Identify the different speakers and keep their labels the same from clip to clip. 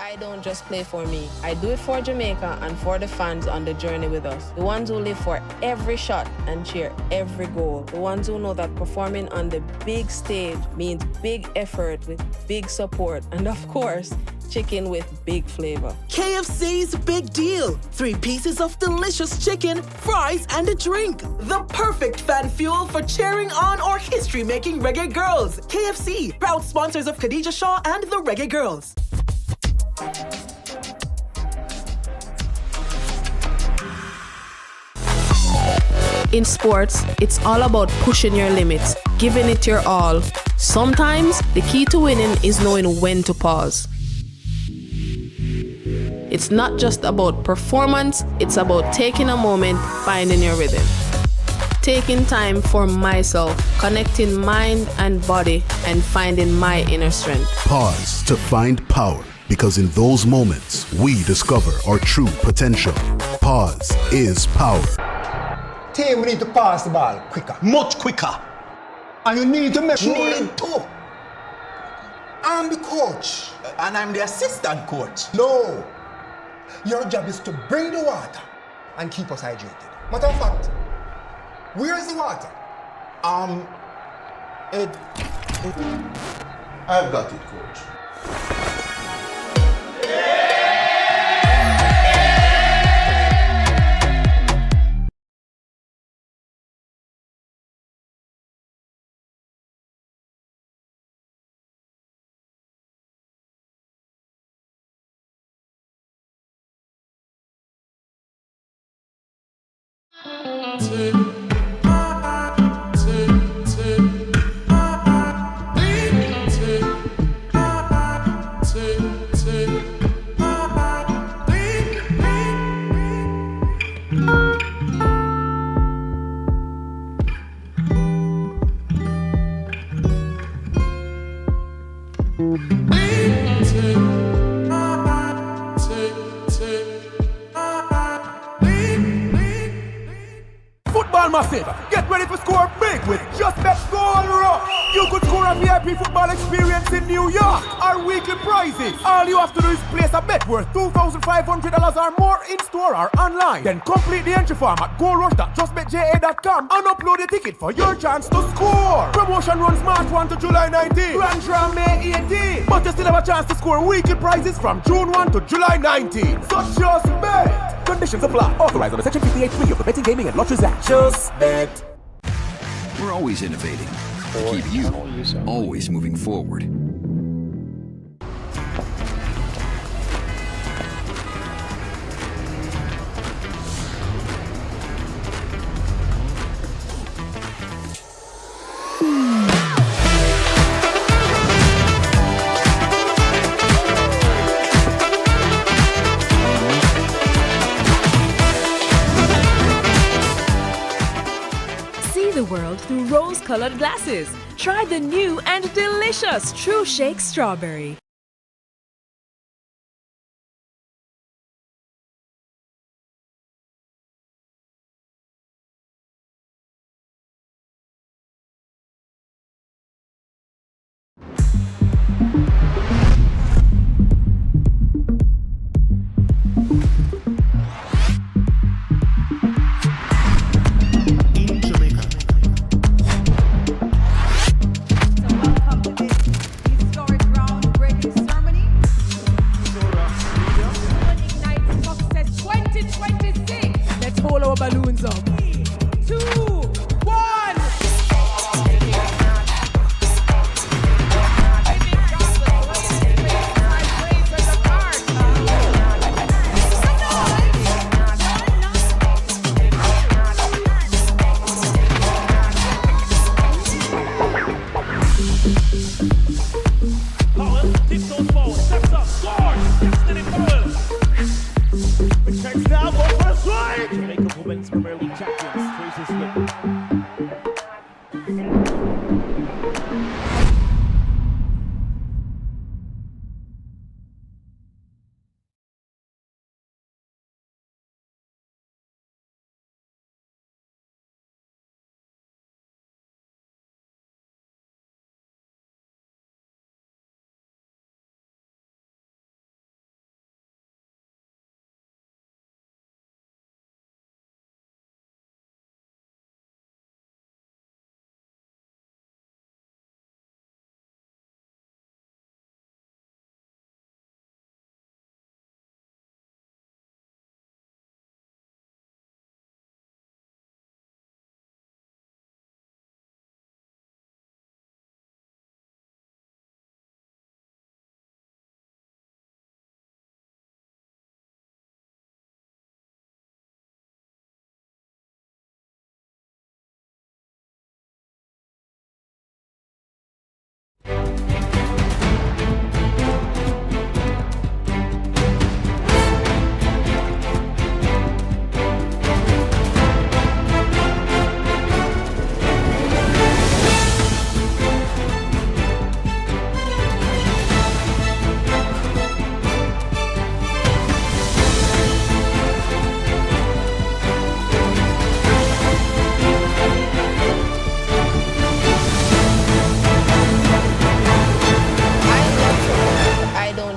Speaker 1: I don't just play for me. I do it for Jamaica and for the fans on the journey with us. The ones who live for every shot and cheer every goal. The ones who know that performing on the big stage means big effort with big support. And of course, chicken with big flavor.
Speaker 2: KFC's Big Deal. 3 pieces of delicious chicken, fries, and a drink. The perfect fan fuel for cheering on or history-making reggae girls. KFC, proud sponsors of Khadija Shaw and the Reggae Girls.
Speaker 1: In sports, it's all about pushing your limits, giving it your all. Sometimes, the key to winning is knowing when to pause. It's not just about performance, it's about taking a moment, finding your rhythm. Taking time for myself, connecting mind and body, and finding my inner strength.
Speaker 3: Pause to find power, because in those moments, we discover our true potential. Pause is power.
Speaker 4: Team, we need to pass the ball quicker.
Speaker 5: Much quicker.
Speaker 4: And you need to make sure.
Speaker 5: Need to.
Speaker 4: I'm the coach.
Speaker 5: And I'm the assistant coach.
Speaker 4: No. Your job is to bring the water and keep us hydrated. Matter of fact, where's the water?
Speaker 5: I've got it, coach.
Speaker 6: Massive. Get ready to score big with Just Bet Goal Rush. You could score a VIP football experience in New York. Our weekly prizes. All you have to do is place a bet worth $2,500 or more in store or online. Then complete the entry form at goalrush.justbetja.com and upload the ticket for your chance to score. Promotion runs March 1 to July 19. Grand Draw May 18. But you still have a chance to score weekly prizes from June 1 to July 19. So just bet. Conditions apply. Authorized under Section 58(3) of the Betting, Gaming and Lotteries Act. Just bet.
Speaker 7: We're always innovating to keep you always moving forward.
Speaker 8: The world through rose-colored glasses. Try the new and delicious True Shake Strawberry.
Speaker 9: Historic groundbreaking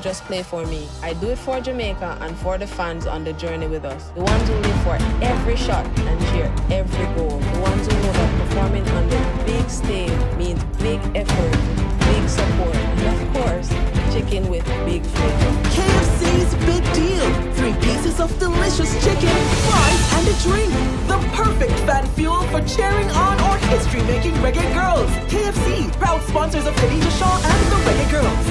Speaker 1: just play for me. I do it for Jamaica and for the fans on the journey with us. The ones who live for every shot and cheer every goal. The ones who know that performing on the big stage means big effort, big support, and of course, chicken with big flavor.
Speaker 2: KFC's Big Deal. 3 pieces of delicious chicken, fries, and a drink. The perfect fan fuel for cheering on or history-making reggae girls. KFC, proud sponsors of Khadija Shaw and the Reggae Girls.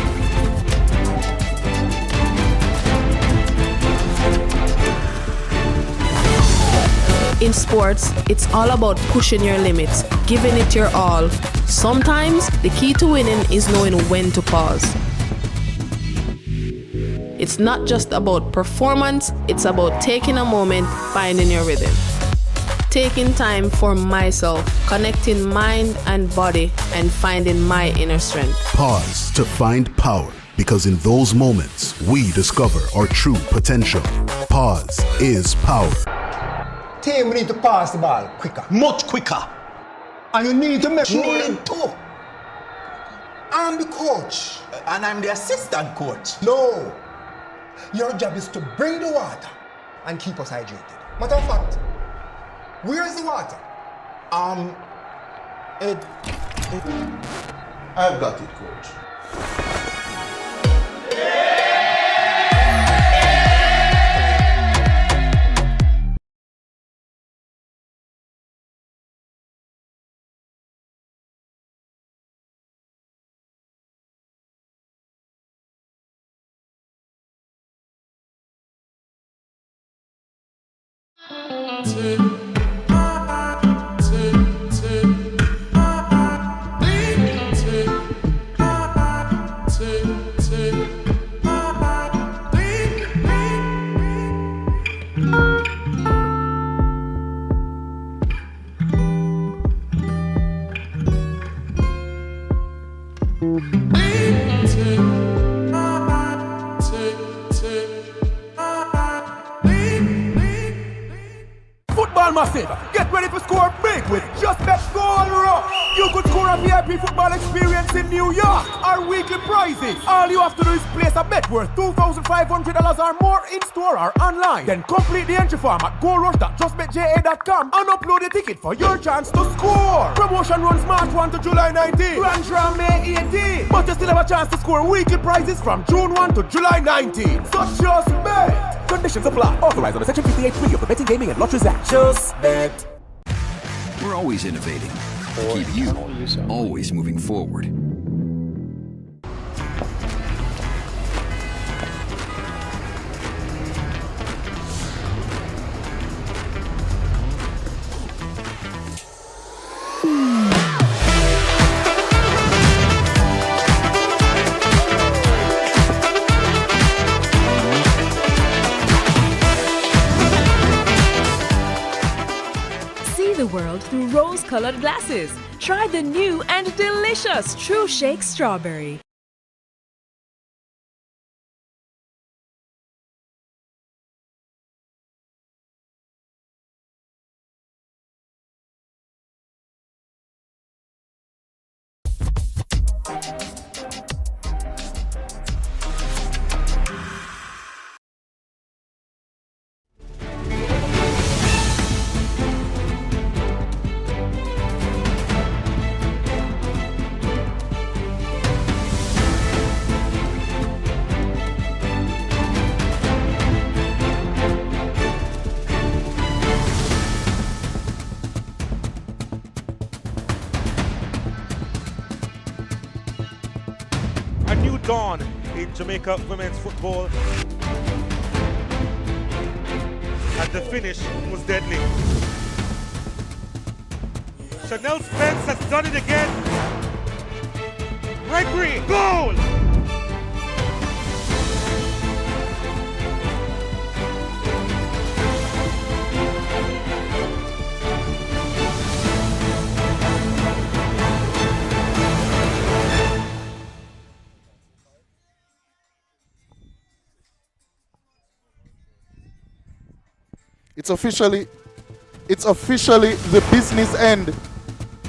Speaker 1: In sports, it's all about pushing your limits, giving it your all. Sometimes, the key to winning is knowing when to pause. It's not just about performance, it's about taking a moment, finding your rhythm. Taking time for myself, connecting mind and body, and finding my inner strength.
Speaker 3: Pause to find power, because in those moments, we discover our true potential. Pause is power.
Speaker 4: Team, we need to pass the ball quicker.
Speaker 5: Much quicker.
Speaker 4: And you need to make sure.
Speaker 5: Need to.
Speaker 4: I'm the coach.
Speaker 5: And I'm the assistant coach.
Speaker 4: No. Your job is to bring the water and keep us hydrated. Matter of fact, where's the water?
Speaker 5: I've got it, coach.
Speaker 6: Massive. Get ready to score big with Just Bet Goal Rush. You could score a VIP football experience in New York. Our weekly prizes. All you have to do is place a bet worth $2,500 or more in store or online. Then complete the entry form at goalrush.justbetja.com and upload the ticket for your chance to score. Promotion runs March 1 to July 19. Grand draw May 18. But you still have a chance to score weekly prizes from June 1 to July 19. So just bet. Conditions apply. Authorized under Section 58(3) of the Betting, Gaming and Lotteries Act. Just bet.
Speaker 7: We're always innovating to keep you always moving forward.
Speaker 8: The world through rose-colored glasses. Try the new and delicious True Shake Strawberry.
Speaker 9: Dawn in Jamaica women's football, and the finish was deadly. Chanel Spence has done it again. Gregory, goal!
Speaker 10: It's officially the business end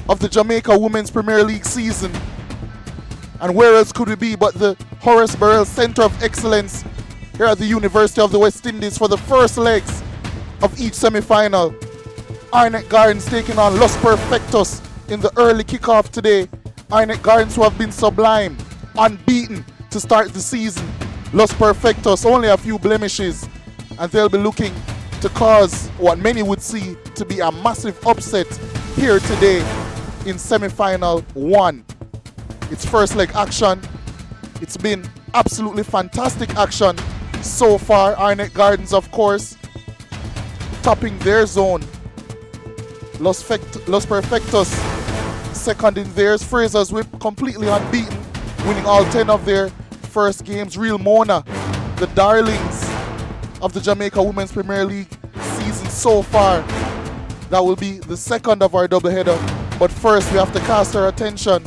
Speaker 10: of the Jamaica Women's Premier League season. And where else could we be but the Horace Burrell Center of Excellence here at the University of the West Indies for the first legs of each semi-final. Arnett Gardens taking on Los Perfectos in the early kickoff today. Arnett Gardens, who have been sublime, unbeaten to start the season. Los Perfectos, only a few blemishes, and they'll be looking to cause what many would see to be a massive upset here today in semi-final 1. It's first leg action. It's been absolutely fantastic action so far. Arnett Gardens, of course, topping their zone. Los Perfectos second in theirs. Fraser's Whip completely unbeaten, winning all 10 of their first games. Real Mona, the darlings of the Jamaica Women's Premier League season so far. That will be the second of our doubleheader. But first, we have to cast our attention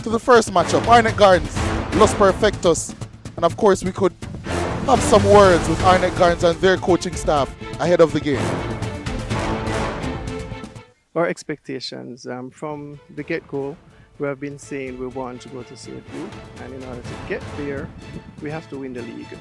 Speaker 10: to the first matchup. Arnett Gardens, Los Perfectos. And of course, we could have some words with Arnett Gardens and their coaching staff ahead of the game.
Speaker 11: Our expectations from the get-go, we have been saying we want to go to CFU, and in order to get there, we have to win the league.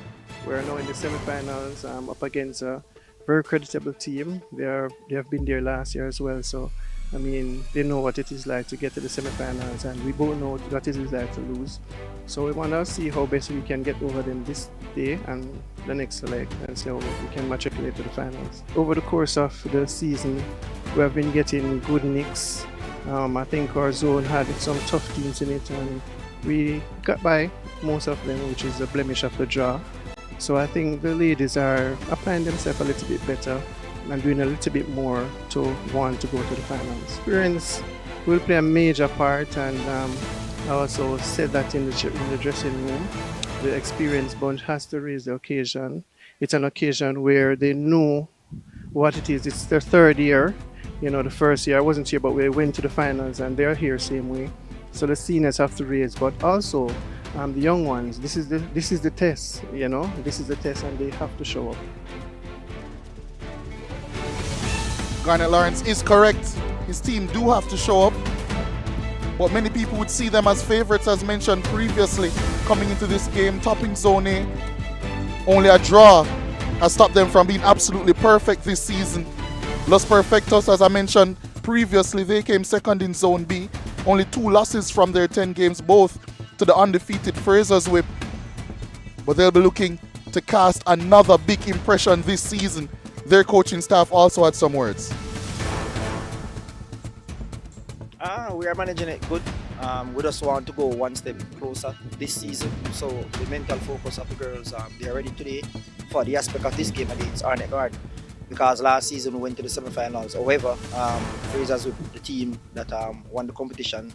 Speaker 11: We're now in the semi-finals up against a very creditable team. They have been there last year as well, so I mean, they know what it is like to get to the semi-finals, and we both know what it is like to lose. So we want to see how best we can get over them this day and the next leg, and see how we can matriculate to the finals. Over the course of the season, we have been getting good nicks. I think our zone had some tough teams in it, and we got by most of them, which is a blemish of the draw. So I think the ladies are applying themselves a little bit better and doing a little bit more to want to go to the finals. Experience will play a major part, and I also said that in the dressing room. The experienced bunch has to raise the occasion. It's an occasion where they know what it is. It's their third year. You know, the first year I wasn't here, but we went to the finals, and they're here same way. So the seniors have to raise, but also the young ones. This is the test. You know, this is the test, and they have to show up.
Speaker 10: Garnet Lawrence is correct. His team do have to show up, but many people would see them as favorites, as mentioned previously, coming into this game, topping Zone A. Only a draw has stopped them from being absolutely perfect this season. Los Perfectos, as I mentioned previously, they came second in Zone B. Only 2 losses from their 10 games, both to the undefeated Fraser's Whip. But they'll be looking to cast another big impression this season. Their coaching staff also had some words.
Speaker 12: We are managing it good. We just want to go one step closer this season. So the mental focus of the girls, they are ready today for the aspect of this game against Arnett Gardens. Because last season we went to the semi-finals. However, Fraser's Whip, the team that won the competition,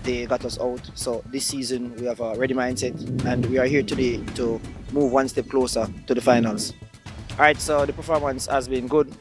Speaker 12: they got us out. So this season we have a ready mindset, and we are here today to move one step closer to the finals. Alright, so the performance has been good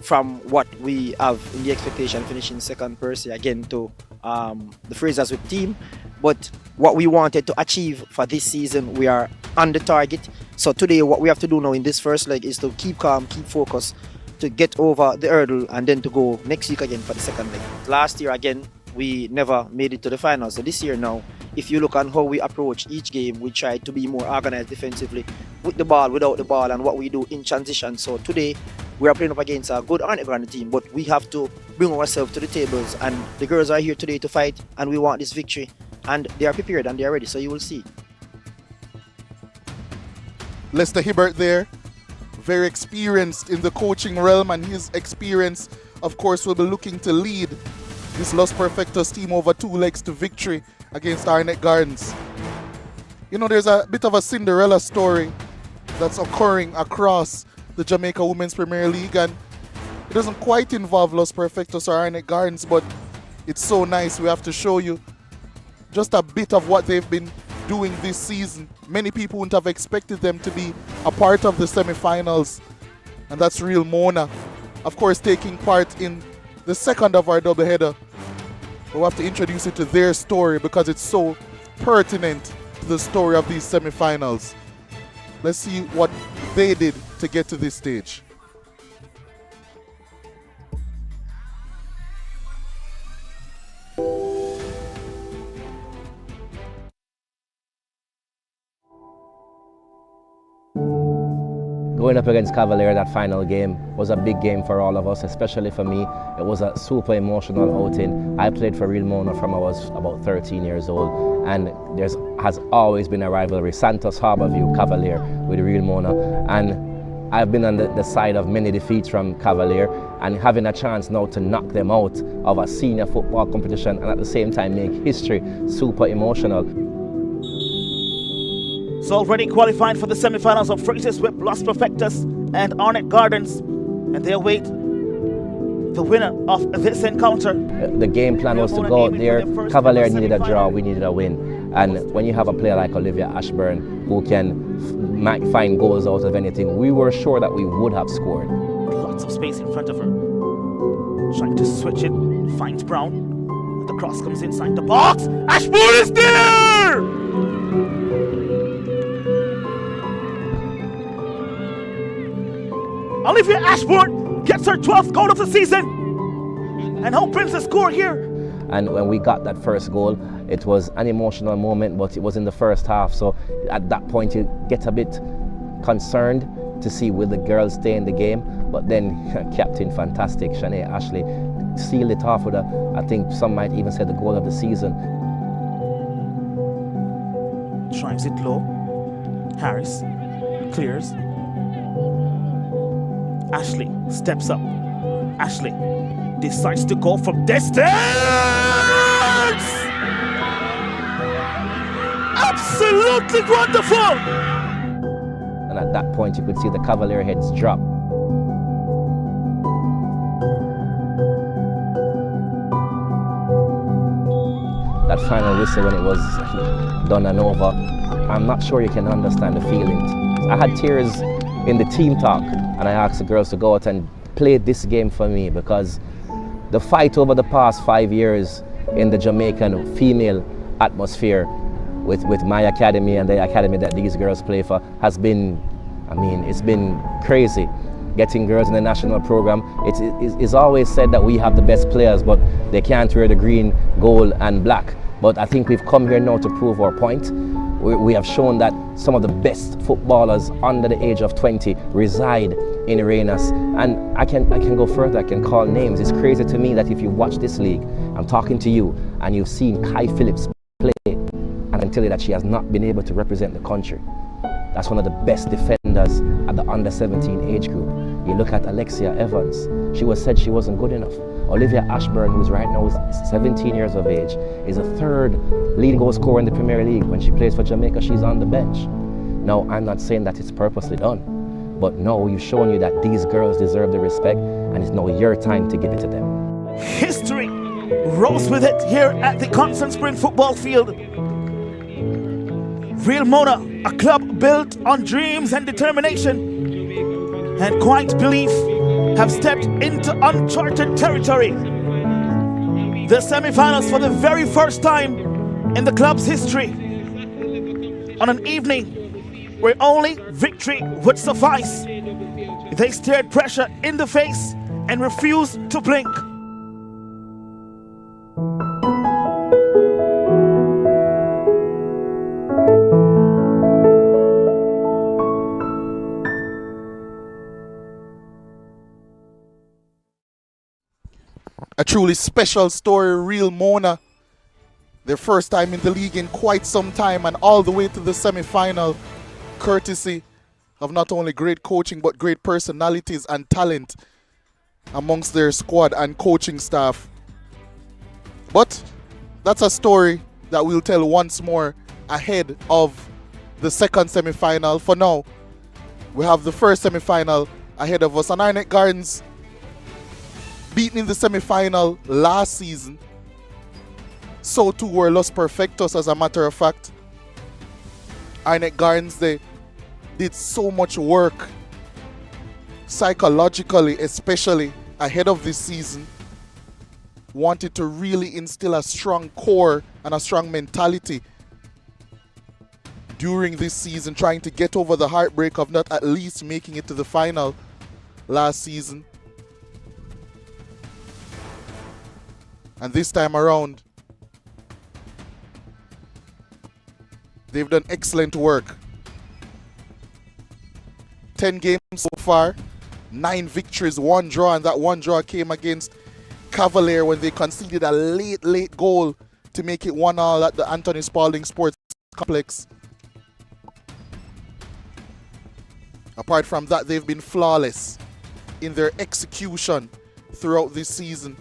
Speaker 12: from what we have in the expectation, finishing second per se again to the Fraser's Whip team. But what we wanted to achieve for this season, we are on the target. So today what we have to do now in this first leg is to keep calm, keep focus, to get over the hurdle, and then to go next week again for the second leg. Last year again, we never made it to the finals. So this year now, if you look on how we approach each game, we try to be more organized defensively, with the ball, without the ball, and what we do in transition. So today, we are playing up against a good Arnett Gardens team, but we have to bring ourselves to the tables, and the girls are here today to fight, and we want this victory, and they are prepared and they are ready, so you will see.
Speaker 10: Lester Hibbert there, very experienced in the coaching realm, and his experience, of course, will be looking to lead this Los Perfectos team over 2 legs to victory against Arnett Gardens. You know, there's a bit of a Cinderella story that's occurring across the Jamaica Women's Premier League, and it doesn't quite involve Los Perfectos or Arnett Gardens, but it's so nice. We have to show you just a bit of what they've been doing this season. Many people wouldn't have expected them to be a part of the semi-finals, and that's Real Mona, of course, taking part in the second of our doubleheader. We'll have to introduce you to their story because it's so pertinent to the story of these semi-finals. Let's see what they did to get to this stage.
Speaker 13: Going up against Cavalier, that final game, was a big game for all of us, especially for me. It was a super emotional outing. I played for Real Mona from I was about 13 years old, and there has always been a rivalry, Santos Harborview Cavalier with Real Mona. And I've been on the side of many defeats from Cavalier, and having a chance now to knock them out of a senior football competition and at the same time make history, super emotional.
Speaker 14: So already qualified for the semi-finals of Perfectos with Los Perfectos and Arnett Gardens, and they await the winner of this encounter.
Speaker 13: The game plan was to go out there. Cavalier needed a draw, we needed a win. And when you have a player like Olivia Ashburn who might find goals out of anything, we were sure that we would have scored.
Speaker 14: Lots of space in front of her. Trying to switch it, finds Brown. The cross comes inside the box. Ashburn is there! Olivia Ashburn gets her 12th goal of the season and opens the score here.
Speaker 13: And when we got that first goal, it was an emotional moment, but it was in the first half. So at that point, you get a bit concerned to see will the girls stay in the game. But then Captain Fantastic, Shanae Ashley, sealed it off with I think some might even say the goal of the season.
Speaker 14: Drives it low. Harris clears. Ashley steps up. Ashley decides to go from distance! Absolutely wonderful!
Speaker 13: And at that point, you could see the Cavalier heads drop. That final whistle when it was done and over, I'm not sure you can understand the feelings. I had tears in the team talk, and I asked the girls to go out and play this game for me, because the fight over the past 5 years in the Jamaican female atmosphere with my academy and the academy that these girls play for has been, it's been crazy. Getting girls in the national program, it's always said that we have the best players, but they can't wear the green, gold and black. But I think we've come here now to prove our point. We have shown that some of the best footballers under the age of 20 reside in arenas. And I can go further, I can call names. It's crazy to me that if you watch this league, I'm talking to you, and you've seen Kai Phillips play, and I can tell you that she has not been able to represent the country. That's one of the best defenders at the under 17 age group. You look at Alexia Evans, she was said she wasn't good enough. Olivia Ashburn, who's right now 17 years of age, is a third leading goal scorer in the Premier League. When she plays for Jamaica, she's on the bench. Now, I'm not saying that it's purposely done, but no, we've shown you that these girls deserve the respect, and it's now your time to give it to them.
Speaker 14: History rolls with it here at the Constant Spring football field. Real Mona, a club built on dreams and determination and quiet belief, have stepped into uncharted territory. The semi-finals for the very first time in the club's history, on an evening where only victory would suffice. They stared pressure in the face and refused to blink.
Speaker 10: A truly special story, Real Mona. Their first time in the league in quite some time, and all the way to the semi-final, courtesy of not only great coaching but great personalities and talent amongst their squad and coaching staff. But that's a story that we'll tell once more ahead of the second semi-final. For now, we have the first semi-final ahead of us, and Arnett Gardens beaten in the semi-final last season. So too were Los Perfectos, as a matter of fact. Arnett Gardens, they did so much work psychologically, especially ahead of this season. Wanted to really instill a strong core and a strong mentality during this season, trying to get over the heartbreak of not at least making it to the final last season. And this time around, they've done excellent work 10 games so far, 9 victories, 1 draw, and that 1 draw came against Cavalier when they conceded a late goal to make it 1-1 at the Anthony Spalding Sports Complex. Apart from that, they've been flawless in their execution throughout this season.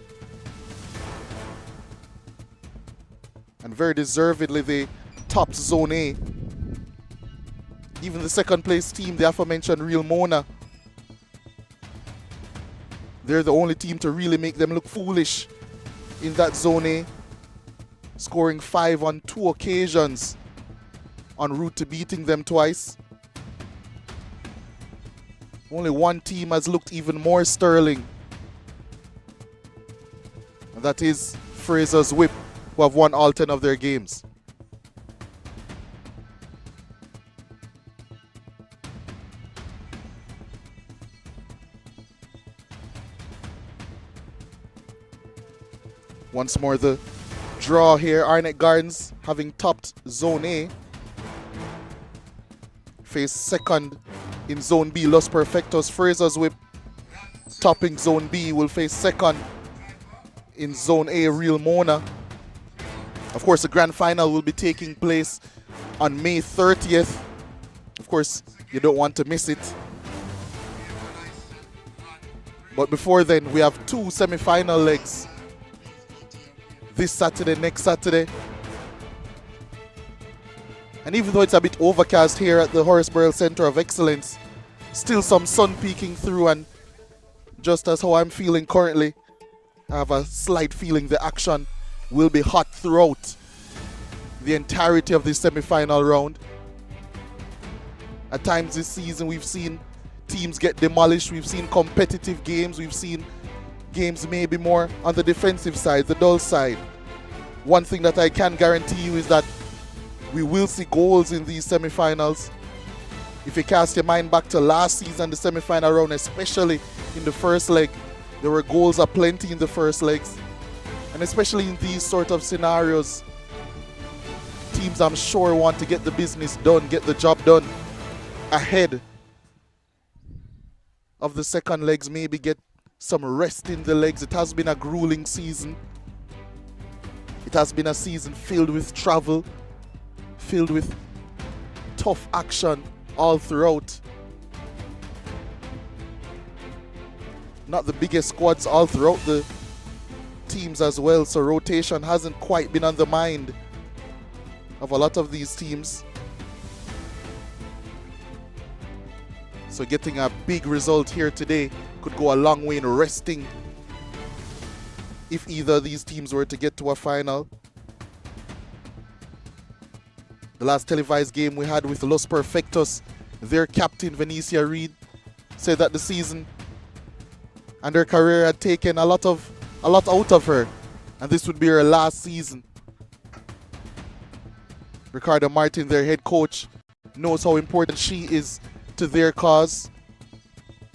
Speaker 10: And very deservedly, they topped Zone A. Even the second place team, the aforementioned Real Mona, they're the only team to really make them look foolish in that Zone A, scoring 5 on 2 occasions, en route to beating them twice. Only one team has looked even more sterling, and that is Fraser's Whip, who have won all 10 of their games. Once more the draw here. Arnett Gardens, having topped Zone A, face second in Zone B, Los Perfectos. Fraser's Whip, topping Zone B, will face second in Zone A, Real Mona. Of course, the grand final will be taking place on May 30th. Of course, you don't want to miss it. But before then, we have 2 semi-final legs. This Saturday, next Saturday. And even though it's a bit overcast here at the Horace Burrell Center of Excellence, still some sun peeking through, and just as how I'm feeling currently, I have a slight feeling the action will be hot throughout the entirety of this semi-final round. At times this season we've seen teams get demolished, we've seen competitive games, we've seen games maybe more on the defensive side, the dull side. One thing that I can guarantee you is that we will see goals in these semi-finals. If you cast your mind back to last season, the semi-final round, especially in the first leg, there were goals aplenty in the first legs. And especially in these sort of scenarios, teams I'm sure want to get the business done, get the job done ahead of the second legs, maybe get some rest in the legs. It has been a grueling season. It has been a season filled with travel, filled with tough action all throughout. Not the biggest squads all throughout the teams as well, so rotation hasn't quite been on the mind of a lot of these teams. So getting a big result here today could go a long way in resting if either of these teams were to get to a final. The last televised game we had with Los Perfectos, their captain Venicia Reed said that the season and her career had taken a lot out of her, and this would be her last season. Ricardo Martin, their head coach, knows how important she is to their cause,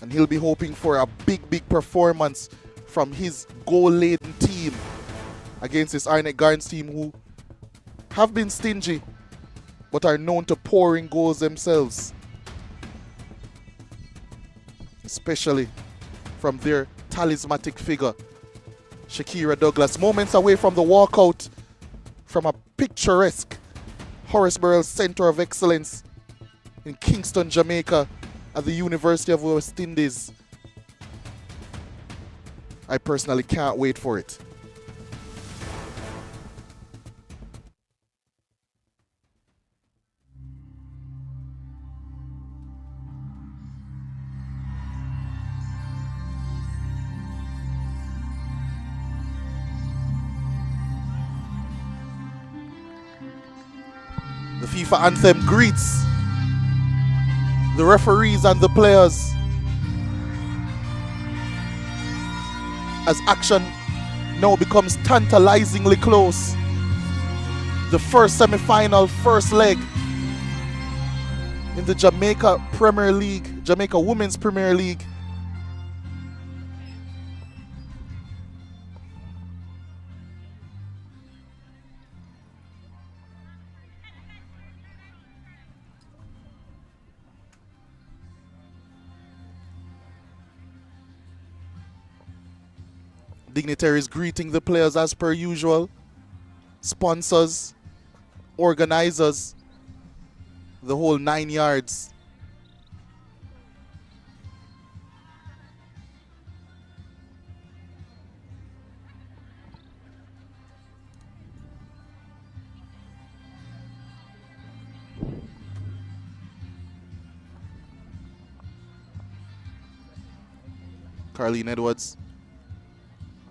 Speaker 10: and he'll be hoping for a big performance from his goal-laden team against this Arnett Gardens team, who have been stingy but are known to pour in goals themselves, especially from their talismanic figure, Shakira Douglas. Moments away from the walkout from a picturesque Horace Burrell Center of Excellence in Kingston, Jamaica, at the University of West Indies. I personally can't wait for it. The FIFA anthem greets the referees and the players as action now becomes tantalizingly close. The first semi-final, first leg in the Jamaica Premier League, Jamaica Women's Premier League. Dignitaries greeting the players as per usual. Sponsors, organizers, the whole 9 yards. Carleen Edwards,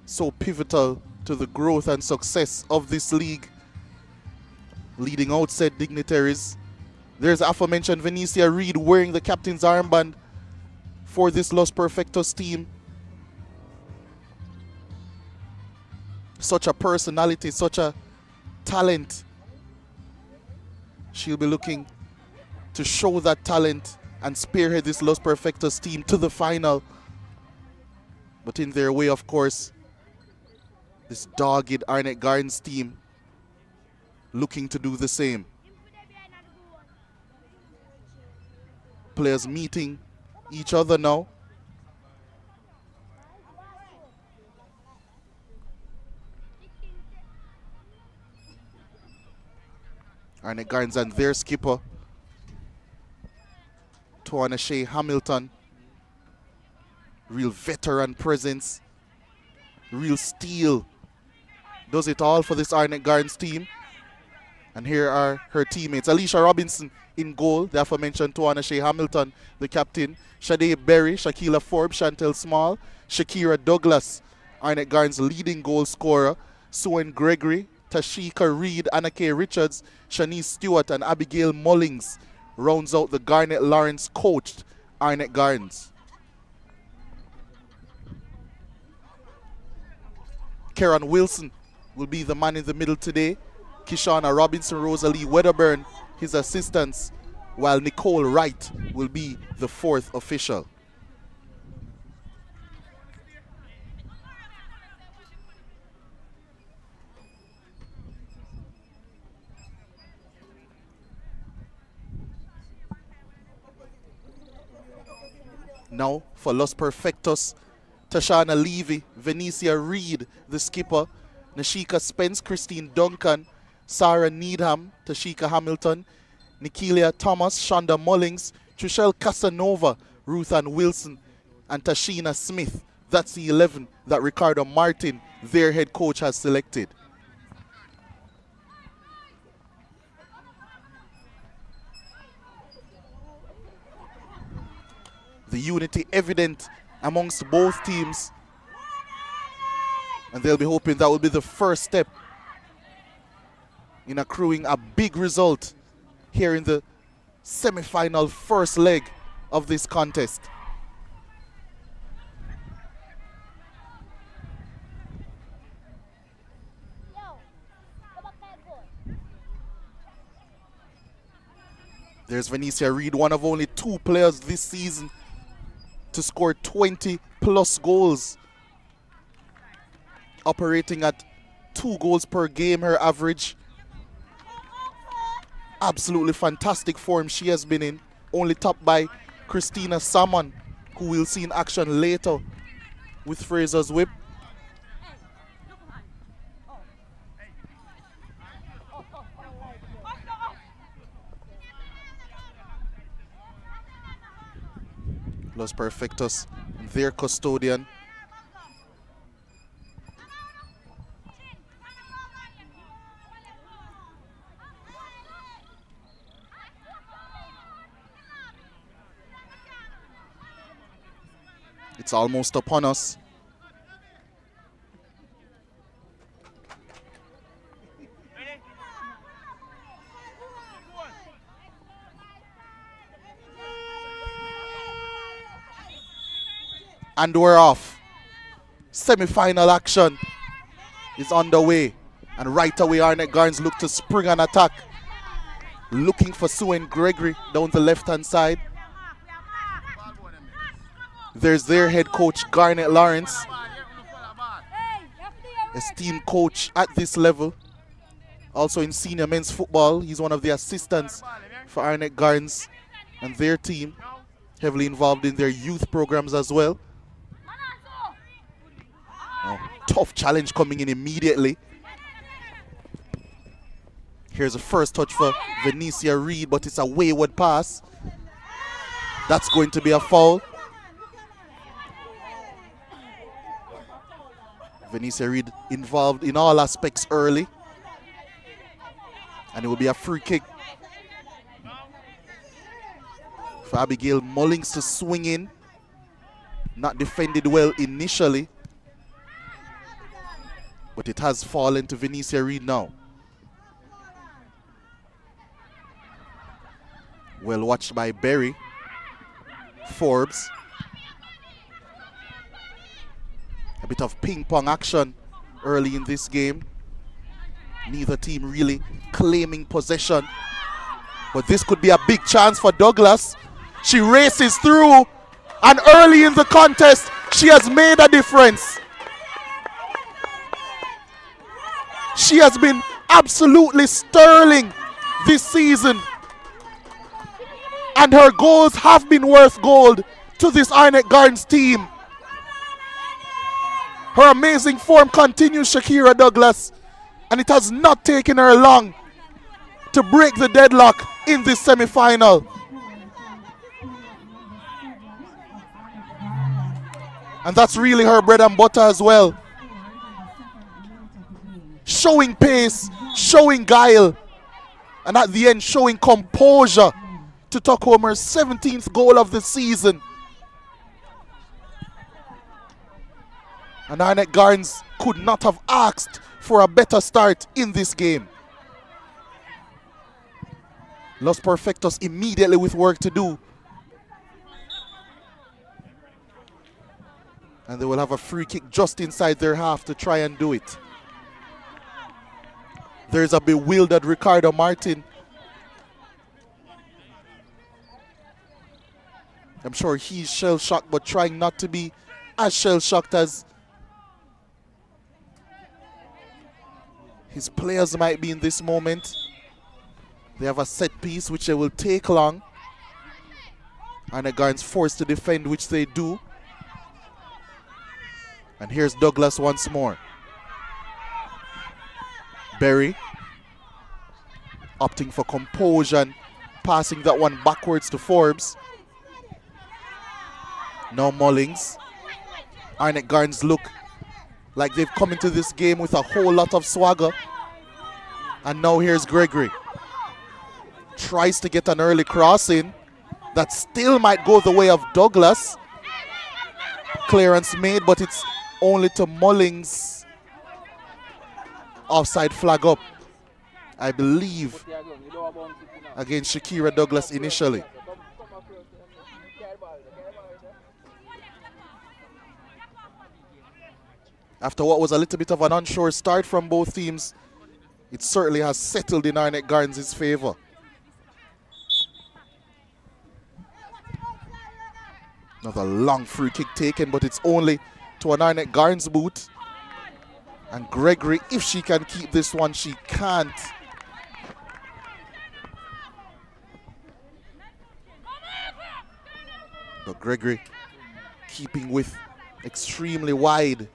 Speaker 10: so pivotal to the growth and success of this league, leading out said dignitaries. There's aforementioned Venetia Reed wearing the captain's armband for this Los Perfectos team. Such a personality, such a talent. She'll be looking to show that talent and spearhead this Los Perfectos team to the final. But in their way, of course, this dogged Arnett Gardens team looking to do the same. Players meeting each other now. Arnett Gardens and their skipper, Tawana Shea Hamilton. Real veteran presence, real steel. Does it all for this Arnett Gardens team. And here are her teammates. Alicia Robinson in goal, the aforementioned Tawana Shea Hamilton, the captain. Shade Berry, Shakila Forbes, Chantel Small, Shakira Douglas, Arnett Gardens leading goal scorer. Suen Gregory, Tashika Reed, Anna K. Richards, Shanice Stewart, and Abigail Mullings rounds out the Garnett Lawrence coached Arnett Gardens. Karen Wilson will be the man in the middle today. Kishana Robinson, Rosalie Wedderburn, his assistants, while Nicole Wright will be the fourth official. Now for Los Perfectos, Tashana Levy, Venetia Reed, the skipper, Nashika Spence, Christine Duncan, Sarah Needham, Tashika Hamilton, Nikilia Thomas, Shonda Mullings, Trishelle Casanova, Ruth Ann Wilson, and Tashina Smith. That's the 11 that Ricardo Martin, their head coach, has selected. The unity evident amongst both teams, and they'll be hoping that will be the first step in accruing a big result here in the semi-final first leg of this contest. There's Venetia Reed, one of only 2 players this season to score 20 plus goals, operating at 2 goals per game, her average. Absolutely fantastic form she has been in, only topped by Christina Salmon, who we'll see in action later with Fraser's Whip. Los Perfectos, their custodian. It's almost upon us. And we're off. Semi-final action is underway. And right away, Arnett Gardens look to spring an attack. Looking for Suen Gregory down the left-hand side. There's their head coach, Garnett Lawrence. Esteemed coach at this level. Also in senior men's football. He's one of the assistants for Arnett Gardens and their team. Heavily involved in their youth programs as well. Oh, Tough challenge coming in immediately. Here's a first touch for Venetia Reed, but it's a wayward pass. That's going to be a foul. Venetia Reed involved in all aspects early. And it will be a free kick for Abigail Mullings to swing in. Not defended well initially, but it has fallen to Venetia Reed now. Well watched by Berry. Forbes. A bit of ping pong action early in this game. Neither team really claiming possession, but this could be a big chance for Douglas. She races through, and early in the contest, she has made a difference. She has been absolutely sterling this season, and her goals have been worth gold to this Arnett Gardens team. Her amazing form continues, Shakira Douglas, and it has not taken her long to break the deadlock in this semi-final. And that's really her bread and butter as well. Showing pace, showing guile, and at the end showing composure to tuck home her 17th goal of the season. And Arnett Gardens could not have asked for a better start in this game. Los Perfectos immediately with work to do. And they will have a free kick just inside their half to try and do it. There's a bewildered Ricardo Martin. I'm sure he's shell-shocked, but trying not to be as shell-shocked as his players might be in this moment. They have a set piece which they will take long. Arnett Gardens forced to defend, which they do. And here's Douglas once more. Berry opting for composure and passing that one backwards to Forbes. Now Mullings. Arnett Gardens look like they've come into this game with a whole lot of swagger. And now here's Gregory. Tries to get an early cross in. That still might go the way of Douglas. Clearance made, but it's only to Mullings. Offside flag up, I believe, against Shakira Douglas initially. After what was a little bit of an unsure start from both teams, it certainly has settled in Arnett Gardens' favor. Another long free kick taken, but it's only to an Arnett Gardens boot. And Gregory, if she can keep this one, she can't. But Gregory keeping with extremely wide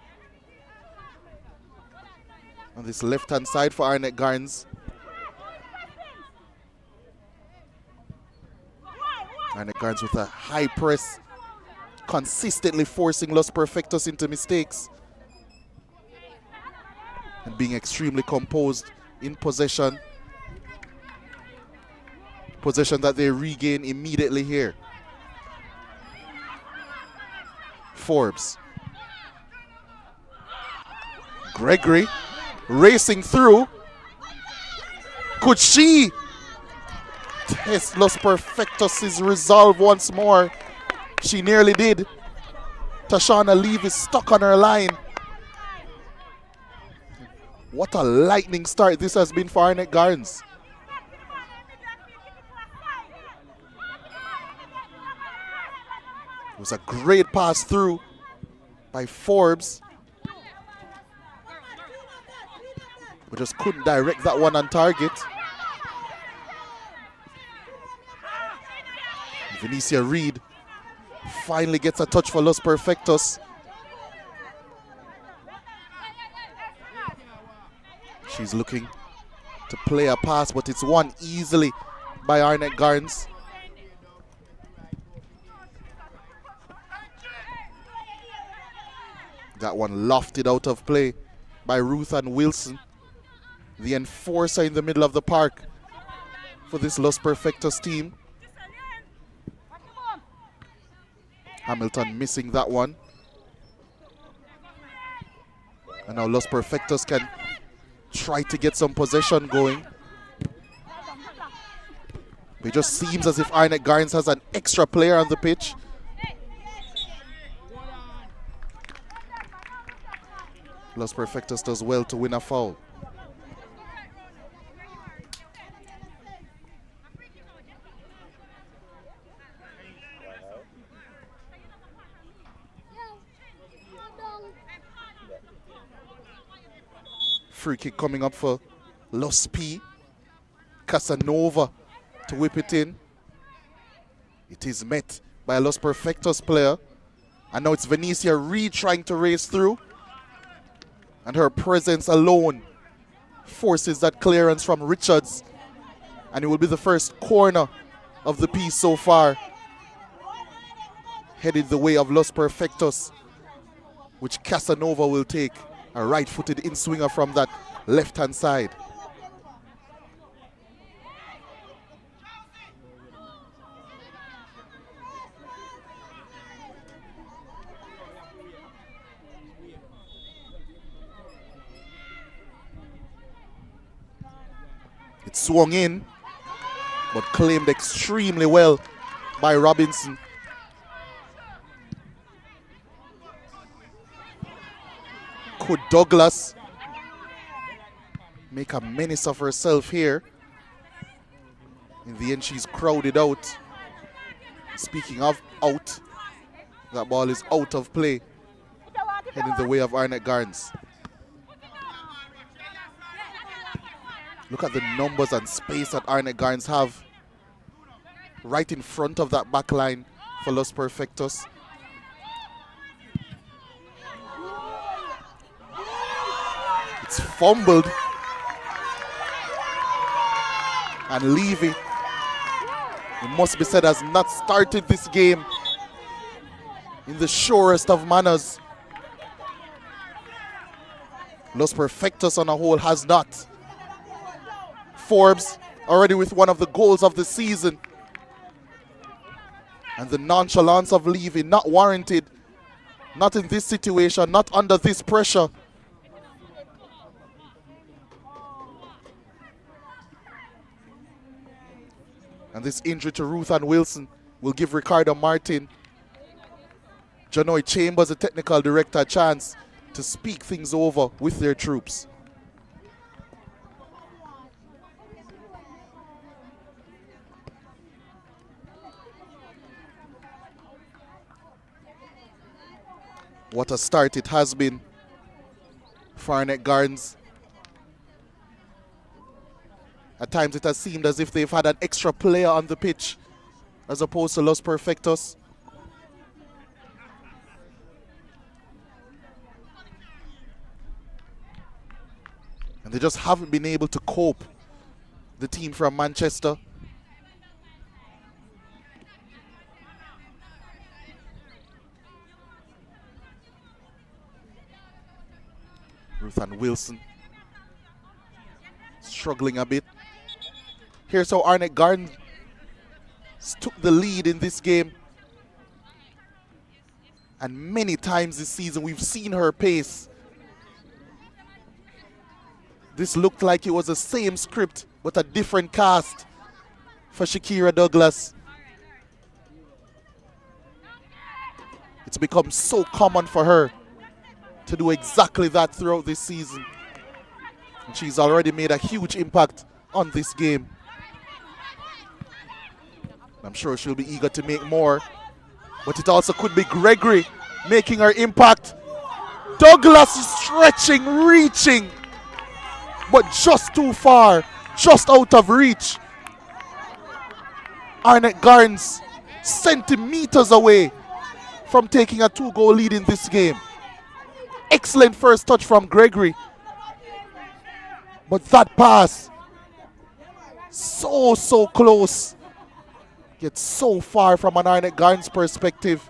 Speaker 10: on this left-hand side for Arnett Gardens. Arnett Gardens with a high press, consistently forcing Los Perfectos into mistakes. And being extremely composed in possession. Possession that they regain immediately here. Forbes. Gregory racing through. Could she test Los Perfectos' resolve once more? She nearly did. Tashana Leave is stuck on her line. What a lightning start this has been for Arnett Gardens. It was a great pass through by Forbes. But just couldn't direct that one on target. Venetia Reed finally gets a touch for Los Perfectos. She's looking to play a pass, but it's won easily by Arnett Garns. That one lofted out of play by Ruth and Wilson, the enforcer in the middle of the park for this Los Perfectos team. Hamilton missing that one. And now Los Perfectos can try to get some possession going. It just seems as if Arnett Garns has an extra player on the pitch. Los Perfectos does well to win a foul. Free kick coming up for Los P. Casanova to whip it in. It is met by a Los Perfectos player. And now it's Venetia Reed trying to race through. And her presence alone forces that clearance from Richards. And it will be the first corner of the piece so far. Headed the way of Los Perfectos, which Casanova will take. A right-footed in-swinger from that left-hand side. It swung in, but claimed extremely well by Robinson. Could Douglas make a menace of herself here? In the end, she's crowded out. Speaking of out, that ball is out of play, heading the way of Arnett Garns. Look at the numbers and space that Arnett Garns have right in front of that back line for Los Perfectos. It's fumbled. And Levy, it must be said, has not started this game in the surest of manners. Los Perfectos on a whole has not. Forbes already with one of the goals of the season. And the nonchalance of Levy not warranted. Not in this situation, not under this pressure. And this injury to Ruth and Wilson will give Ricardo Martin, Janoy Chambers, the technical director, a chance to speak things over with their troops. What a start it has been for Arnett Garns. At times it has seemed as if they've had an extra player on the pitch as opposed to Los Perfectos. And they just haven't been able to cope, the team from Manchester. Ruth and Wilson struggling a bit. Here's how Arnett Garns took the lead in this game. And many times this season we've seen her pace. This looked like it was the same script but a different cast for Shakira Douglas. It's become so common for her to do exactly that throughout this season. And she's already made a huge impact on this game. I'm sure she'll be eager to make more. But it also could be Gregory making her impact. Douglas is stretching, reaching, but just too far, just out of reach. Arnett Garns centimeters away from taking a 2-goal lead in this game. Excellent first touch from Gregory. But that pass, so close. Gets so far from an Arnett Gardens perspective.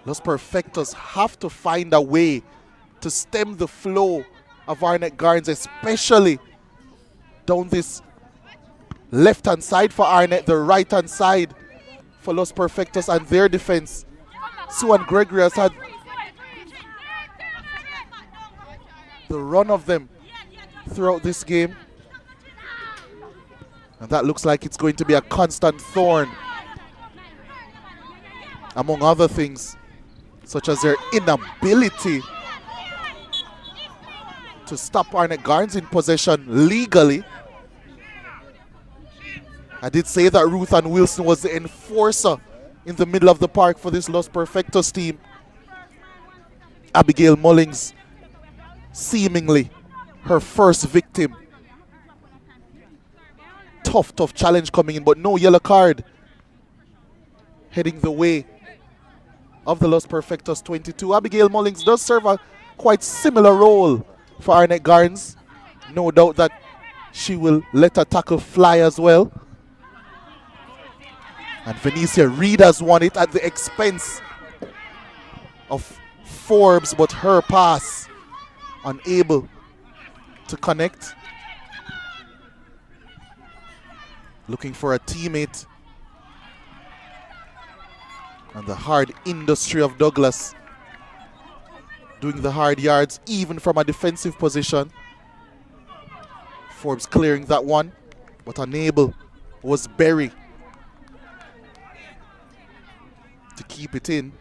Speaker 10: Los Perfectos have to find a way to stem the flow of Arnett Gardens, especially down this left-hand side for Arnett, the right-hand side for Los Perfectos and their defense. Sue and Gregory has had the run of them throughout this game. And that looks like it's going to be a constant thorn, among other things, such as their inability to stop Arnett Gardens in possession legally. I did say that Ruth Ann Wilson was the enforcer in the middle of the park for this Los Perfectos team. Abigail Mullings, seemingly her first victim. Tough challenge coming in, but no yellow card heading the way of the Los Perfectos 22. Abigail Mullings does serve a quite similar role for Arnett Gardens. No doubt that she will let her tackle fly as well. And Venetia Reed has won it at the expense of Forbes, but her pass unable to connect. Looking for a teammate. And the hard industry of Douglas doing the hard yards even from a defensive position. Forbes clearing that one, but unable was Berry to keep it in.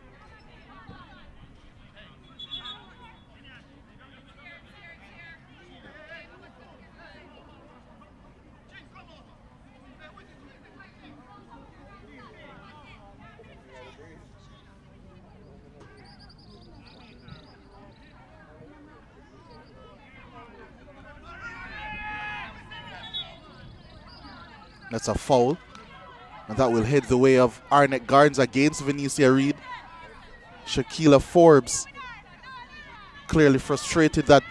Speaker 10: That's a foul. And that will head the way of Arnett Gardens against Venetia Reed. Shaquila Forbes clearly frustrated that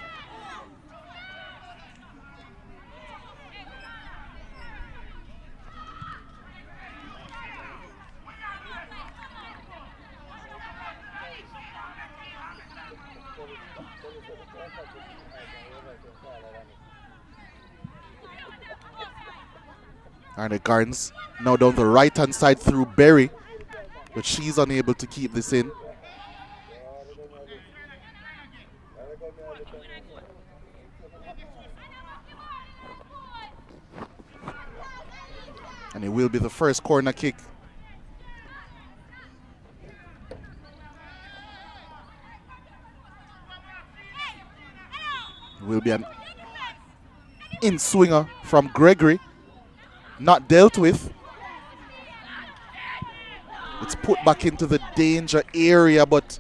Speaker 10: Arnett Gardens now down the right-hand side through Berry, but she's unable to keep this in. And it will be the first corner kick. It will be an in-swinger from Gregory. Not dealt with. It's put back into the danger area, but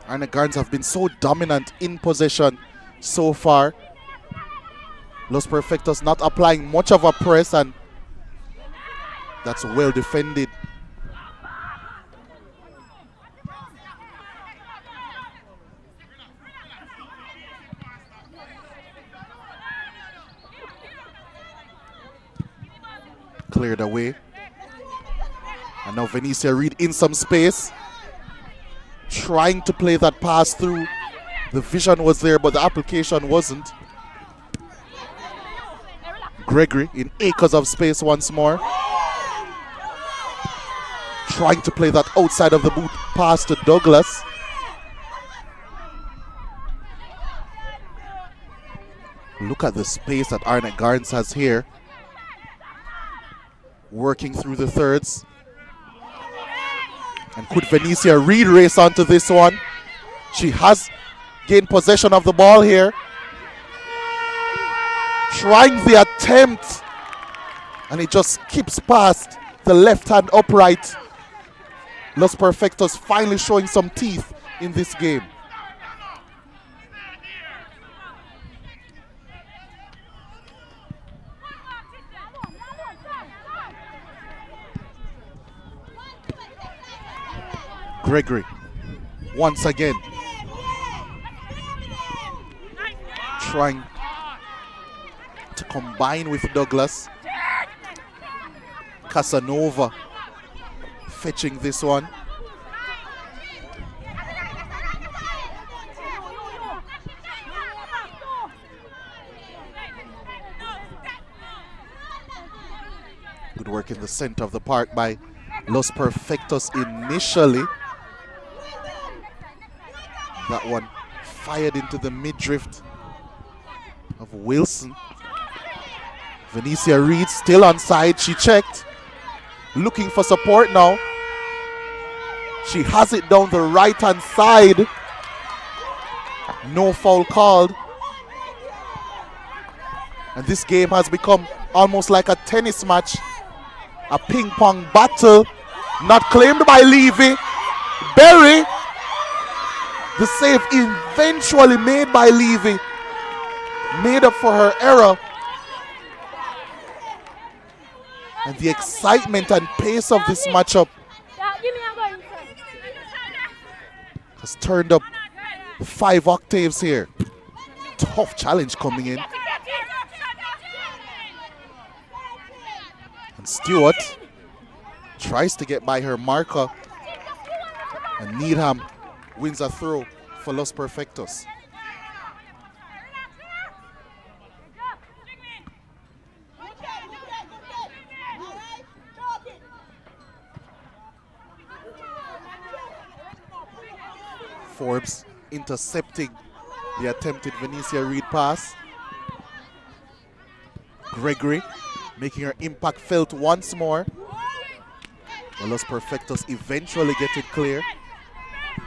Speaker 10: Arnett Gardens have been so dominant in possession so far. Los Perfectos not applying much of a press, and that's well defended. Cleared away. And now Venetia Reed in some space. Trying to play that pass through. The vision was there, but the application wasn't. Gregory in acres of space once more. Trying to play that outside of the boot pass to Douglas. Look at the space that Arnett Gardens has here. Working through the thirds. And could Venetia Reed race onto this one? She has gained possession of the ball here. Trying the attempt, and it just skips past the left hand upright. Los Perfectos finally showing some teeth in this game. Gregory, once again, trying to combine with Douglas. Casanova fetching this one. Good work in the center of the park by Los Perfectos initially. That one fired into the midriff of Wilson. Venetia Reed still on side. She checked. Looking for support now. She has it down the right-hand side. No foul called. And this game has become almost like a tennis match. A ping-pong battle. Not claimed by Levy. Berry. The save eventually made by Levy. Made up for her error. And the excitement and pace of this matchup has turned up 5 octaves here. Tough challenge coming in. And Stewart tries to get by her marker. And Needham wins a throw for Los Perfectos. Forbes intercepting the attempted Venetia Reed pass. Gregory making her impact felt once more. The Los Perfectos eventually get it clear,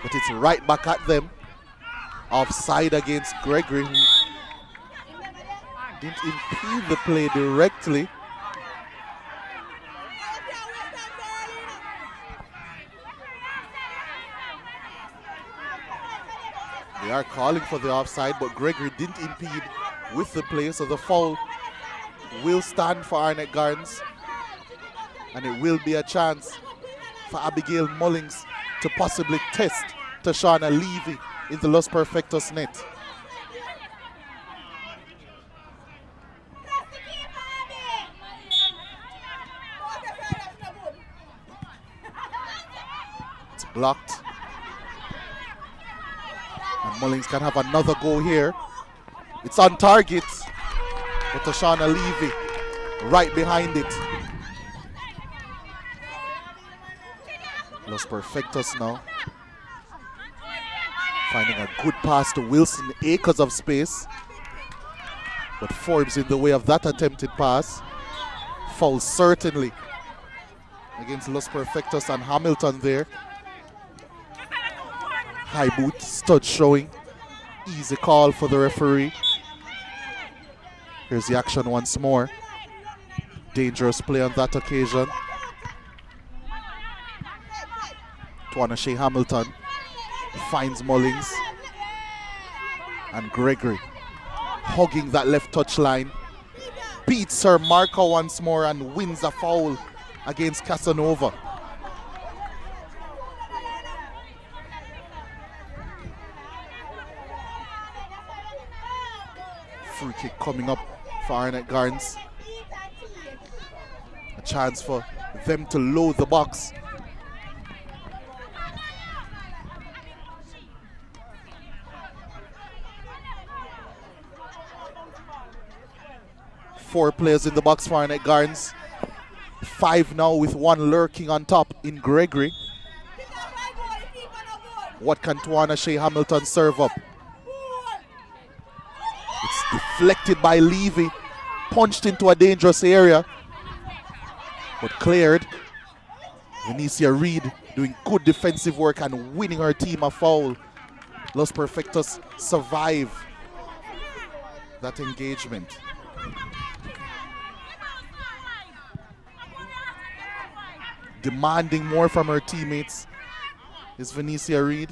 Speaker 10: but it's right back at them. Offside against Gregory, who didn't impede the play directly. They are calling for the offside, but Gregory didn't impede with the play, so the foul will stand for Arnett Gardens. And it will be a chance for Abigail Mullings to possibly test Tashana Levy in the Los Perfectos net. It's blocked. And Mullings can have another go here. It's on target. But Tashana Levy right behind it. Los Perfectos now finding a good pass to Wilson, acres of space. But Forbes in the way of that attempted pass. Foul certainly against Los Perfectos and Hamilton there. High boot, stud showing. Easy call for the referee. Here's the action once more. Dangerous play on that occasion. Tawana Shea Hamilton finds Mullings. And Gregory hugging that left touchline. Beats her marker once more and wins a foul against Casanova. Free kick coming up for Arnett Gardens. A chance for them to load the box. Four players in the box for Arnett Gardens. 5 now with 1 lurking on top in Gregory. What can Tawana Shea Hamilton serve up? It's deflected by Levy, punched into a dangerous area, but cleared. Venetia Reed doing good defensive work and winning her team a foul. Los Perfectos survive that engagement. Demanding more from her teammates is Venetia Reed.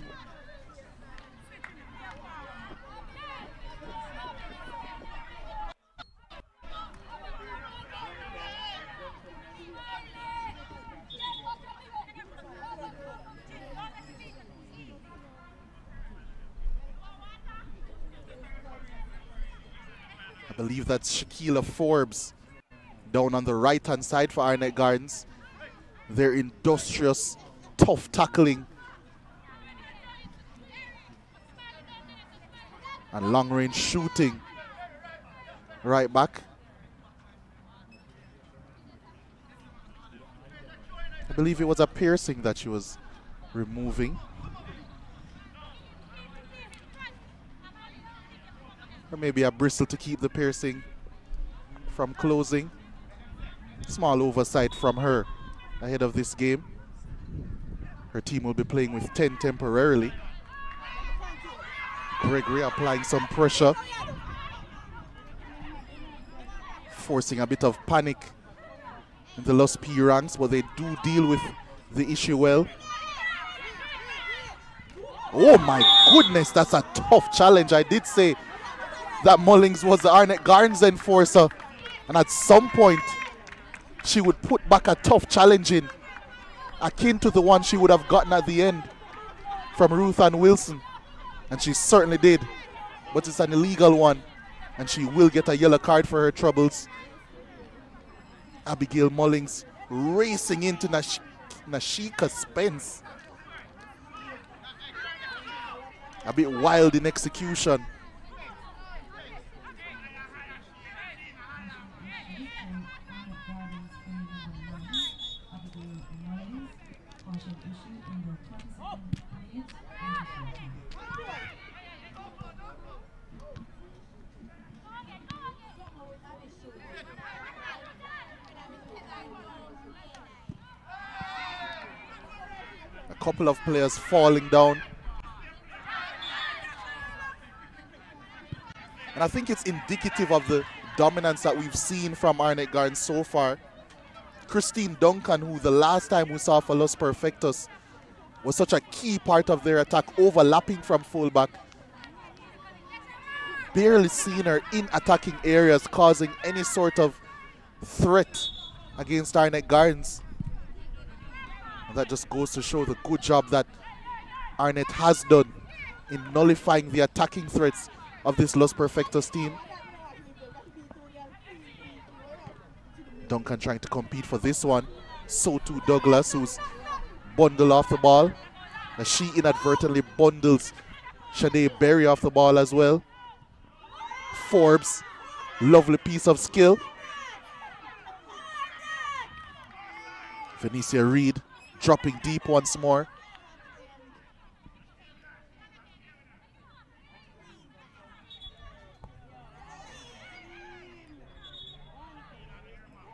Speaker 10: believe that's Shaquila Forbes down on the right-hand side for Arnett Gardens. Their industrious, tough tackling and long-range shooting right back. I believe it was a piercing that she was removing. Or maybe a bristle to keep the piercing from closing. Small oversight from her ahead of this game. Her team will be playing with 10 temporarily. Gregory applying some pressure, forcing a bit of panic in the Los P ranks, but they do deal with the issue well. Oh my goodness, that's a tough challenge. I did say that Mullings was the Arnett Gardens enforcer, and at some point she would put back a tough challenge in, akin to the one she would have gotten at the end from Ruth Ann Wilson, and she certainly did, but it's an illegal one, and she will get a yellow card for her troubles. Abigail Mullings racing into Nashika Spence. A bit wild in execution. Couple of players falling down. And I think it's indicative of the dominance that we've seen from Arnett Gardens so far. Christine Duncan, who the last time we saw for Los Perfectos was such a key part of their attack, overlapping from fullback. Barely seen her in attacking areas, causing any sort of threat against Arnett Gardens. That just goes to show the good job that Arnett has done in nullifying the attacking threats of this Los Perfectos team. Duncan trying to compete for this one. So too Douglas, who's bundled off the ball. As she inadvertently bundles Shanae Berry off the ball as well. Forbes, lovely piece of skill. Venicia Reed dropping deep once more.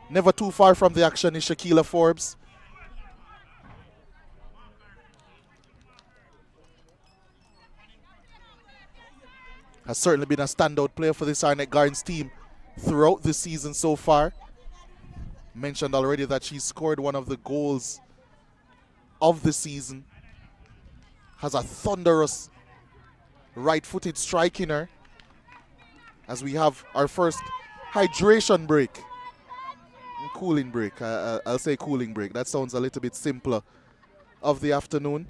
Speaker 10: Never too far from the action is Shaquila Forbes. Has certainly been a standout player for this Arnett Gardens team throughout the season so far. Mentioned already that she scored one of the goals of the season. Has a thunderous right-footed strike in her. As we have our first hydration break. Cooling break. I'll say cooling break. That sounds a little bit simpler of the afternoon.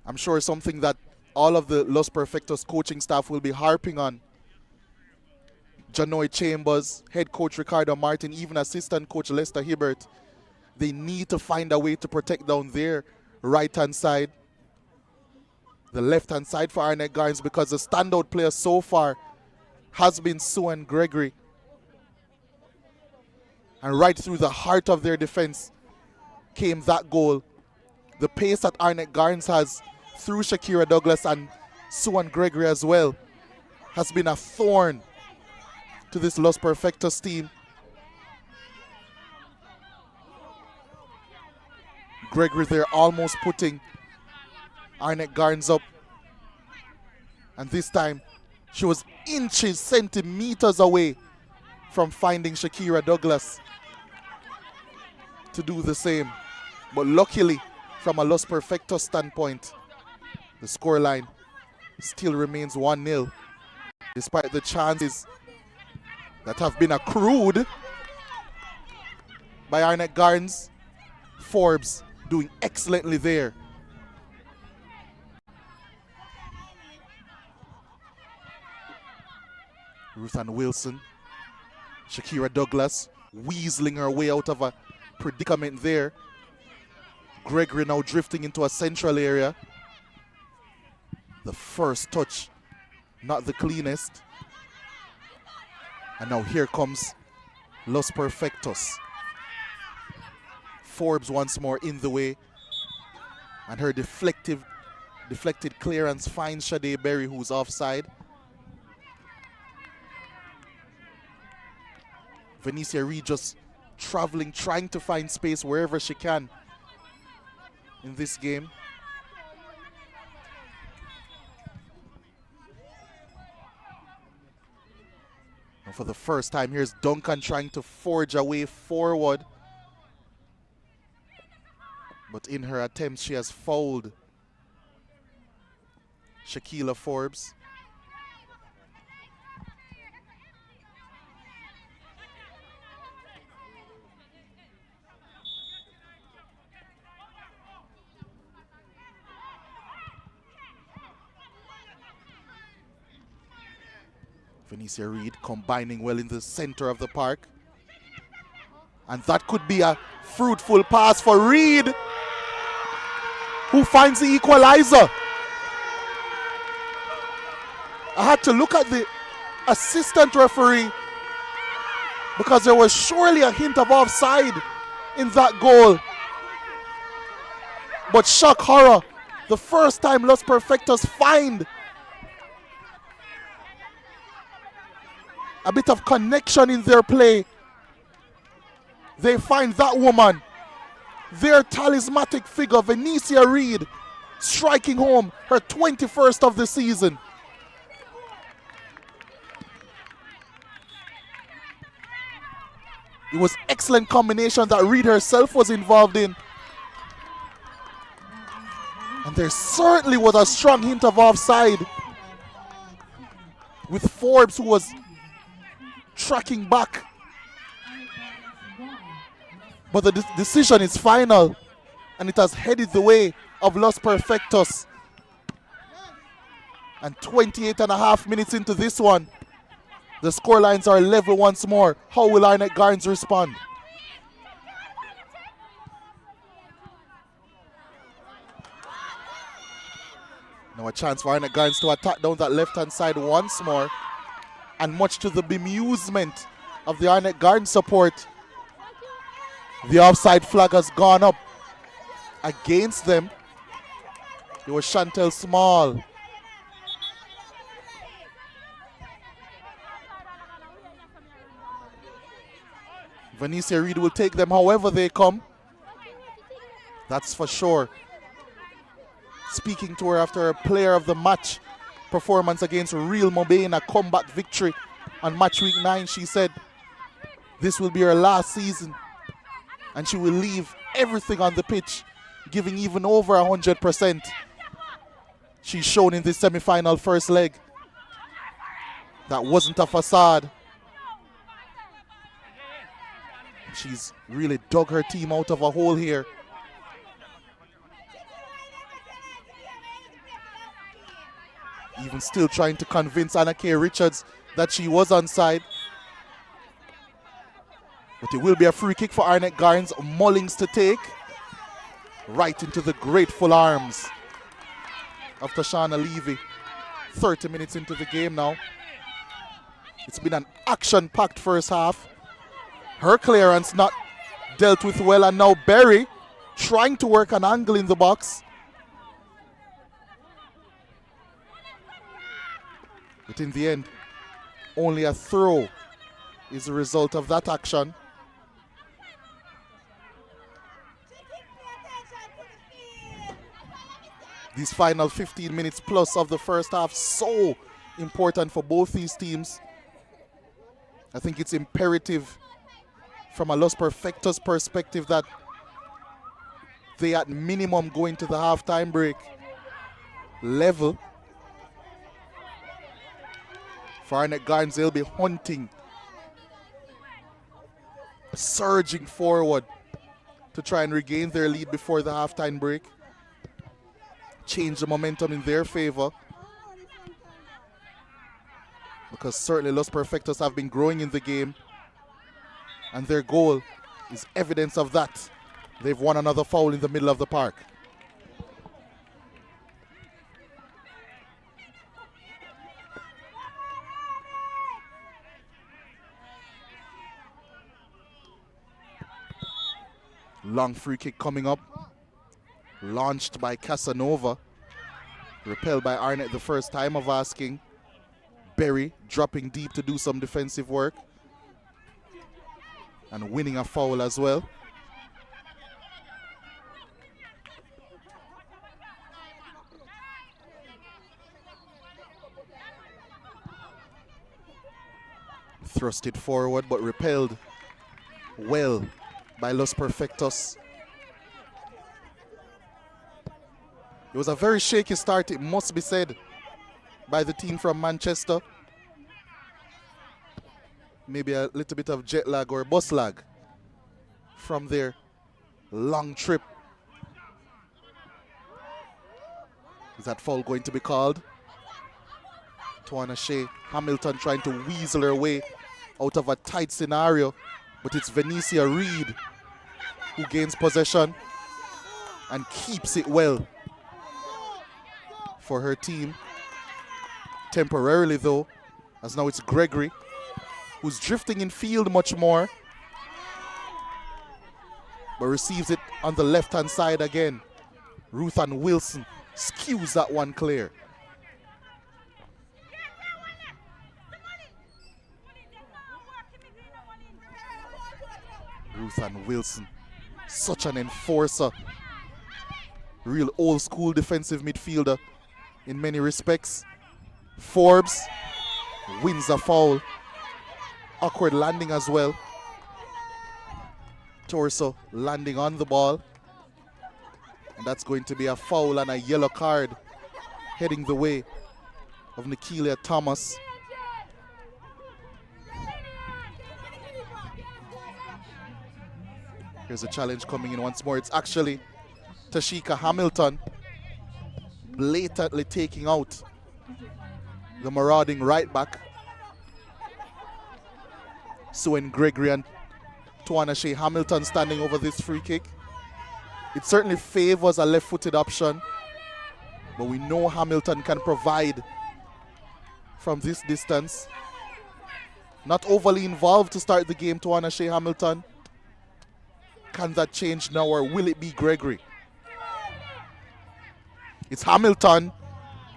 Speaker 10: I'm sure something that all of the Los Perfectos coaching staff will be harping on. Janoy Chambers, head coach Ricardo Martin, even assistant coach Lester Hibbert. They need to find a way to protect down their right-hand side. The left-hand side for Arnett Gardens, because the standout player so far has been Sue and Gregory. And right through the heart of their defense came that goal. The pace that Arnett Gardens has through Shakira Douglas and Sue and Gregory as well has been a thorn to this Los Perfectos team. Gregory there almost putting Arnett Gardens up. And this time she was inches, centimeters away from finding Shakira Douglas to do the same. But luckily, from a Los Perfectos standpoint, the scoreline still remains 1-0 Despite the chances that have been accrued by Arnett Gardens, Forbes doing excellently there. Ruth Ann Wilson, Shakira Douglas weaseling her way out of a predicament there. Gregory now drifting into a central area. The first touch, not the cleanest. And now here comes Los Perfectos. Forbes once more in the way. And her deflected clearance finds Sade Berry, who's offside. Venicia Reed just traveling, trying to find space wherever she can in this game. And for the first time, here's Duncan trying to forge a way forward. But in her attempts, she has fouled Shaquila Forbes. Venicia Reed combining well in the center of the park. And that could be a fruitful pass for Reed, who finds the equalizer. I had to look at the assistant referee because there was surely a hint of offside in that goal. But shock horror, the first time Los Perfectos find a bit of connection in their play, they find that woman, their talismanic figure, Venicia Reed, striking home her 21st of the season. It was excellent combination that Reed herself was involved in. And there certainly was a strong hint of offside with Forbes, who was tracking back. But the decision is final, and it has headed the way of Los Perfectos. And 28.5 minutes into this one, the scorelines are level once more. How will Arnett Gardens respond? Now a chance for Arnett Gardens to attack down that left-hand side once more. And much to the bemusement of the Arnett Gardens support, the offside flag has gone up against them. It was Chantel Small. Venicia Reed will take them however they come. That's for sure. Speaking to her after a player of the match performance against Real Mobane, a comeback victory on match week 9, she said this will be her last season and she will leave everything on the pitch, giving even over 100%. She's shown in this semi-final first leg. That wasn't a facade. She's really dug her team out of a hole here. Even still trying to convince Anna K. Richards that she was onside. But it will be a free kick for Arnett Gardens. Mullings to take. Right into the grateful arms of Tashana Levy. 30 minutes into the game now. It's been an action-packed first half. Her clearance not dealt with well, and now Berry trying to work an angle in the box. But in the end, only a throw is the result of that action. These final 15 minutes plus of the first half, so important for both these teams. I think it's imperative from a Los Perfectos perspective that they at minimum go into the halftime break level. For Arnett Gardens, they'll be hunting, surging forward to try and regain their lead before the halftime break. Change the momentum in their favor. Because certainly Los Perfectos have been growing in the game. And their goal is evidence of that. They've won another foul in the middle of the park. Long free kick coming up. Launched by Casanova. Repelled by Arnett the first time of asking. Berry dropping deep to do some defensive work. And winning a foul as well. Thrusted forward but repelled well by Los Perfectos. It was a very shaky start, it must be said, by the team from Manchester. Maybe a little bit of jet lag or bus lag from their long trip. Is that foul going to be called? Tawana Shea Hamilton trying to weasel her way out of a tight scenario, but it's Venetia Reed who gains possession and keeps it well for her team. Temporarily though, as now it's Gregory who's drifting in field much more, but receives it on the left-hand side again. Ruth and Wilson skews that one clear. Ruth and Wilson, such an enforcer. Real old school defensive midfielder in many respects. Forbes wins a foul. Awkward landing as well. Torso landing on the ball. And that's going to be a foul and a yellow card heading the way of Nikelia Thomas. Here's a challenge coming in once more. It's actually Tashika Hamilton blatantly taking out the marauding right back. So when Gregory and Tawana Shea Hamilton standing over this free kick, it certainly favors a left-footed option, but we know Hamilton can provide from this distance. Not overly involved to start the game, Tawana Shea Hamilton. Can that change now, or will it be Gregory? It's Hamilton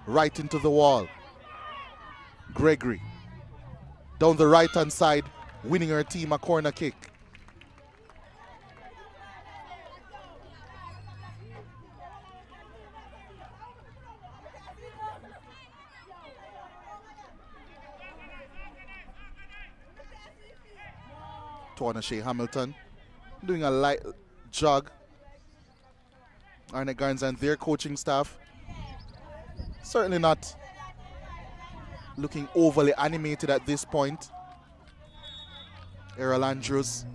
Speaker 10: right into the wall. Gregory down the right-hand side, winning her team a corner kick. Tawana Shea Hamilton doing a light jog. Arnett Gardens and their coaching staff certainly not looking overly animated at this point. Errol Andrews,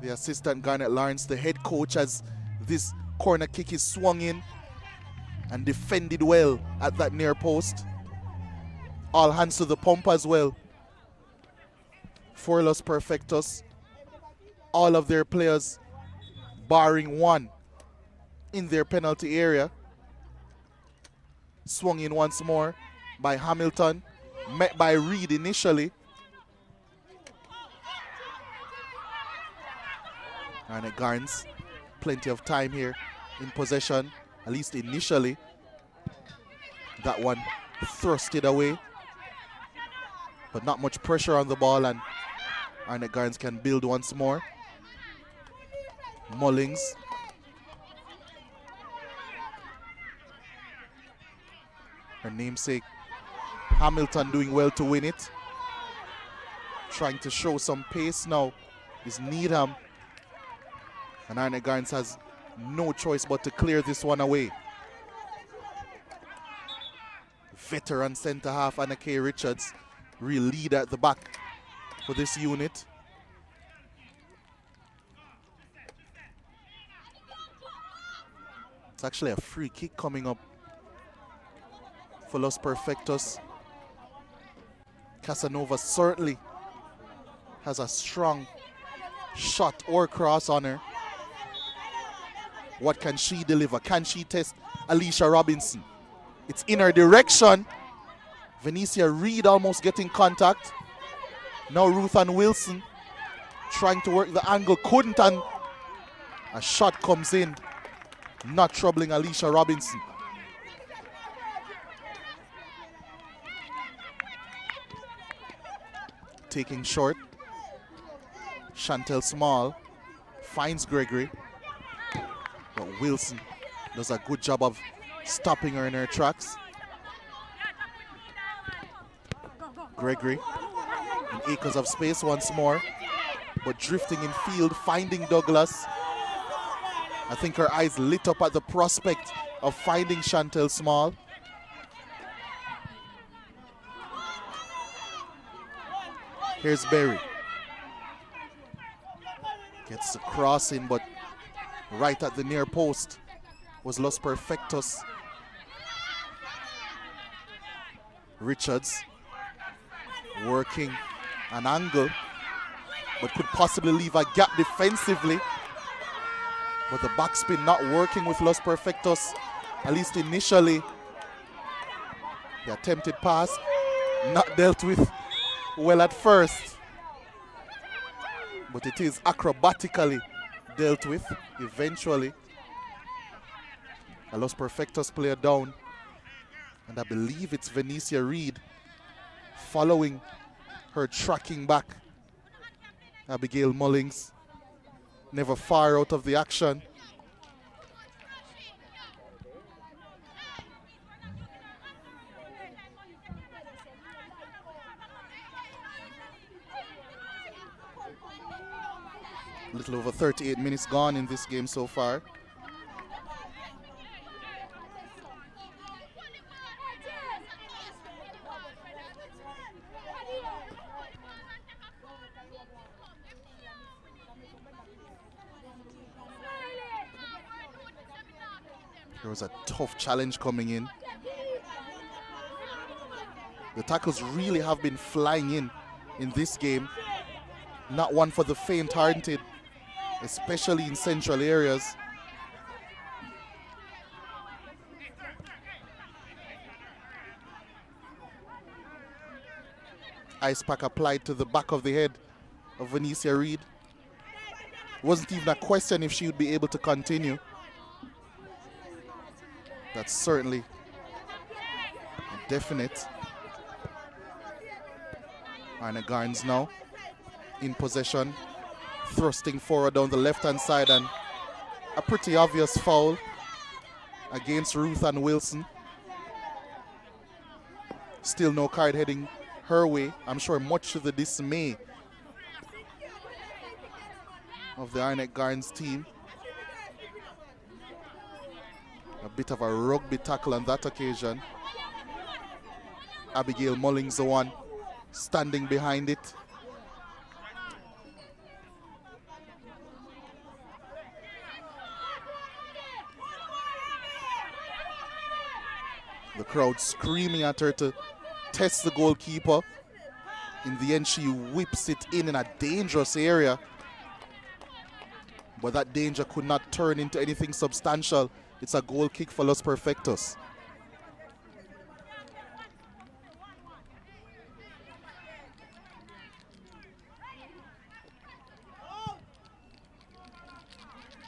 Speaker 10: the assistant Garnet Lawrence, the head coach, as this corner kick is swung in and defended well at that near post. All hands to the pump as well for Los Perfectos. All of their players, barring one, in their penalty area. Swung in once more by Hamilton, met by Reed initially. Arnett Gardens, plenty of time here in possession, at least initially. That one thrusted away, but not much pressure on the ball, and Arnett Gardens can build once more. Mullings. Her namesake Hamilton doing well to win it. Trying to show some pace now is Needham. And Arnett Gardens has no choice but to clear this one away. Veteran centre half Anna K. Richards real leader at the back for this unit. It's actually a free kick coming up for Los Perfectos. Casanova certainly has a strong shot or cross on her. What can she deliver? Can she test Alicia Robinson? It's in her direction. Venetia Reed almost getting contact. Now Ruth Ann Wilson trying to work the angle, couldn't, and a shot comes in, not troubling Alicia Robinson. Taking short. Chantel Small finds Gregory, but Wilson does a good job of stopping her in her tracks. Gregory in acres of space once more, but drifting in field, finding Douglas. I think her eyes lit up at the prospect of finding Chantel Small. Here's Berry. Gets the cross in, but right at the near post was Los Perfectos. Richards working an angle, but could possibly leave a gap defensively. But the backspin not working with Los Perfectos, at least initially. The attempted pass not dealt with well at first, but it is acrobatically dealt with eventually. A Los Perfectos player down, and I believe it's Venetia Reed following her tracking back. Abigail Mullings never far out of the action. A little over 38 minutes gone in this game so far. There was a tough challenge coming in. The tackles really have been flying in this game. Not one for the faint-hearted, especially in central areas. Ice pack applied to the back of the head of Venetia Reed. Wasn't even a question if she would be able to continue. That's certainly a definite. Arnett Garnes now in possession, thrusting forward down the left-hand side, and a pretty obvious foul against Ruth Ann Wilson. Still no card heading her way, I'm sure much to the dismay of the Arnett Garnes team. A bit of a rugby tackle on that occasion. Abigail Mullings, the one standing behind it. The crowd screaming at her to test the goalkeeper. In the end, she whips it in a dangerous area. But that danger could not turn into anything substantial. It's a goal kick for Los Perfectos.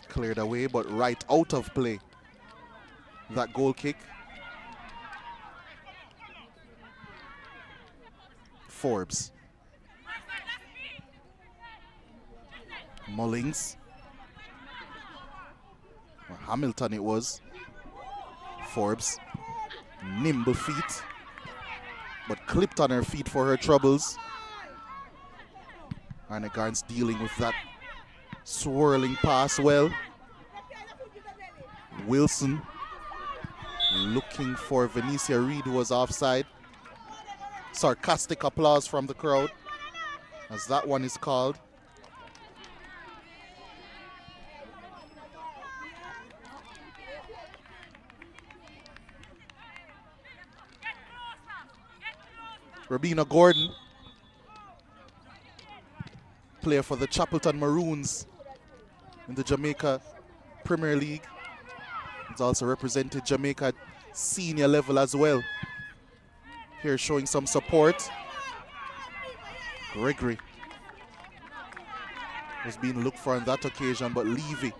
Speaker 10: Cleared away, but right out of play. That goal kick. Forbes. Mullings. Or Hamilton it was. Forbes. Nimble feet. But clipped on her feet for her troubles. Arnett Garnes dealing with that swirling pass well. Wilson looking for Venetia Reed, who was offside. Sarcastic applause from the crowd as that one is called. Robina Gordon, player for the Chapelton Maroons in the Jamaica Premier League. He's also represented Jamaica at senior level as well. Here showing some support. Gregory was being looked for on that occasion, but Levy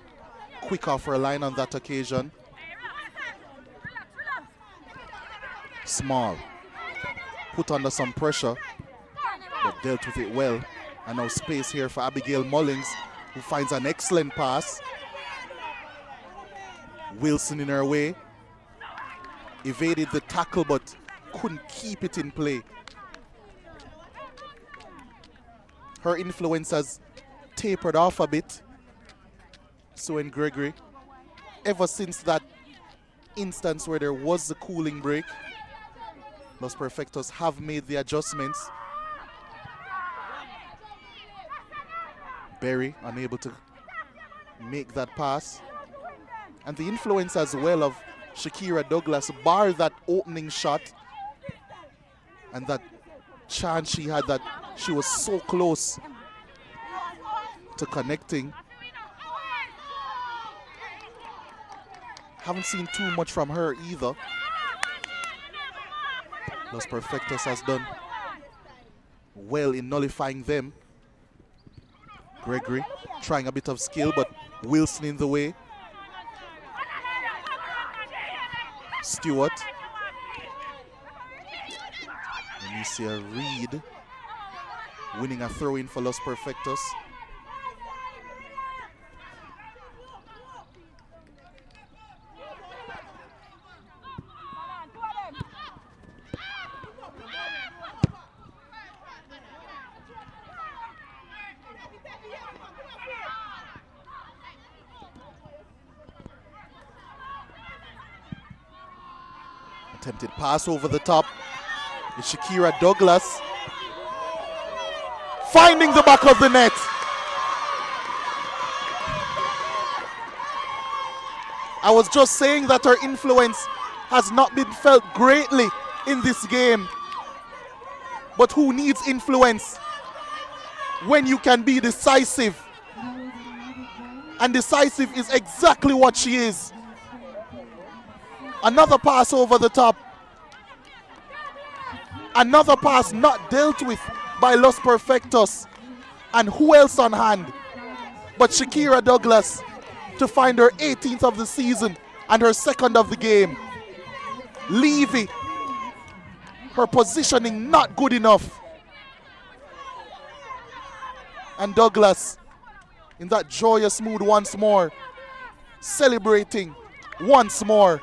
Speaker 10: quick off her line on that occasion. Small put under some pressure, but dealt with it well. And now space here for Abigail Mullings, who finds an excellent pass. Wilson in her way. Evaded the tackle, but couldn't keep it in play. Her influence has tapered off a bit. So in Gregory, ever since that instance where there was the cooling break, Los Perfectos have made the adjustments. Berry unable to make that pass. And the influence as well of Shakira Douglas, bar that opening shot and that chance she had that she was so close to connecting. Haven't seen too much from her either. Los Perfectos has done well in nullifying them. Gregory trying a bit of skill, but Wilson in the way. Stewart. Anicia Reed winning a throw-in for Los Perfectos. Attempted pass over the top. It's Shakira Douglas finding the back of the net. I was just saying that her influence has not been felt greatly in this game. But who needs influence when you can be decisive? And decisive is exactly what she is. Another pass over the top. Another pass not dealt with by Los Perfectos. And who else on hand but Shakira Douglas to find her 18th of the season and her second of the game. Levy, her positioning not good enough. And Douglas in that joyous mood once more, celebrating once more,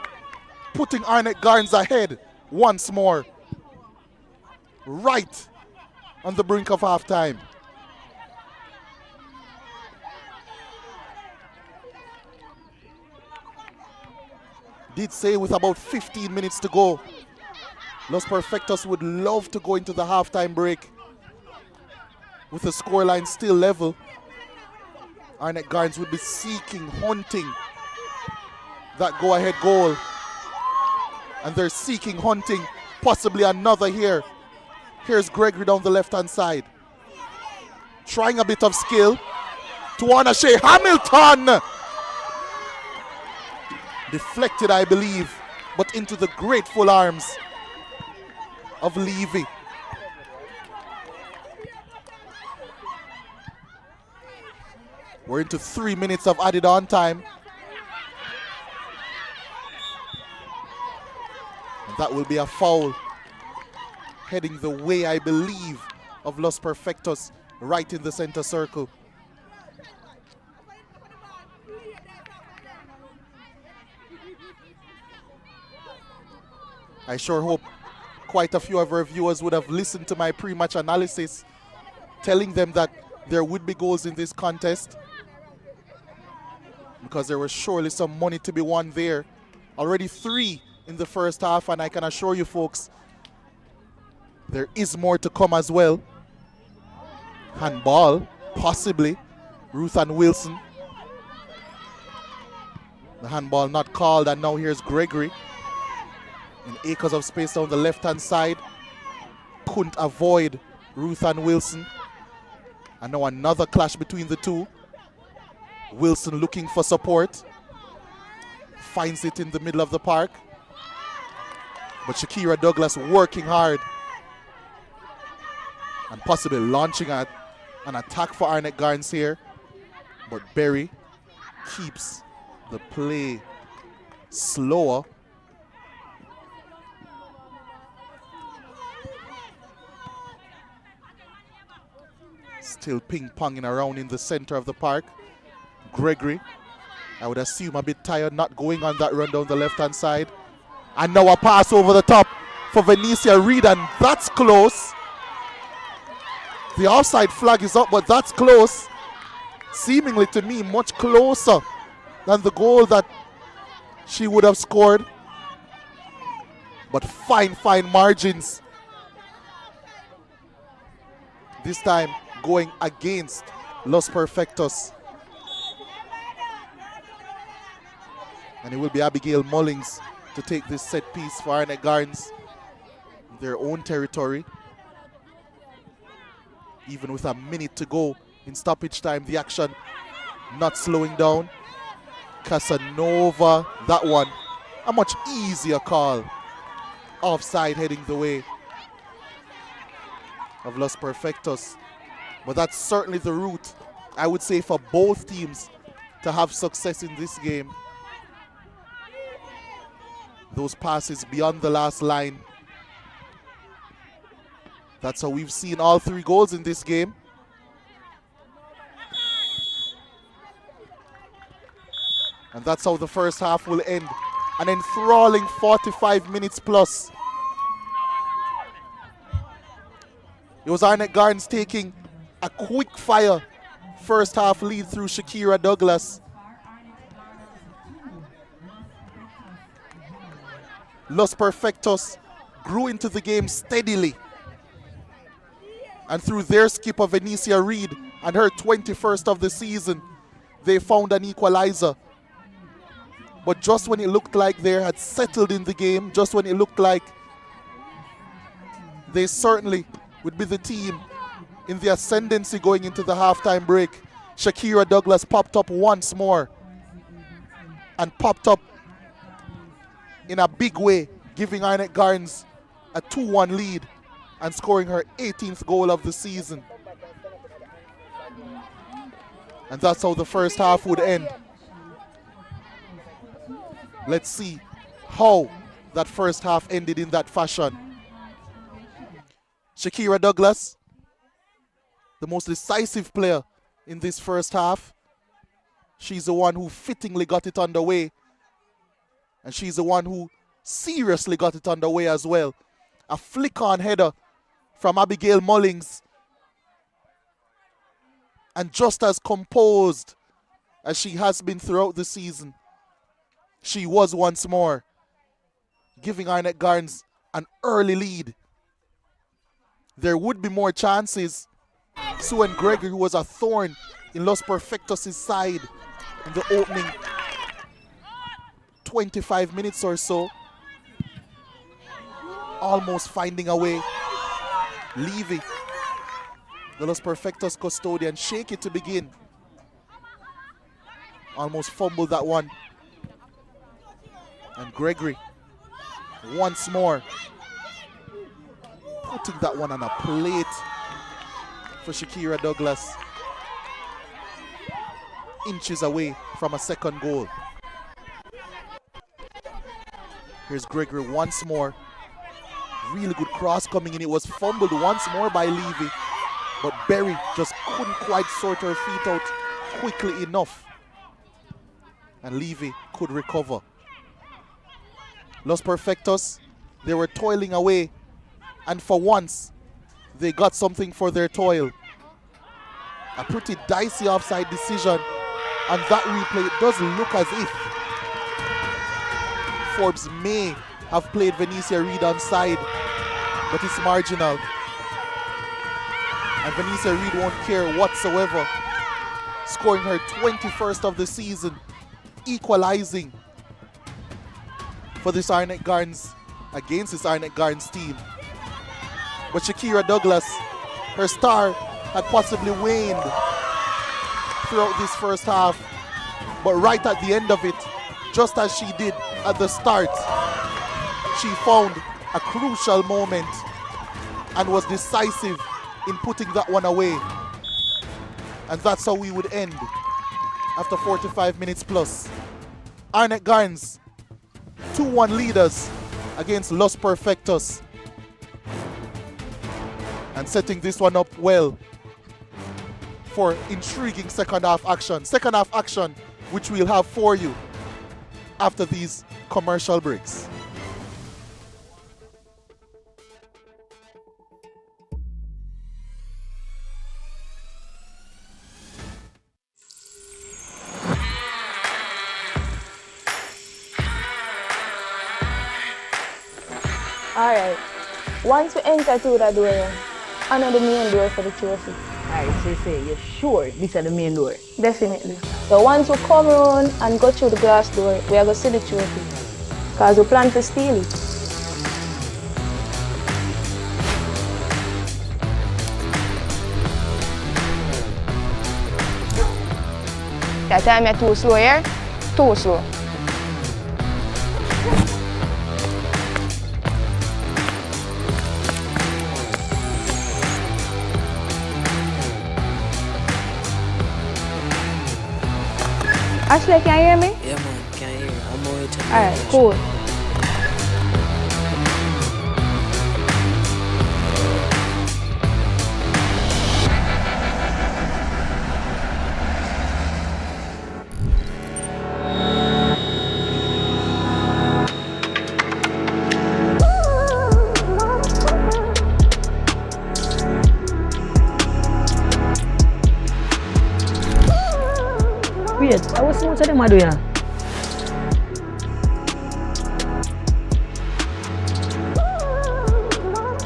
Speaker 10: putting Arnett Garns ahead once more, right on the brink of halftime. Did say with about 15 minutes to go, Los Perfectos would love to go into the halftime break with the scoreline still level. Arnett Garns would be seeking, hunting that go-ahead goal. And they're seeking, hunting possibly another here. Here's Gregory down the left-hand side. Trying a bit of skill. Tawana Shea Hamilton! Deflected, I believe, but into the grateful arms of Levy. We're into 3 minutes of added on time. And that will be a foul heading the way, I believe, of Los Perfectos, right in the center circle. I sure hope quite a few of our viewers would have listened to my pre-match analysis, telling them that there would be goals in this contest, because there was surely some money to be won there. Already 3 in the first half, and I can assure you folks, There is more to come as well. Handball, possibly. Ruth and Wilson. The handball not called, and now here's Gregory. In acres of space down the left-hand side. Couldn't avoid Ruth and Wilson. And now another clash between the two. Wilson looking for support. Finds it in the middle of the park. But Shakira Douglas working hard. And possibly launching an attack for Arnett Gardens here. But Berry keeps the play slower. Still ping-ponging around in the center of the park. Gregory, I would assume a bit tired, not going on that run down the left-hand side. And now a pass over the top for Venetia Reed, and that's close. The offside flag is up, but that's close. Seemingly to me much closer than the goal that she would have scored. But fine margins. This time going against Los Perfectos. And it will be Abigail Mullings to take this set piece for Arnett Gardens in their own territory. Even with a minute to go in stoppage time, the action not slowing down. Casanova, that one, a much easier call. Offside heading the way of Los Perfectos. But that's certainly the route, I would say, for both teams to have success in this game. Those passes beyond the last line. That's how we've seen all 3 goals in this game. And that's how the first half will end. An enthralling 45 minutes plus. It was Arnett Gardens taking a quick fire first half lead through Shakira Douglas. Los Perfectos grew into the game steadily. And through their skipper Venetia Reed and her 21st of the season, they found an equalizer. But just when it looked like they had settled in the game, just when it looked like they certainly would be the team in the ascendancy going into the halftime break, Shakira Douglas popped up once more. And popped up in a big way, giving Arnett Gardens a 2-1 lead and scoring her 18th goal of the season. And that's how the first half would end. Let's see how that first half ended in that fashion. Shakira Douglas, the most decisive player in this first half. She's the one who fittingly got it underway. And she's the one who seriously got it underway as well. A flick-on header from Abigail Mullings. And just as composed as she has been throughout the season, she was once more giving Arnett Gardens an early lead. There would be more chances. Sue and Gregory, who was a thorn in Los Perfectos' side in the opening 25 minutes or so, almost finding a way. Levy, the Los Perfectos custodian, shake it to begin. Almost fumbled that one. And Gregory, once more, putting that one on a plate for Shakira Douglas. Inches away from a second goal. Here's Gregory once more. Really good cross coming in. It was fumbled once more by Levy. But Berry just couldn't quite sort her feet out quickly enough. And Levy could recover. Los Perfectos, they were toiling away. And for once, they got something for their toil. A pretty dicey offside decision. And that replay, it does look as if Forbes may have played Venetia Reed onside. but it's marginal. And Vanessa Reed won't care whatsoever. Scoring her 21st of the season, equalizing for this Arnett Gardens, against this Arnett Gardens team. But Shakira Douglas, her star had possibly waned throughout this first half, but right at the end of it, just as she did at the start, she found a crucial moment and was decisive in putting that one away. And that's how we would end after 45 minutes plus. Arnett Gardens, 2-1 leaders against Los Perfectos. And setting this one up well for intriguing second half action. Second half action, which we'll have for you after these commercial breaks.
Speaker 15: Alright, once we enter through that door, I know the main door for the trophy.
Speaker 16: Alright, so you say you're sure this is the main door?
Speaker 15: Definitely. So once we come around and go through the glass door, we are going to see the trophy. Because we plan to steal it. That time you're too slow here? Too slow. Ashley, can you hear me?
Speaker 17: Yeah, man, can hear you. I'm already telling you.
Speaker 15: Alright, cool.
Speaker 16: Wait, I was supposed to do my doing.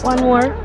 Speaker 16: One more.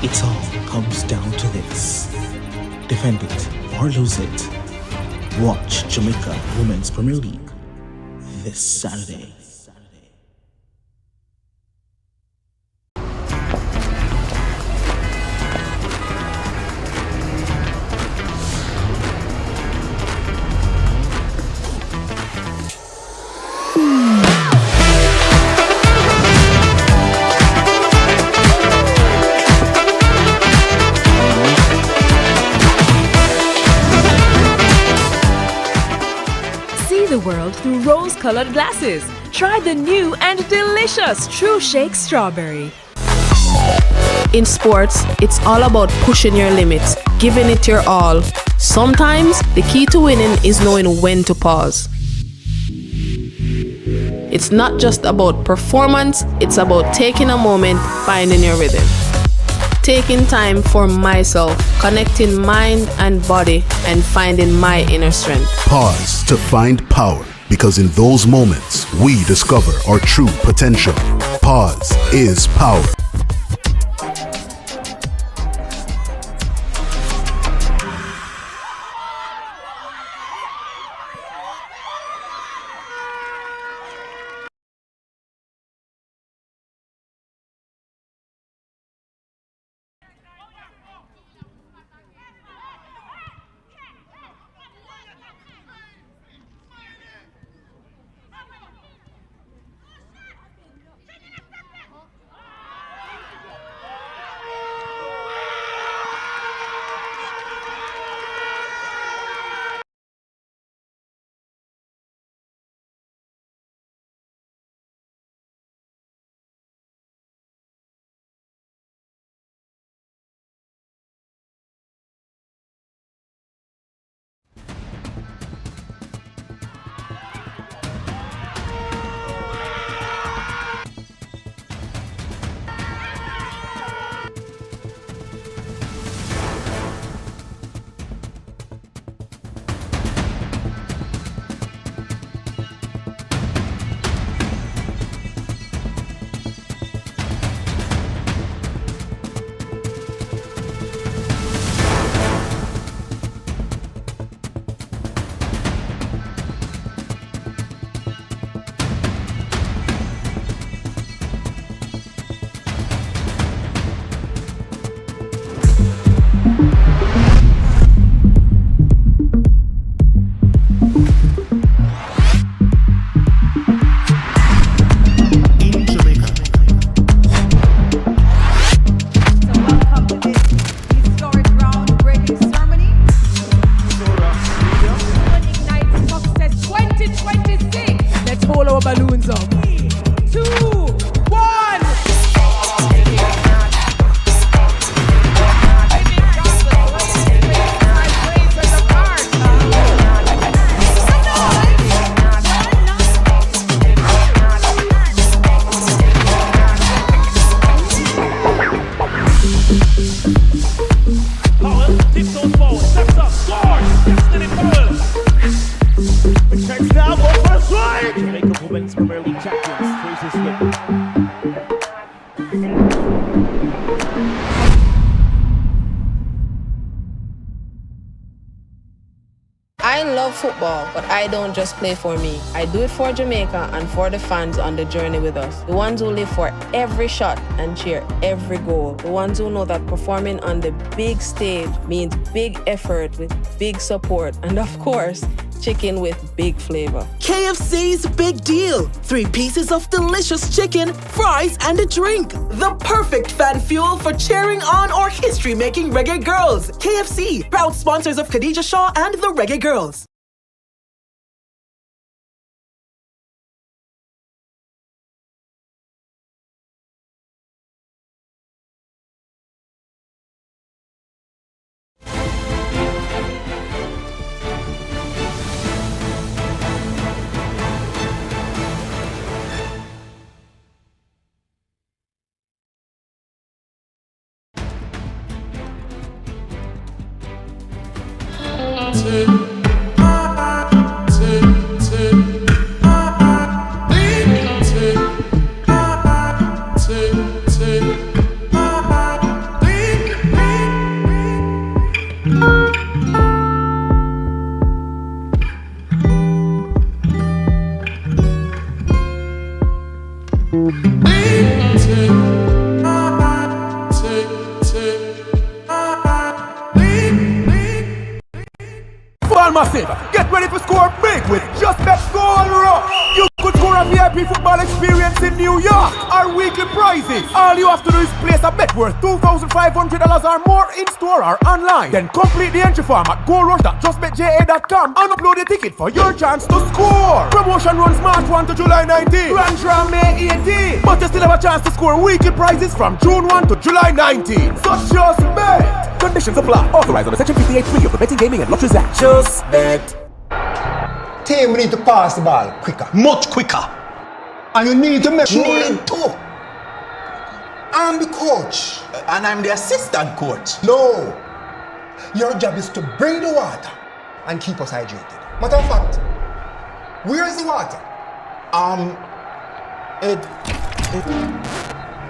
Speaker 18: It all comes down to this. Defend it or lose it. Watch Jamaica Women's Premier League this Saturday.
Speaker 8: The world through rose-colored glasses. Try the new and delicious True Shake Strawberry.
Speaker 1: In sports, it's all about pushing your limits, giving it your all. Sometimes, the key to winning is knowing when to pause. It's not just about performance, it's about taking a moment, finding your rhythm. Taking time for myself, connecting mind and body, and finding my inner strength.
Speaker 3: Pause to find power, because in those moments, we discover our true potential. Pause is power.
Speaker 1: I love football, but I don't just play for me. I do it for Jamaica and for the fans on the journey with us. The ones who live for every shot and cheer every goal. The ones who know that performing on the big stage means big effort with big support. And of course, chicken with big flavor.
Speaker 2: KFC's big deal. 3 pieces of delicious chicken, fries, and a drink. The perfect fan fuel for cheering on or history-making reggae girls. KFC, proud sponsors of Khadija Shaw and the Reggae Girls.
Speaker 6: Massive. Get ready to score big with Just Bet Goal Rush. You could score a VIP football experience in New York. Our weekly prizes. All you have to do is place a bet worth $2,500 or more in store or online. Then complete the entry form at goalrush.justbetja.com and upload the ticket for your chance to score. Promotion runs March 1 to July 19. Grand draw May 18. But you still have a chance to score weekly prizes from June 1 to July 19. So just bet. Conditions apply. Authorized under Section 58(3) of the Betting, Gaming and Lotteries Act.
Speaker 4: Just bet. Team, we need to pass the ball quicker.
Speaker 5: Much quicker.
Speaker 4: And you need to make sure.
Speaker 5: Need to.
Speaker 4: I'm the coach.
Speaker 5: And I'm the assistant coach.
Speaker 4: No. Your job is to bring the water and keep us hydrated. Matter of fact, where's the water?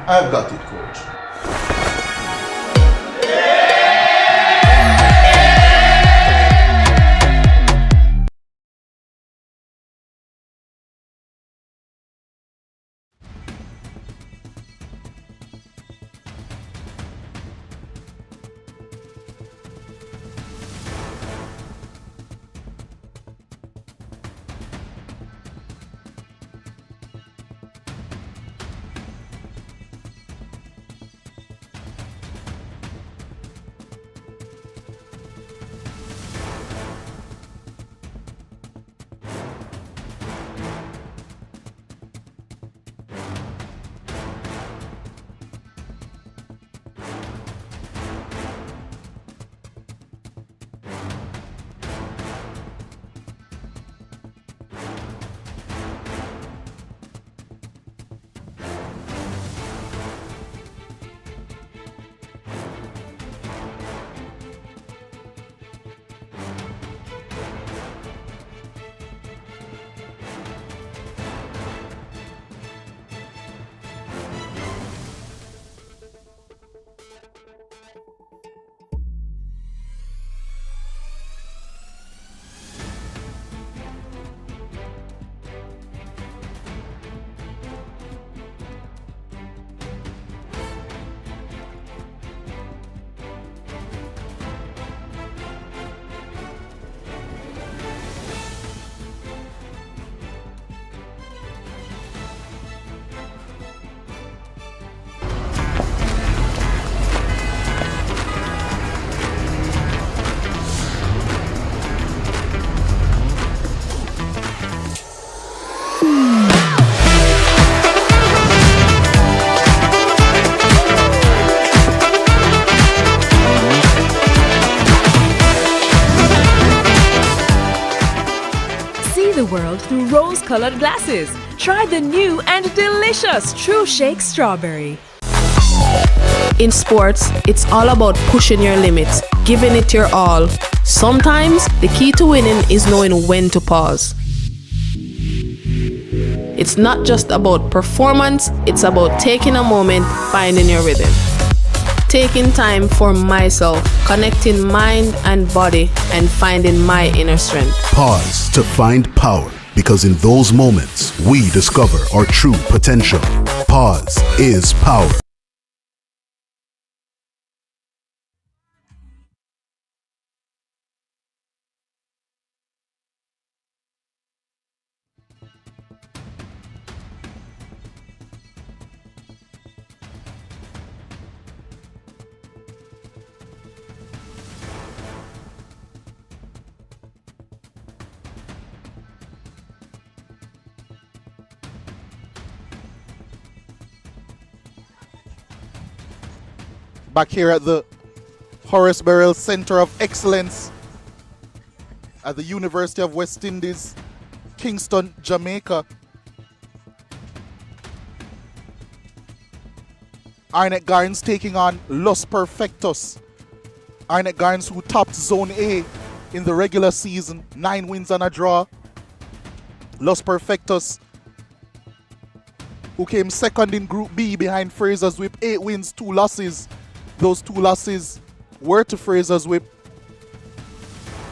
Speaker 5: I've got it, coach.
Speaker 8: The world through rose-colored glasses. Try the new and delicious True Shake Strawberry.
Speaker 1: In sports, it's all about pushing your limits, giving it your all. Sometimes, the key to winning is knowing when to pause. It's not just about performance, it's about taking a moment, finding your rhythm. Taking time for myself, connecting mind and body, and finding my inner strength.
Speaker 3: Pause to find power, because in those moments, we discover our true potential. Pause is power.
Speaker 10: Back here at the Horace Burrell Center of Excellence at the University of West Indies, Kingston, Jamaica. Arnett Gardens taking on Los Perfectos. Arnett Gardens, who topped Zone A in the regular season, 9 wins and a draw. Los Perfectos, who came second in Group B behind Fraser's Whip, 8 wins, 2 losses. Those 2 losses were to Fraser's Whip.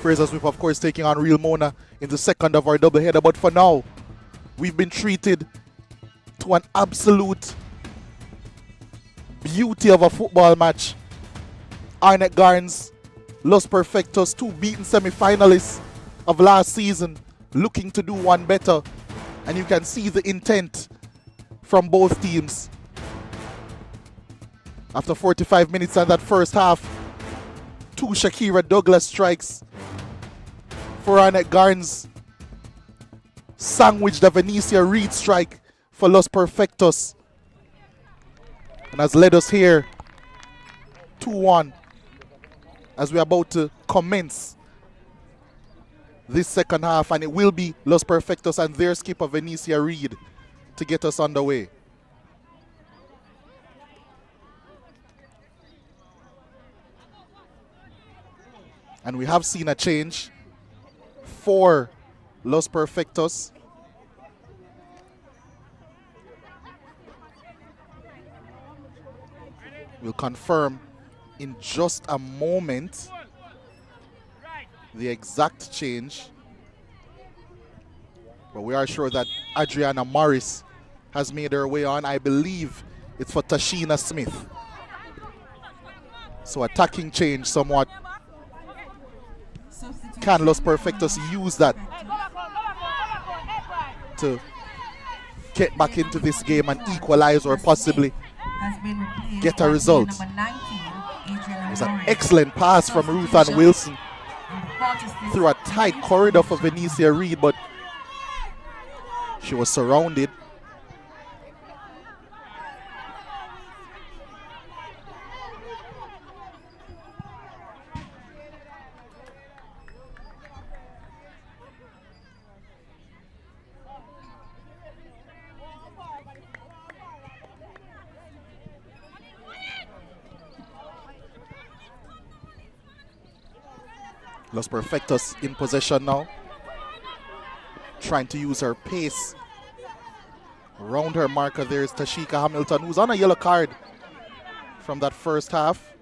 Speaker 10: Fraser's Whip, of course, taking on Real Mona in the second of our doubleheader. But for now, we've been treated to an absolute beauty of a football match. Arnett Gardens, Los Perfectos, 2 beaten semi-finalists of last season, looking to do one better. And you can see the intent from both teams. After 45 minutes in that first half, 2 Shakira Douglas strikes for Arnett Gardens, sandwiched the Venetia Reed strike for Los Perfectos, and has led us here 2-1 as we're about to commence this second half, and it will be Los Perfectos and their skipper Venetia Reed to get us underway. And we have seen a change for Los Perfectos. We'll confirm in just a moment the exact change. But we are sure that Adriana Morris has made her way on. I believe it's for Tashina Smith. So attacking change somewhat. Can Los Perfectos use that to get back into this game and equalize or possibly get a result? It's an excellent pass from Ruth Ann Wilson through a tight corridor for Venetia Reed, but she was surrounded. Los Perfectos in possession now. Trying to use her pace. Around her marker there is Tashika Hamilton, who's on a yellow card from that first half.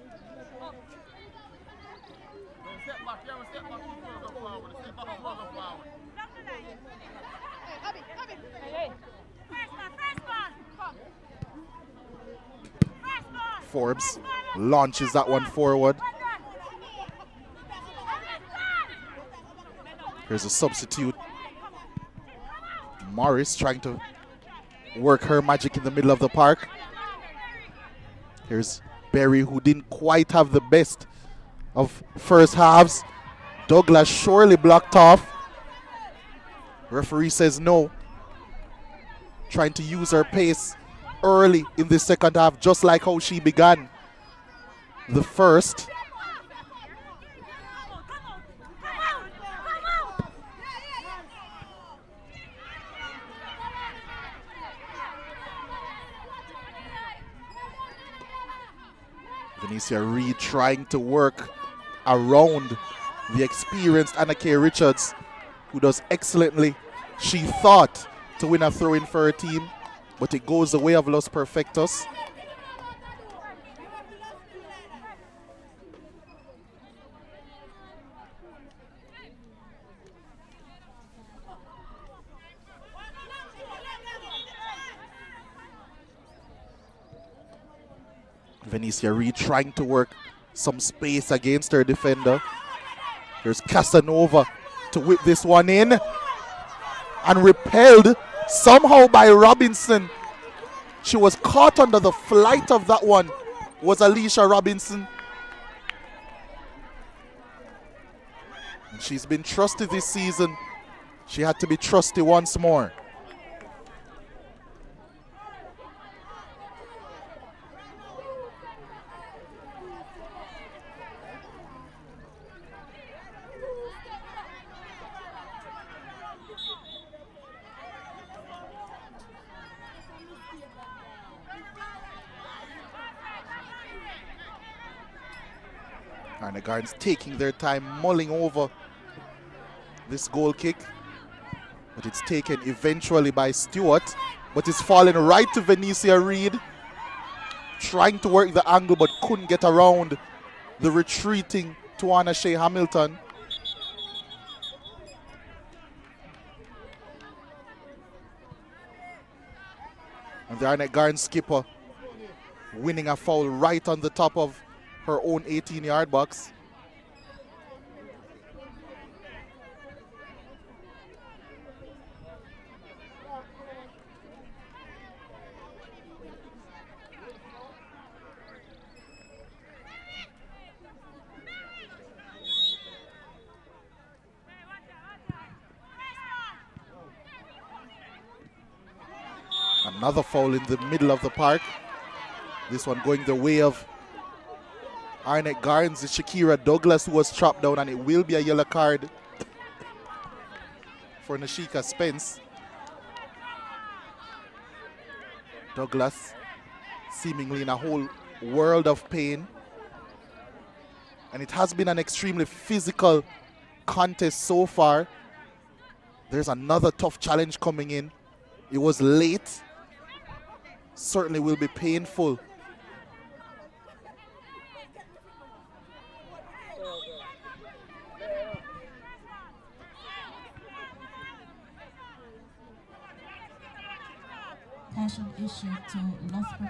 Speaker 10: Forbes launches that one forward. Here's a substitute. Morris trying to work her magic in the middle of the park. Here's Berry, who didn't quite have the best of first halves. Douglas surely blocked off. Referee says no. Trying to use her pace early in the second half, just like how she began the first. Venetia Reed trying to work around the experienced Anna K. Richards, who does excellently, she thought, to win a throw-in for her team, but it goes the way of Los Perfectos. Venetia Reed trying to work some space against her defender. Here's Casanova to whip this one in. And repelled somehow by Robinson. She was caught under the flight of that one, was Alicia Robinson. And she's been trusted this season. She had to be trusty once more. And the Gardens taking their time, mulling over this goal kick. But it's taken eventually by Stewart. But it's falling right to Venetia Reed. Trying to work the angle but couldn't get around the retreating Tuana Shea Hamilton. And the Arnett Gardens skipper winning a foul right on the top of her own 18-yard box. Another foul in the middle of the park. This one going the way of Arnett Gardens. It's Shakira Douglas who was chopped down, and it will be a yellow card for Nashika Spence. Douglas seemingly in a whole world of pain. And it has been an extremely physical contest so far. There's another tough challenge coming in. It was late. Certainly will be painful.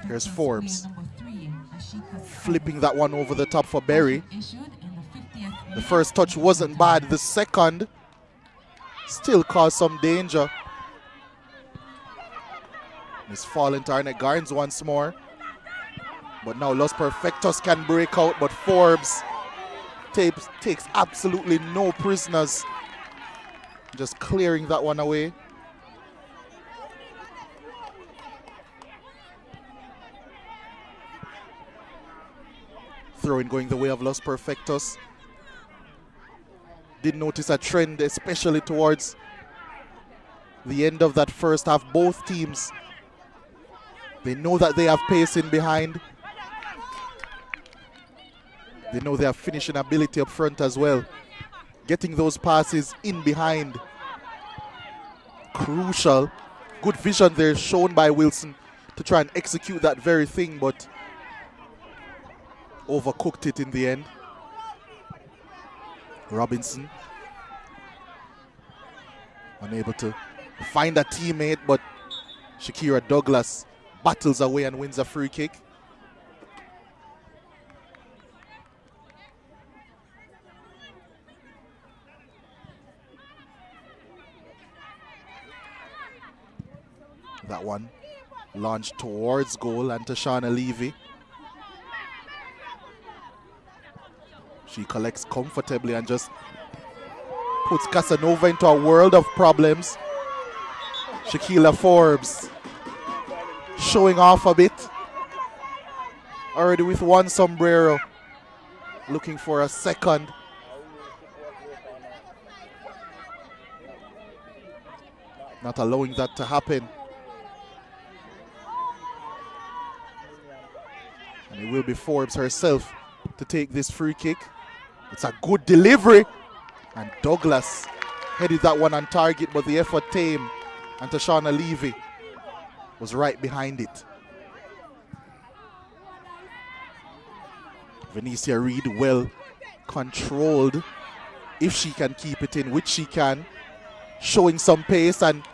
Speaker 10: Here's Forbes flipping that one over the top for Berry. The first touch wasn't bad. The second still caused some danger. It's falling to Arnett Garns once more. But now Los Perfectos can break out, but Forbes takes absolutely no prisoners. Just clearing that one away. Throw-in going the way of Los Perfectos. Did notice a trend, especially towards the end of that first half. Both teams, they know that they have pace in behind. They know they have finishing ability up front as well. Getting those passes in behind, crucial. Good vision there shown by Wilson to try and execute that very thing, but overcooked it in the end. Robinson unable to find a teammate, but Shakira Douglas battles away and wins a free kick. That one launched towards goal and to Shauna Levy. She collects comfortably and just puts Casanova into a world of problems. Shaquila Forbes showing off a bit. Already with one sombrero. Looking for a second. Not allowing that to happen. And it will be Forbes herself to take this free kick. It's a good delivery. And Douglas headed that one on target, but the effort tame. And Tashana Levy was right behind it. Venetia Reid well controlled. If she can keep it in, which she can. Showing some pace, and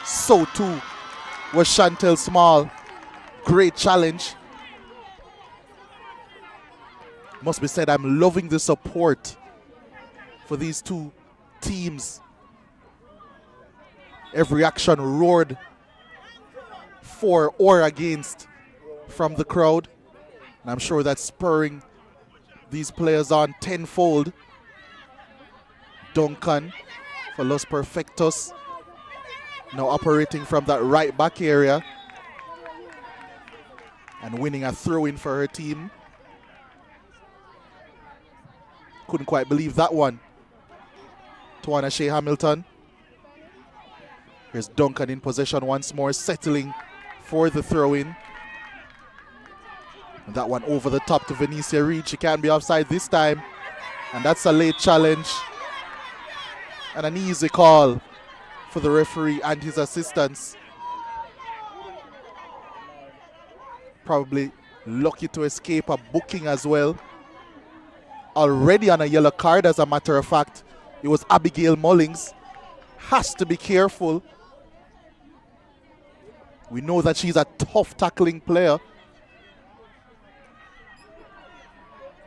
Speaker 10: so too was Chantel Small. Great challenge. Must be said, I'm loving the support for these two teams. Every action roared for or against from the crowd. And I'm sure that's spurring these players on tenfold. Duncan for Los Perfectos. Now operating from that right back area. And winning a throw-in for her team. Couldn't quite believe that one. Tawana Shea Hamilton. Here's Duncan in possession once more, settling for the throw-in. And that one over the top to Venetia Reid. She can't be offside this time. And that's a late challenge. And an easy call for the referee and his assistants. Probably lucky to escape a booking as well. Already on a yellow card, as a matter of fact. It was Abigail Mullings. Has to be careful. We know that she's a tough tackling player.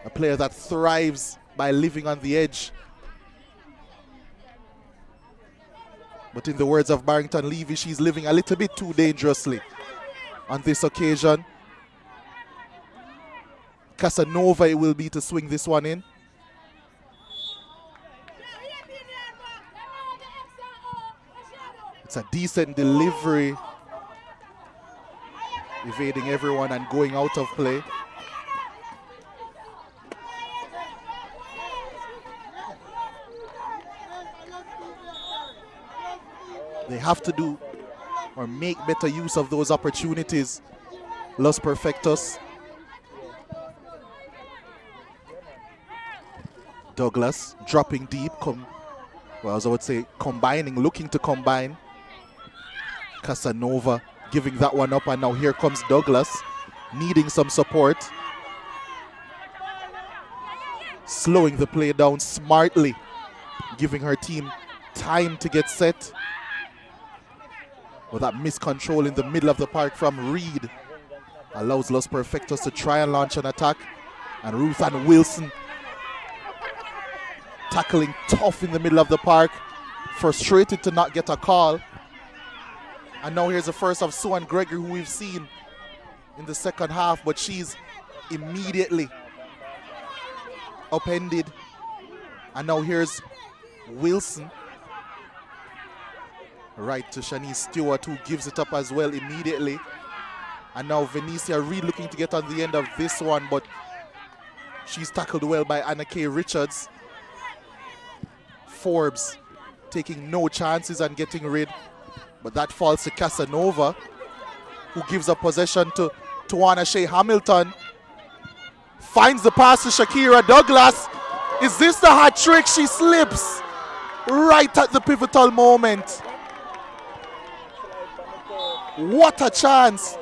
Speaker 10: A player that thrives by living on the edge. But in the words of Barrington Levy, she's living a little bit too dangerously on this occasion. Casanova it will be to swing this one in. It's a decent delivery. Evading everyone and going out of play. They have to do or make better use of those opportunities. Los Perfectos. Douglas dropping deep, as I would say, combining, looking to combine. Casanova giving that one up, and now here comes Douglas, needing some support. Slowing the play down smartly, giving her team time to get set. Well, that miscontrol in the middle of the park from Reed allows Los Perfectos to try and launch an attack. And Ruth Ann Wilson tackling tough in the middle of the park, frustrated to not get a call. And now here's the first of Sue and Gregory, who we've seen in the second half, but she's immediately upended. And now here's Wilson. Right to Shanice Stewart, who gives it up as well immediately. And now Venetia Reed looking to get on the end of this one, but she's tackled well by Anna K. Richards. Forbes taking no chances and getting rid, but that falls to Casanova, who gives up possession to Tawana Shea Hamilton. Finds the pass to Shakira Douglas. Is this the hat trick? She slips right at the pivotal moment. What a chance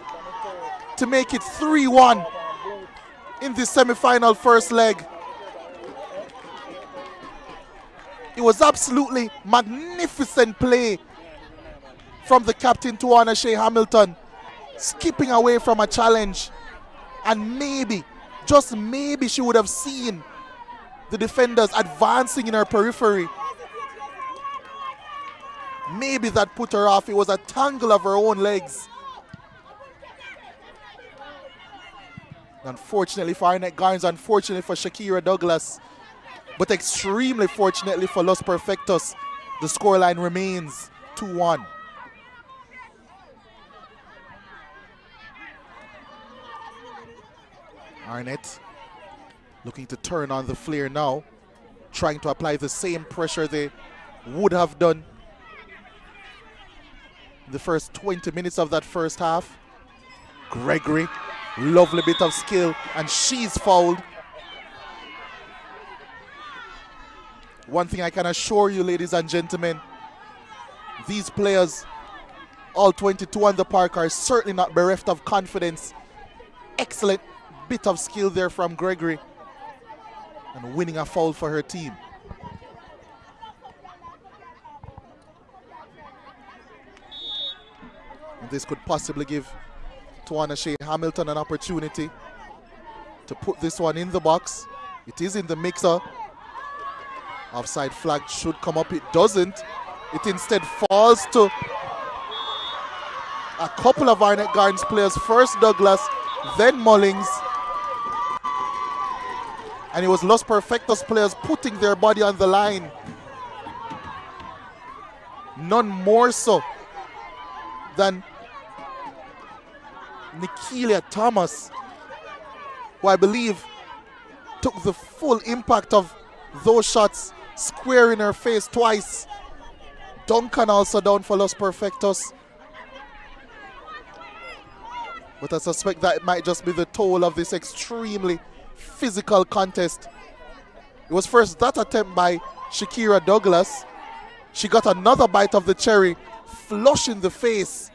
Speaker 10: to make it 3-1 in the semi-final first leg. It was absolutely magnificent play from the captain, Tawana Shea Hamilton, skipping away from a challenge. And maybe, just maybe, she would have seen the defenders advancing in her periphery. Maybe that put her off. It was a tangle of her own legs. Unfortunately for Arnett Garnes, unfortunately for Shakira Douglas, but extremely fortunately for Los Perfectos, the scoreline remains 2-1. Arnett looking to turn on the flare now, trying to apply the same pressure they would have done in the first 20 minutes of that first half. Gregory, lovely bit of skill, and she's fouled. One thing I can assure you, ladies and gentlemen, these players, all 22 on the park, are certainly not bereft of confidence. Excellent bit of skill there from Gregory, and winning a foul for her team. And this could possibly give Tawana Shea Hamilton an opportunity to put this one in the box. It is in the mixer. Offside flag should come up. It doesn't. It instead falls to a couple of Arnett Garnes players. First Douglas, then Mullings. And it was Los Perfectos players putting their body on the line. None more so than Nikelia Thomas, who I believe took the full impact of those shots square in her face twice. Duncan also down for Los Perfectos. But I suspect that it might just be the toll of this extremely physical contest. It was first that attempt by Shakira Douglas. She got another bite of the cherry, flush in the face.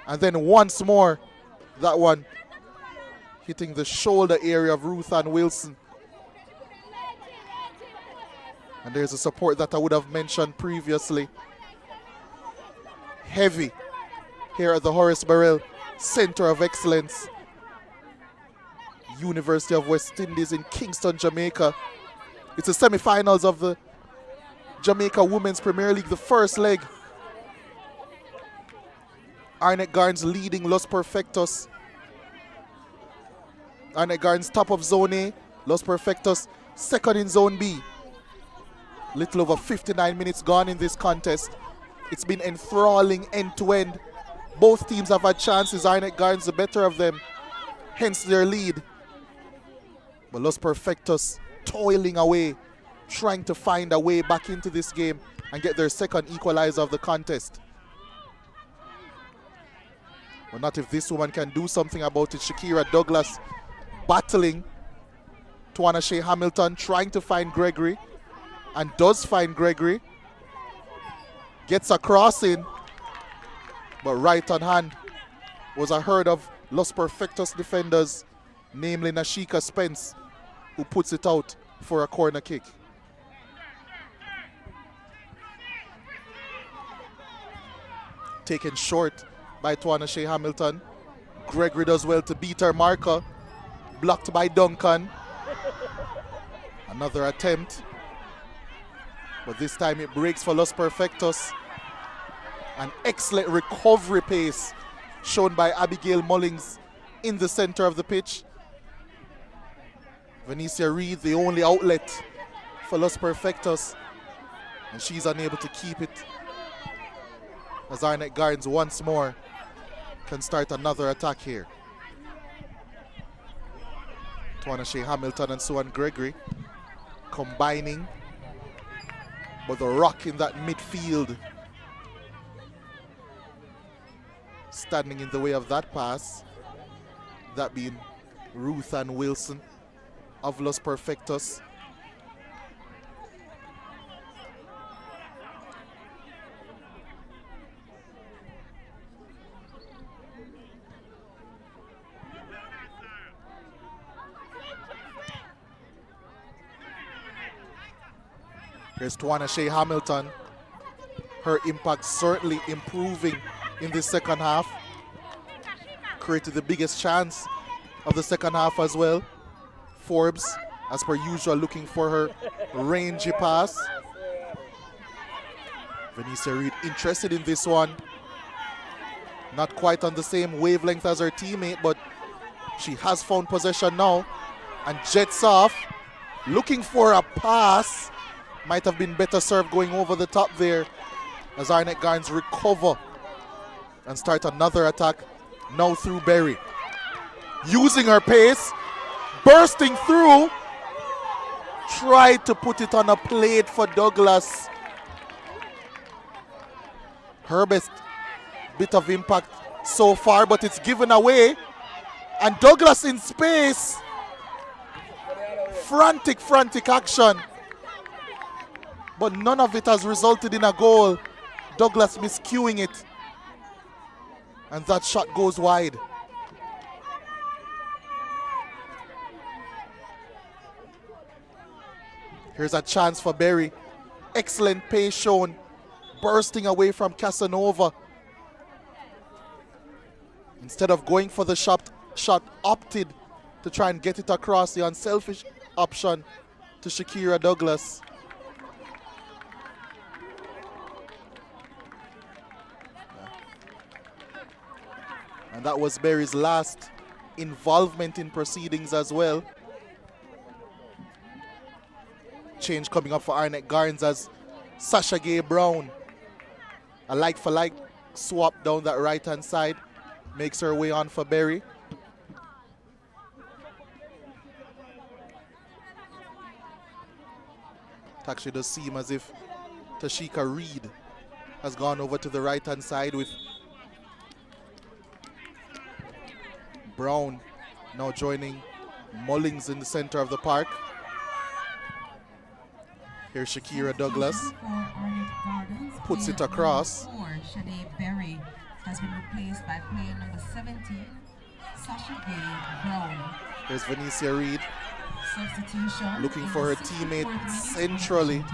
Speaker 10: And then once more, that one hitting the shoulder area of Ruth Ann Wilson. And there's a support that I would have mentioned previously. Heavy here at the Horace Burrell Center of Excellence, University of West Indies in Kingston, Jamaica. It's the semi-finals of the Jamaica Women's Premier League, the first leg. Arnett Garnes leading Los Perfectos. Arnett Garnes top of Zone A, Los Perfectos second in Zone B. Little over 59 minutes gone in this contest. It's been enthralling end to end. Both teams have had chances. Arnett Garnes the better of them, hence their lead. But Los Perfectos toiling away, trying to find a way back into this game and get their second equalizer of the contest. But not if this woman can do something about it. Shakira Douglas battling Tawana Shea Hamilton, trying to find Gregory, and does find Gregory. Gets a crossing, but right on hand was a herd of Los Perfectos defenders, namely Nashika Spence, who puts it out for a corner kick. Taken short by Tawana Shea Hamilton. Gregory does well to beat her marker. Blocked by Duncan. Another attempt. But this time it breaks for Los Perfectos. An excellent recovery pace shown by Abigail Mullings in the center of the pitch. Venicia Reed, the only outlet for Los Perfectos. And she's unable to keep it, as Arnett Gardens once more can start another attack here. Tawana Shea Hamilton and Suan Gregory combining, but the rock in that midfield standing in the way of that pass, that being Ruth Ann Wilson of Los Perfectos. Here's Tawana Shea Hamilton. Her impact certainly improving in the second half. Created the biggest chance of the second half as well. Forbes, as per usual, looking for her rangy pass. Venicia Reed interested in this one. Not quite on the same wavelength as her teammate, but she has found possession now and jets off. Looking for a pass. Might have been better served going over the top there, as Arnett Gardens recover and start another attack now through Berry. Using her pace, bursting through, tried to put it on a plate for Douglas. Her best bit of impact so far, but it's given away. And Douglas in space. Frantic action. But none of it has resulted in a goal. Douglas miscuing it. And that shot goes wide. Here's a chance for Berry. Excellent pace shown. Bursting away from Casanova. Instead of going for the shot opted to try and get it across, the unselfish option to Shakira Douglas. And that was Berry's last involvement in proceedings as well. Change coming up for Arnett Gardens as Sasha Gay Brown, a like-for-like swap down that right-hand side, makes her way on for Berry. It actually does seem as if Tashika Reed has gone over to the right-hand side, with Brown now joining Mullings in the center of the park. Here's Shakira Douglas. Puts it across.
Speaker 19: Shade Berry has been replaced by player number 17, Sasha Gay Brown.
Speaker 10: There's Venicia Reed.
Speaker 19: Substitution.
Speaker 10: Looking for her teammate centrally.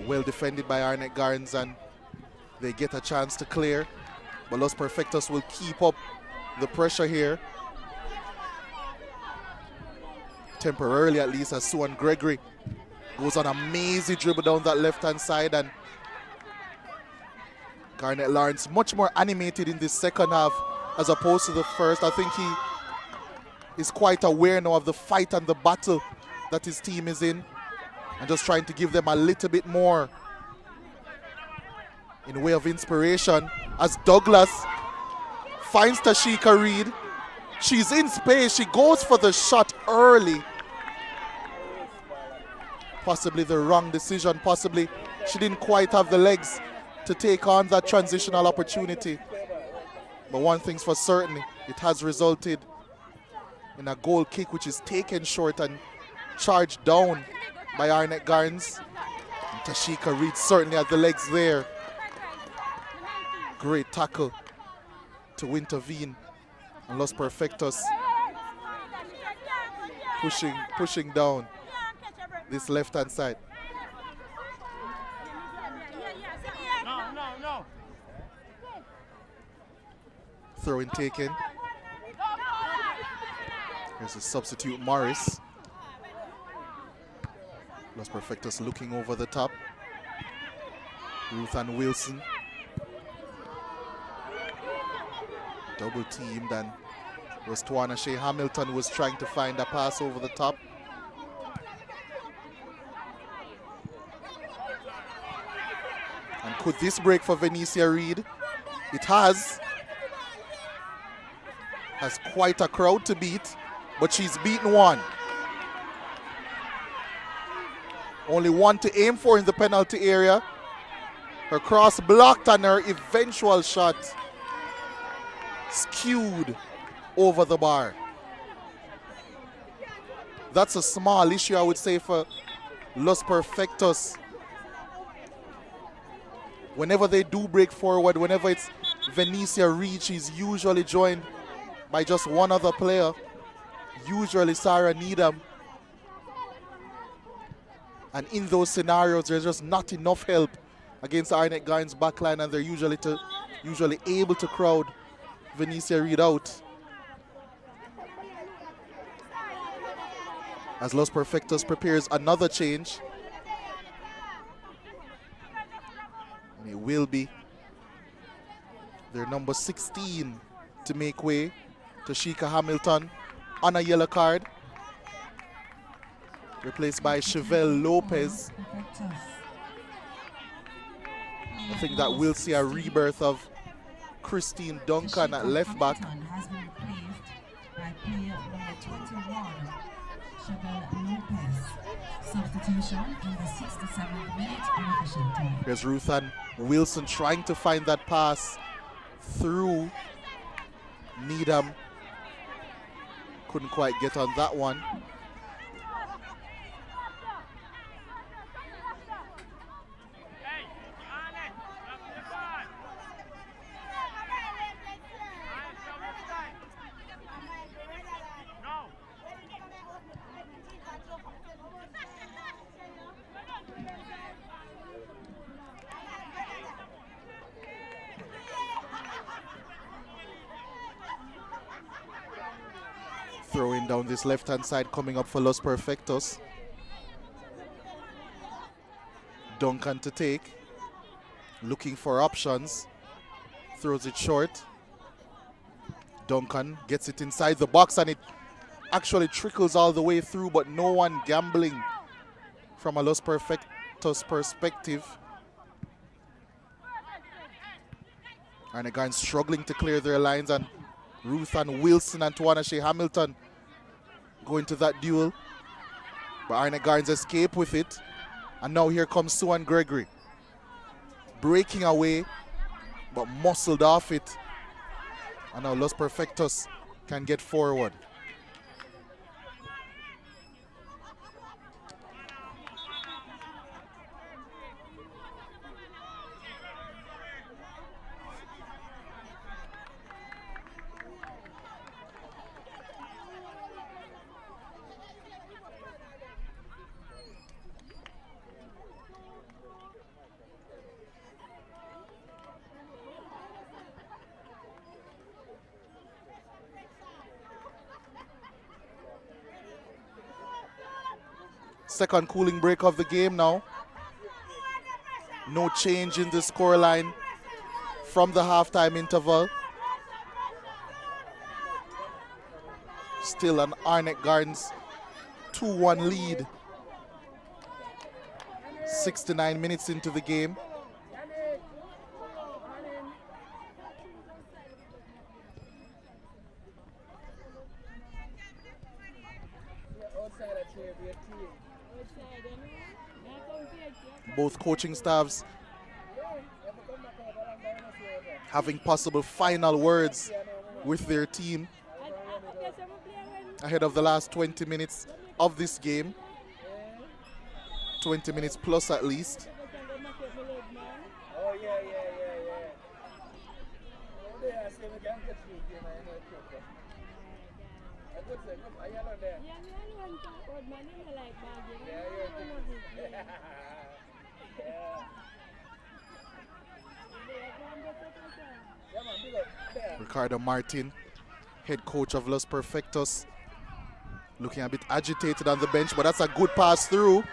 Speaker 10: Well defended by Arnett Gardens, and they get a chance to clear. But Los Perfectos will keep up the pressure here. Temporarily at least, as Suan Gregory goes on a mazy dribble down that left-hand side, and Garnett Lawrence much more animated in this second half as opposed to the first. I think he is quite aware now of the fight and the battle that his team is in, and just trying to give them a little bit more in way of inspiration, as Douglas finds Tashika Reed. She's in space. She goes for the shot early. Possibly the wrong decision. Possibly she didn't quite have the legs to take on that transitional opportunity. But one thing's for certain, it has resulted in a goal kick which is taken short and charged down by Arnett Gardens. And Tashika Reed certainly had the legs there. Great tackle to intervene. And Los Perfectos pushing down this left-hand side.
Speaker 9: No.
Speaker 10: Throw-in taken. Here's a substitute Morris. Los Perfectos looking over the top. Ruth and Wilson. Double teamed, and it was Tawana Shea Hamilton who was trying to find a pass over the top. And could this break for Venetia Reed? It has. Has quite a crowd to beat, but she's beaten one. Only one to aim for in the penalty area. Her cross blocked and her eventual shot skewed over the bar. That's a small issue, I would say, for Los Perfectos. Whenever they do break forward, whenever it's Venetia Reed, she's usually joined by just one other player, usually Sarah Needham. And in those scenarios, there's just not enough help against Arnett Gardens' backline, and they're usually able to crowd Venetia Reed out. As Los Perfectos prepares another change. And it will be their number 16 to make way. Tashika Hamilton on a yellow card. Replaced by Chevelle Lopez. I think that we'll see a rebirth of Christine Duncan at left back.
Speaker 19: Has been replaced by player number 21, Chevelle Lopez. Substitution in the 67th minute unofficial time.
Speaker 10: Here's Ruth Ann Wilson trying to find that pass through Needham. Couldn't quite get on that one. Throwing down this left-hand side, coming up for Los Perfectos. Duncan to take. Looking for options. Throws it short. Duncan gets it inside the box, and it actually trickles all the way through, but no one gambling from a Los Perfectos perspective. And again, struggling to clear their lines, and Ruth Ann Wilson and Tawana Shea Hamilton go into that duel. But Arnett Gardens escape with it. And now here comes Sue Ann Gregory. Breaking away, but muscled off it. And now Los Perfectos can get forward. Second cooling break of the game now. No change in the scoreline from the halftime interval. Still an Arnett Gardens 2-1 lead. 69 minutes into the game. Both coaching staffs having possible final words with their team ahead of the last 20 minutes of this game. 20 minutes plus at least. Ricardo Martin, head coach of Los Perfectos, looking a bit agitated on the bench, but that's a good pass through,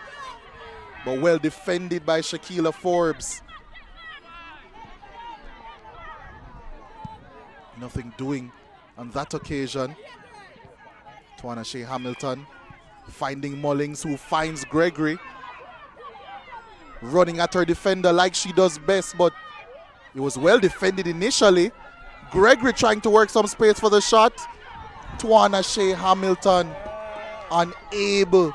Speaker 10: but well defended by Shaquila Forbes. Nothing doing on that occasion. Tawana Shea Hamilton finding Mullings, who finds Gregory, running at her defender like she does best, but it was well defended initially. Gregory trying to work some space for the shot. Tawana Shea Hamilton unable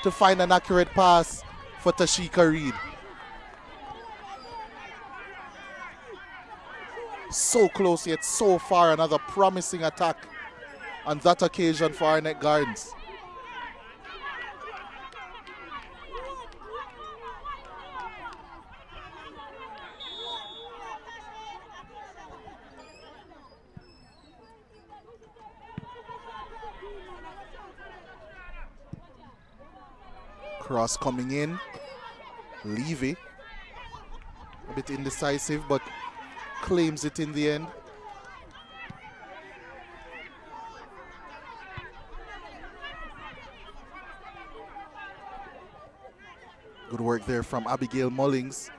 Speaker 10: to find an accurate pass for Tashika Reed. So close yet so far. Another promising attack on that occasion for Arnett Gardens. Cross coming in. Levy, a bit indecisive, but claims it in the end. Good work there from Abigail Mullings.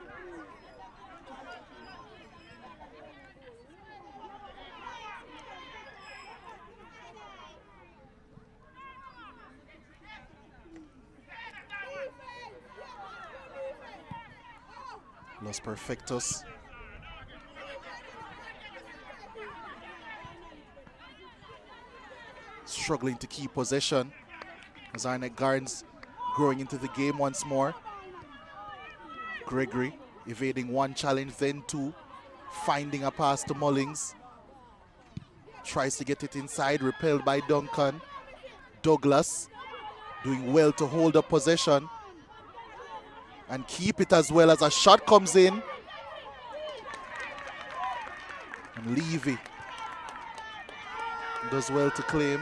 Speaker 10: Los Perfectos struggling to keep possession as Arnett Gardens growing into the game once more. Gregory evading one challenge, then two, finding a pass to Mullings. Tries to get it inside, repelled by Duncan. Douglas doing well to hold up possession and keep it, as well as a shot comes in. And Levy does well to claim.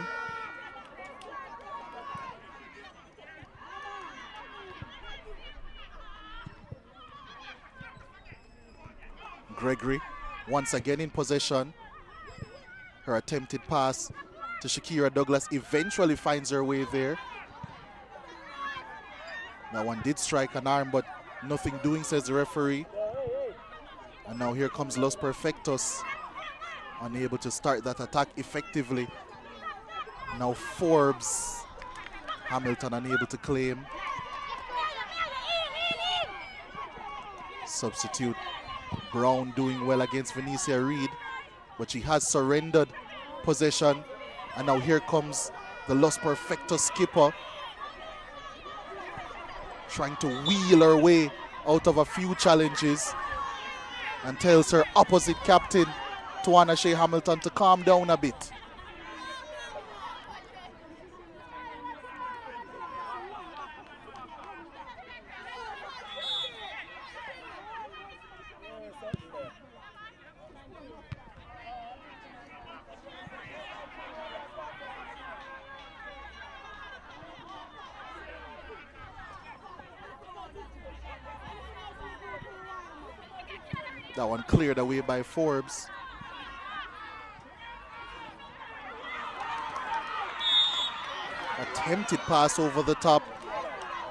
Speaker 10: Gregory once again in possession. Her attempted pass to Shakira Douglas eventually finds her way there. That one did strike an arm, but nothing doing, says the referee. And now here comes Los Perfectos, unable to start that attack effectively. Now Forbes, Hamilton unable to claim. Substitute Brown doing well against Venetia Reed, but she has surrendered possession. And now here comes the Los Perfectos skipper, trying to wheel her way out of a few challenges, and tells her opposite captain, Tawana Shea Hamilton, to calm down a bit. That one cleared away by Forbes. Attempted pass over the top.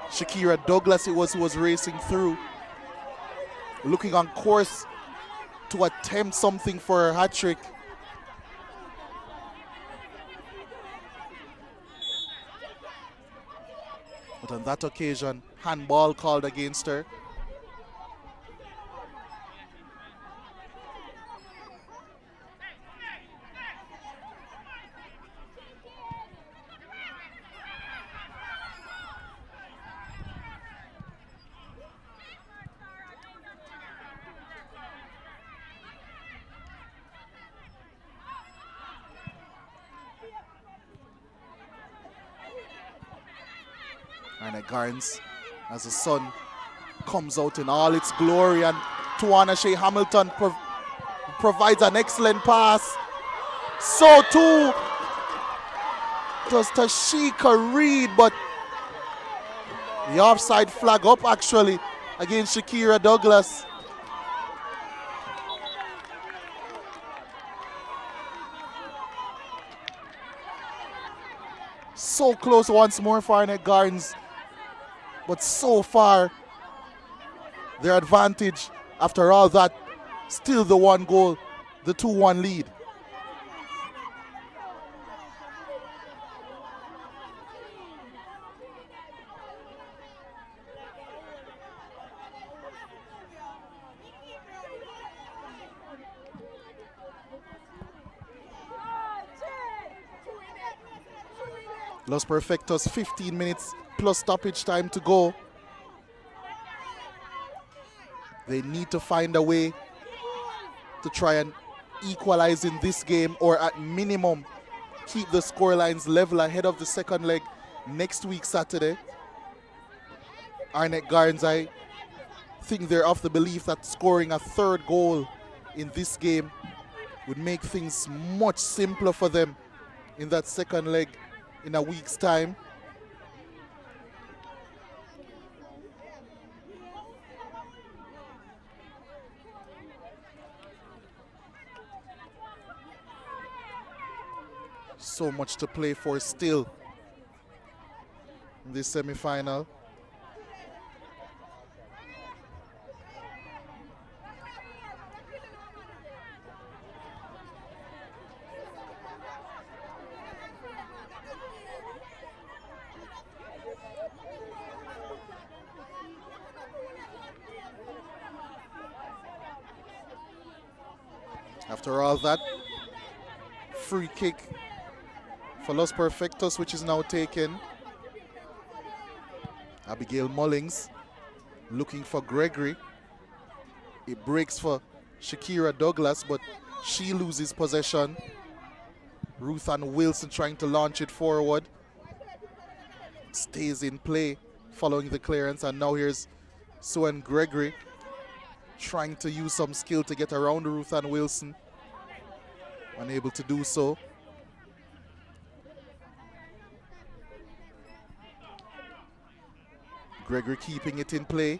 Speaker 10: Shakira Douglas it was who was racing through, looking on course to attempt something for her hat trick. But on that occasion, handball called against her. Arnett Gardens, as the sun comes out in all its glory, and Tawana Shea Hamilton provides an excellent pass. So too does Tashika Reed, but the offside flag up actually against Shakira Douglas. So close once more for Arnett Gardens, but so far their advantage after all that, still the one goal, the 2-1 lead. Los Perfectos, 15 minutes plus stoppage time to go. They need to find a way to try and equalize in this game, or at minimum keep the scorelines level ahead of the second leg next week Saturday. Arnett Gardens, I think they're of the belief that scoring a third goal in this game would make things much simpler for them in that second leg in a week's time. So much to play for still in this semi-final. After all that, free kick for Los Perfectos, which is now taken. Abigail Mullings looking for Gregory. It breaks for Shakira Douglas, but she loses possession. Ruth Ann Wilson trying to launch it forward. Stays in play following the clearance, and now here's Sue Gregory trying to use some skill to get around Ruth Ann Wilson. Unable to do so. Gregory keeping it in play.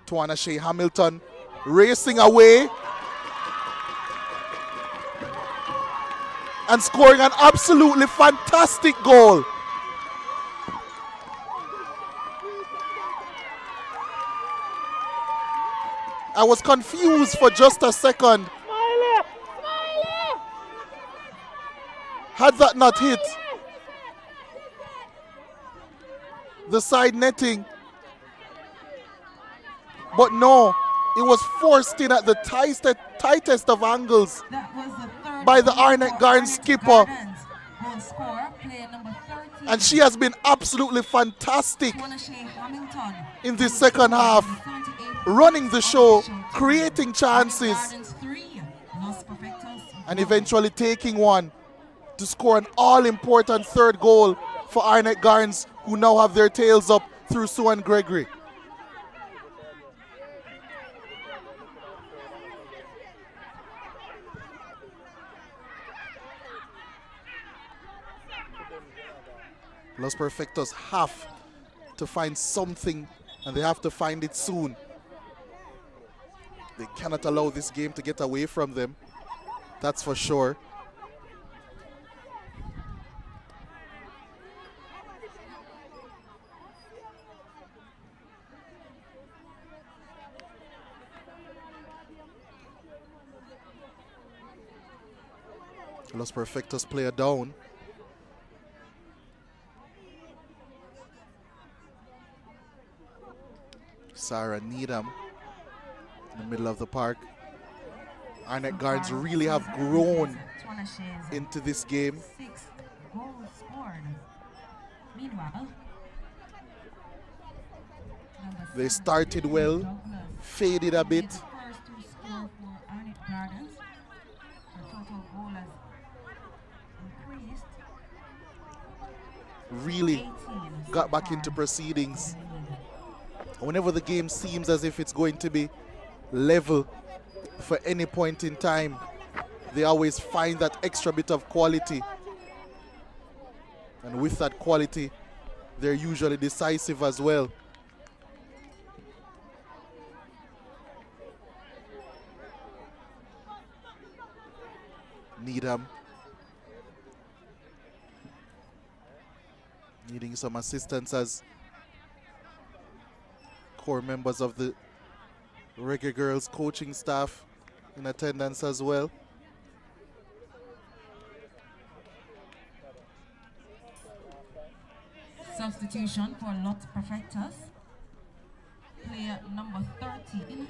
Speaker 10: Tawana Shea Hamilton racing away and scoring an absolutely fantastic goal. I was confused for just a second. Had that not hit the side netting, but no, it was forced in at the tightest of angles by the Arnett Gardens skipper, and she has been absolutely fantastic in this second half, running the show, creating chances, and eventually taking one to score an all-important third goal for Arnett Gardens, who now have their tails up through Sue and Gregory. Los Perfectos have to find something, and they have to find it soon. They cannot allow this game to get away from them, that's for sure. Los Perfectos player down. Sarah Needham in the middle of the park. Arnett Gardens really have grown into this game.
Speaker 19: 6 goals scored. Meanwhile,
Speaker 10: They started well, faded a bit. Really got back into proceedings. Whenever the game seems as if it's going to be level for any point in time, they always find that extra bit of quality. And with that quality, they're usually decisive as well. Needham needing some assistance as core members of the Reggae Girls coaching staff in attendance as well.
Speaker 19: Substitution for Lot Perfectos. Player number 13.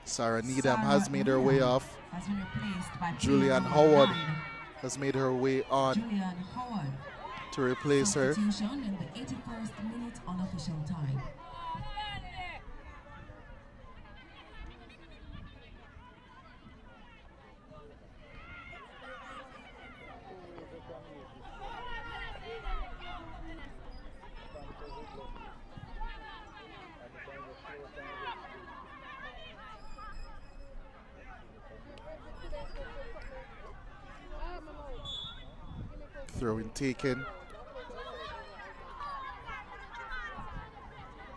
Speaker 10: Sarah Needham has made her way off.
Speaker 19: Has been replaced by
Speaker 10: Julianne Howard has made her way on
Speaker 19: Julianne Howard
Speaker 10: to replace her.
Speaker 19: Substitution in the 81st minute unofficial time.
Speaker 10: Throw-in taken.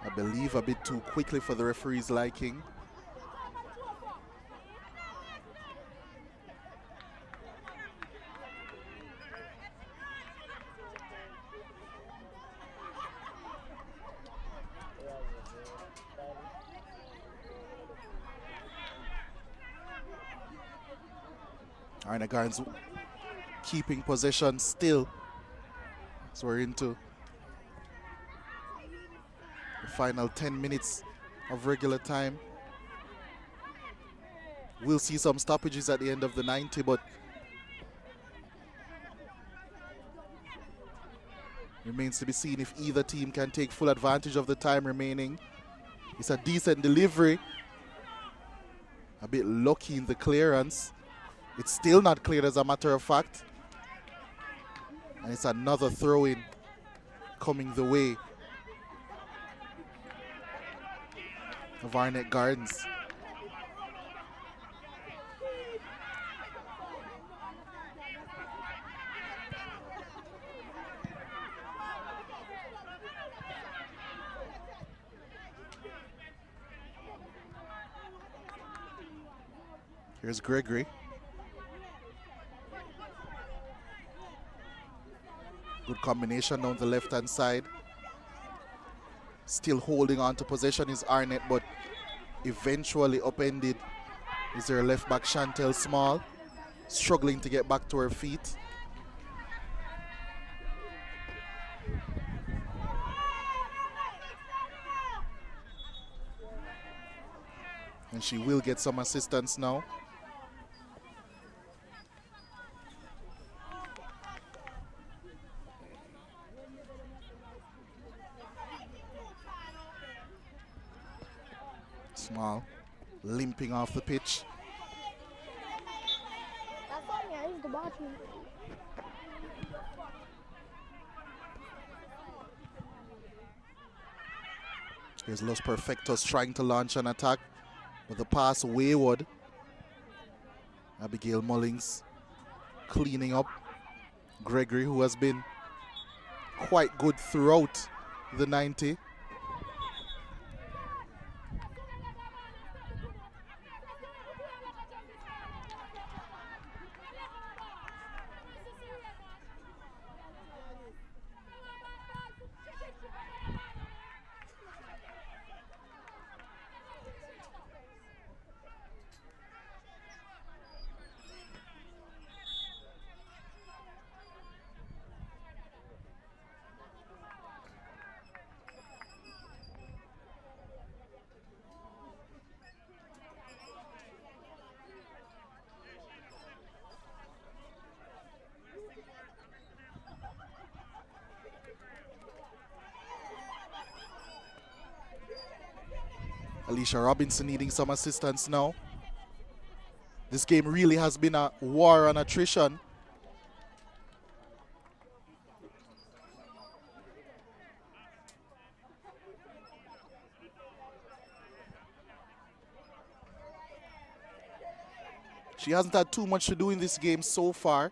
Speaker 10: I believe a bit too quickly for the referee's liking. Arnett Gardens keeping possession still. So we're into the final 10 minutes of regular time. We'll see some stoppages at the end of the 90, but remains to be seen if either team can take full advantage of the time remaining. It's a decent delivery. A bit lucky in the clearance. It's still not cleared, as a matter of fact. And it's another throw-in coming the way of Arnett Gardens. Here's Gregory. Good combination down the left-hand side. Still holding on to possession is Arnett, but eventually upended is their left back Chantel Small, struggling to get back to her feet. And she will get some assistance now. Small limping off the pitch. Here's Los Perfectos trying to launch an attack, but the pass wayward. Abigail Mullings cleaning up Gregory, who has been quite good throughout the 90. Alicia Robinson needing some assistance now. This game really has been a war on attrition. She hasn't had too much to do in this game so far.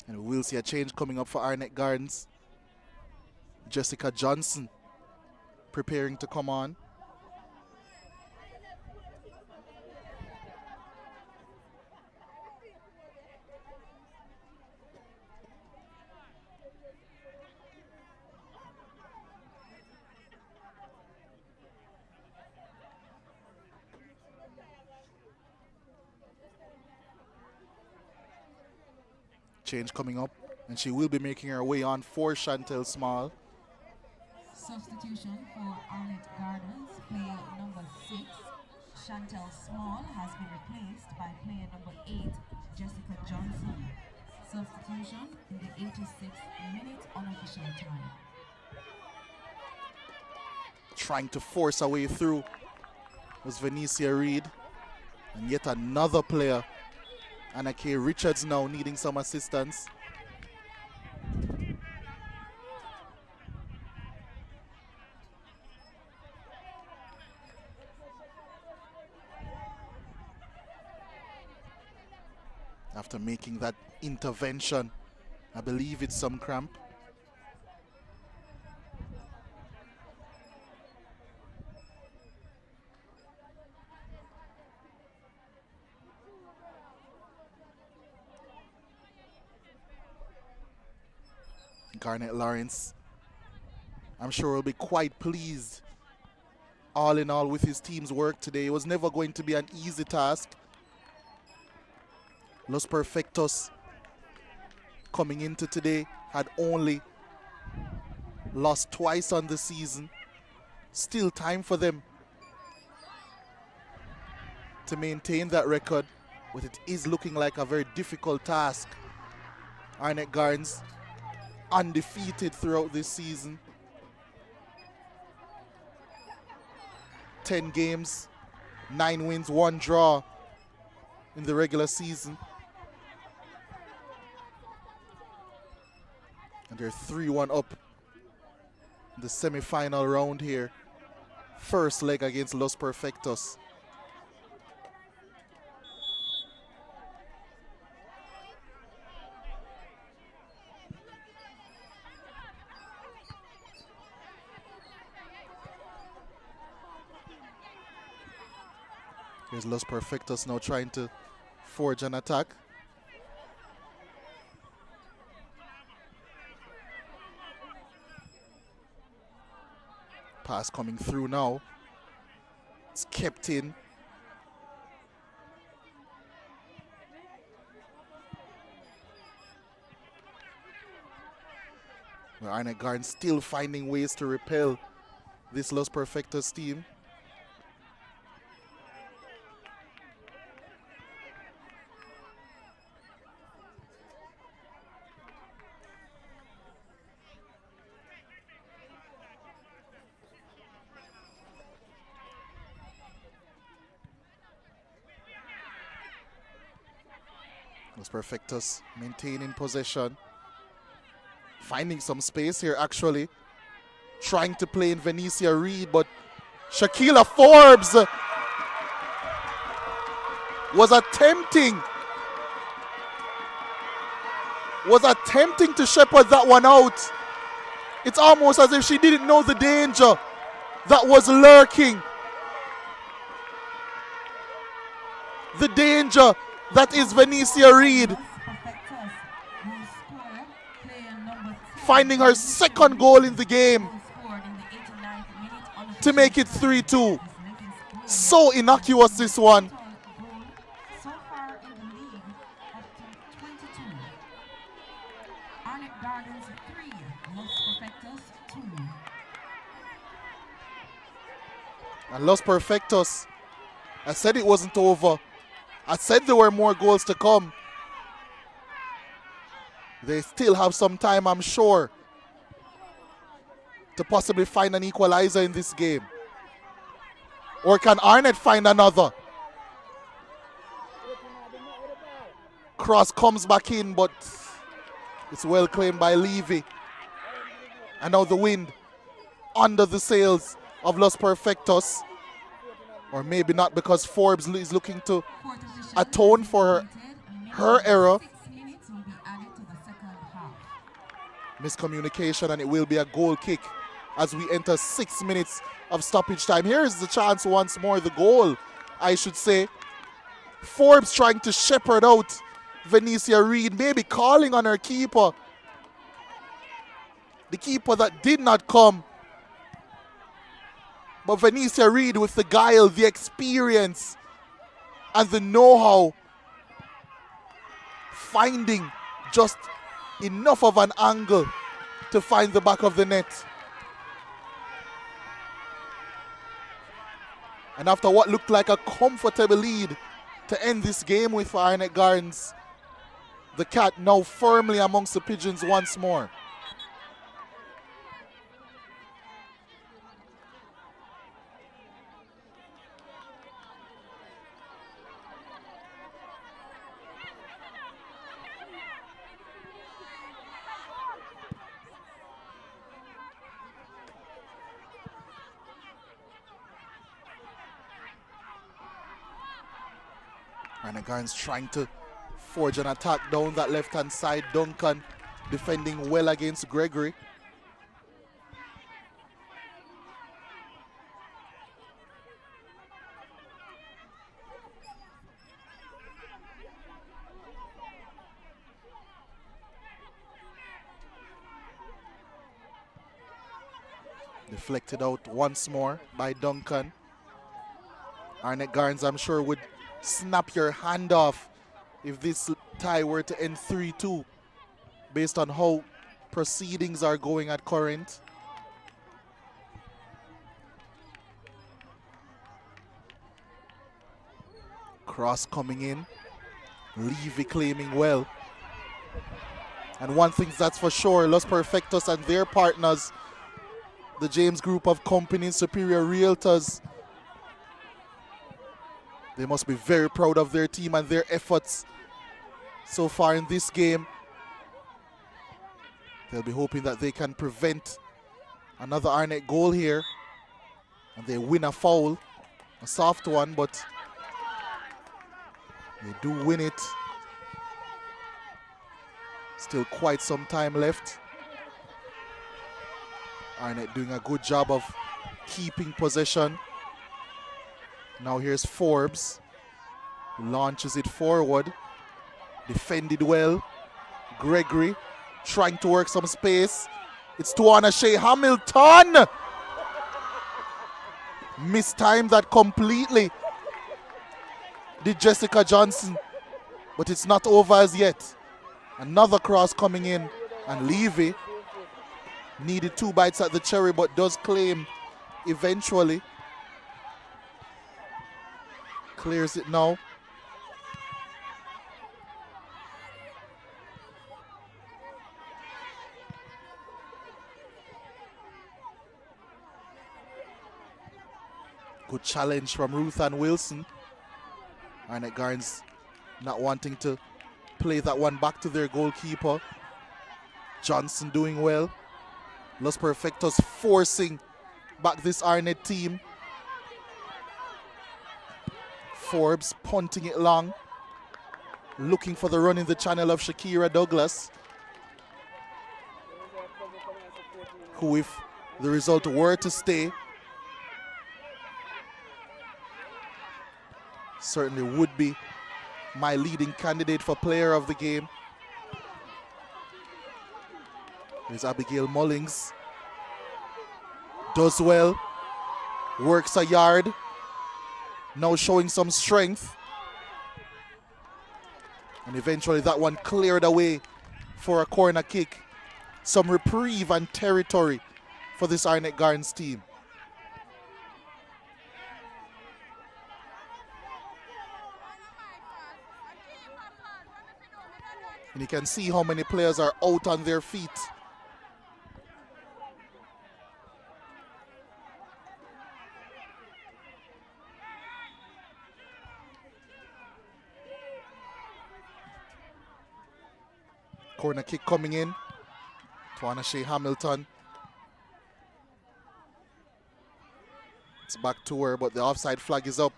Speaker 10: And we'll see a change coming up for Arnett Gardens. Jessica Johnson preparing to come on. Change coming up, and she will be making her way on for Chantel Small.
Speaker 19: Substitution for Arnett Gardens, player number 6, Chantel Small, has been replaced by player number 8, Jessica Johnson. Substitution in the 86th minute unofficial time.
Speaker 10: Trying to force her way through was Venetia Reed, and yet another player, Anna K. Richards, now needing some assistance. After making that intervention, I believe it's some cramp. Garnet Lawrence, I'm sure will be quite pleased all in all with his team's work today. It was never going to be an easy task. Los Perfectos coming into today had only lost twice on the season. Still time for them to maintain that record, but it is looking like a very difficult task. Arnett Gardens undefeated throughout this season. 10 games, 9 wins, 1 draw in the regular season. And they're 3-1 up in the semi-final round here. First leg against Los Perfectos. Here's Los Perfectos now trying to forge an attack. Pass coming through now. It's kept in. Well, Arnett Gardens still finding ways to repel this Los Perfectos team. Los Perfectos maintaining possession. Finding some space here actually. Trying to play in Venetia Reed, but Shaquila Forbes was attempting to shepherd that one out. It's almost as if she didn't know the danger that was lurking. The danger that is Venetia Reed. Finding her second goal in the game to make it 3-2. So innocuous, this one.
Speaker 19: So far in the league, up to 22. Arnett Gardens 3, Los Perfectos 2.
Speaker 10: And Los Perfectos, I said it wasn't over. I said there were more goals to come. They still have some time, I'm sure, to possibly find an equalizer in this game. Or can Arnett find another? Cross comes back in, but it's well claimed by Levy. And now the wind under the sails of Los Perfectos. Or maybe not, because Forbes is looking to atone for her error. Miscommunication, and it will be a goal kick as we enter 6 minutes of stoppage time. Here is the chance once more, the goal, I should say. Forbes trying to shepherd out Venetia Reed, maybe calling on her keeper. The keeper that did not come. But Venetia Reed with the guile, the experience, and the know-how, finding just enough of an angle to find the back of the net. And after what looked like a comfortable lead to end this game with for Arnett Gardens, the Cat now firmly amongst the Pigeons once more. Arnett Gardens trying to forge an attack down that left-hand side. Duncan defending well against Gregory. Deflected out once more by Duncan. Arnett Gardens, I'm sure, would snap your hand off if this tie were to end 3-2 based on how proceedings are going at current. Cross coming in. Levy claiming well. And one thing that's for sure, Los Perfectos and their partners, the James Group of Companies, Superior Realtors, they must be very proud of their team and their efforts so far in this game. They'll be hoping that they can prevent another Arnett goal here. And they win a foul, a soft one, but they do win it. Still quite some time left. Arnett doing a good job of keeping possession. Now here's Forbes, who launches it forward. Defended well. Gregory trying to work some space. It's Tuana Shea Hamilton. Mistimed that completely. Did Jessica Johnson. But it's not over as yet. Another cross coming in. And Levy needed 2 bites at the cherry, but does claim eventually. Clears it now. Good challenge from Ruth Ann Wilson. Arnett Gardens not wanting to play that one back to their goalkeeper. Johnson doing well. Los Perfectos forcing back this Arnett team. Forbes punting it long. Looking for the run in the channel of Shakira Douglas, who, if the result were to stay, certainly would be my leading candidate for player of the game. There's Abigail Mullings. Does well. Works a yard. Now showing some strength. And eventually that one cleared away for a corner kick. Some reprieve and territory for this Arnett Gardens team. And you can see how many players are out on their feet. Corner kick coming in. Tawana Shea Hamilton. It's back to her, but the offside flag is up.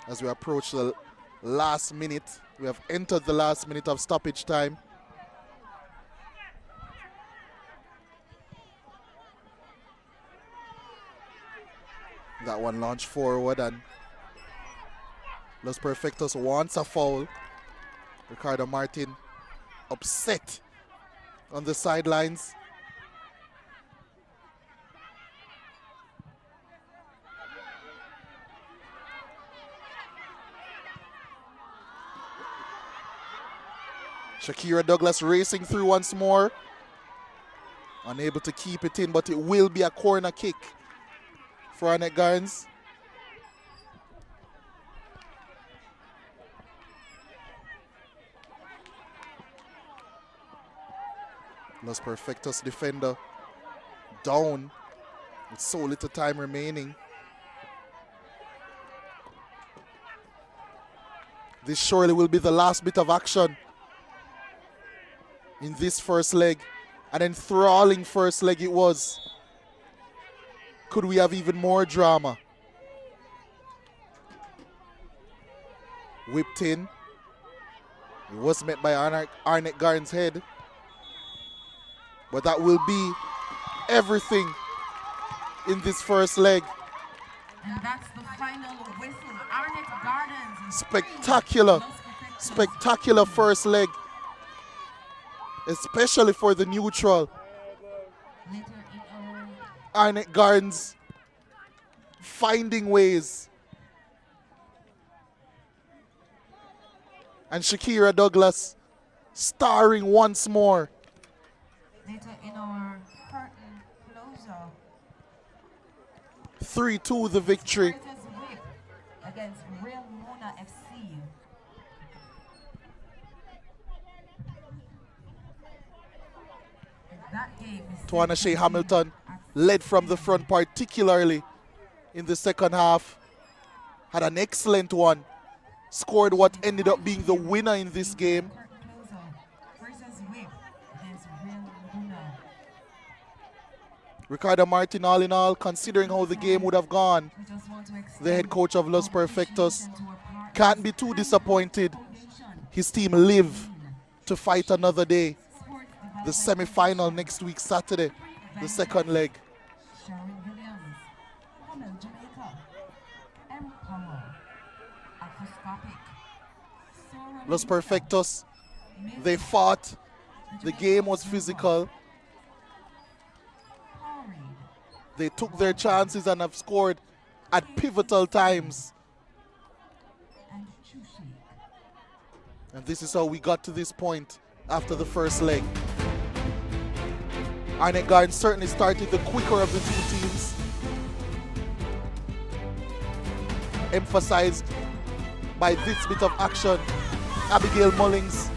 Speaker 10: As we approach the last minute, we have entered the last minute of stoppage time. That one launched forward and Los Perfectos wants a foul. Ricardo Martin upset on the sidelines. Shakira Douglas racing through once more. Unable to keep it in, but it will be a corner kick for Arnett Gardens. Los Perfectos defender down with so little time remaining. This surely will be the last bit of action in this first leg. An enthralling first leg it was. Could we have even more drama? Whipped in. It was met by Arnett Gardens' head. But that will be everything in this first leg.
Speaker 19: And that's the final whistle. Arnett Gardens.
Speaker 10: Spectacular, spectacular first leg. Especially for the neutral. Arnett Gardens finding ways. And Shakira Douglas starring once more.
Speaker 19: Later in our curtain closer.
Speaker 10: 3-2 the victory.
Speaker 19: Against Real Mona FC.
Speaker 10: Tawana Shea Hamilton led from the front, particularly in the second half. Had an excellent one. Scored what ended up being the winner in this game. Ricardo Martin, all in all, considering how the game would have gone, the head coach of Los Perfectos can't be too disappointed. His team live to fight another day. The semi-final next week, Saturday, the second leg. Los Perfectos, they fought. The game was physical. They took their chances and have scored at pivotal times. And this is how we got to this point after the first leg. Arnett Gardens certainly started the quicker of the two teams. Emphasized by this bit of action. Abigail Mullings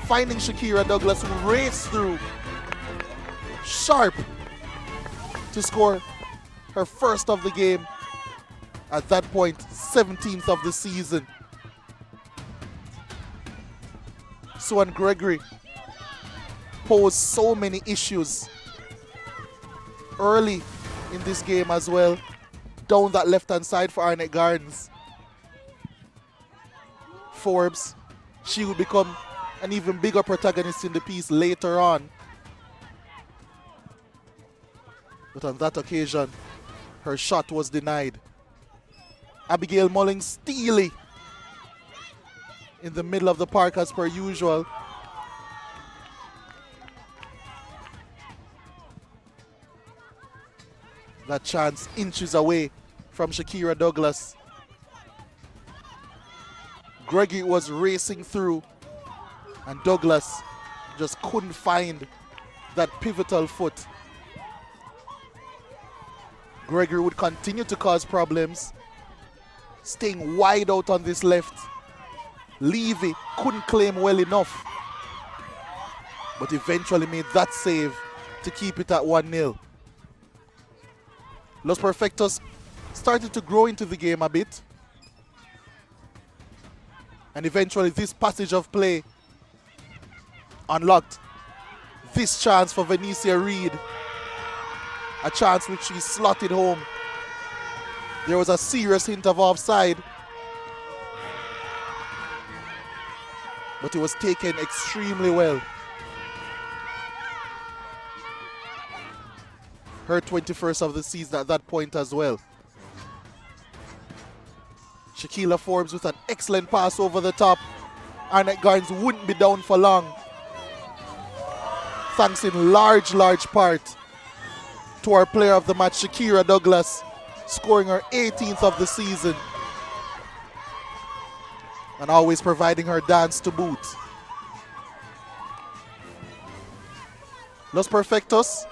Speaker 10: finding Shakira Douglas, who raced through sharp to score her first of the game. At that point, 17th of the season. Swan Gregory posed so many issues early in this game as well. Down that left-hand side for Arnett Gardens. Forbes, she would become an even bigger protagonist in the piece later on. But on that occasion, her shot was denied. Abigail Mullings steely in the middle of the park as per usual. That chance inches away from Shakira Douglas. Gregory was racing through and Douglas just couldn't find that pivotal foot. Gregory would continue to cause problems, staying wide out on this left. Levy couldn't claim well enough, but eventually made that save to keep it at 1-0. Los Perfectos started to grow into the game a bit. And eventually this passage of play unlocked this chance for Venetia Reid. A chance which she slotted home. There was a serious hint of offside, but it was taken extremely well. Her 21st of the season at that point as well. Shaquila Forbes with an excellent pass over the top. Arnett Garns wouldn't be down for long. Thanks in large part to our player of the match, Shakira Douglas, scoring her 18th of the season and always providing her dance to boot. Los Perfectos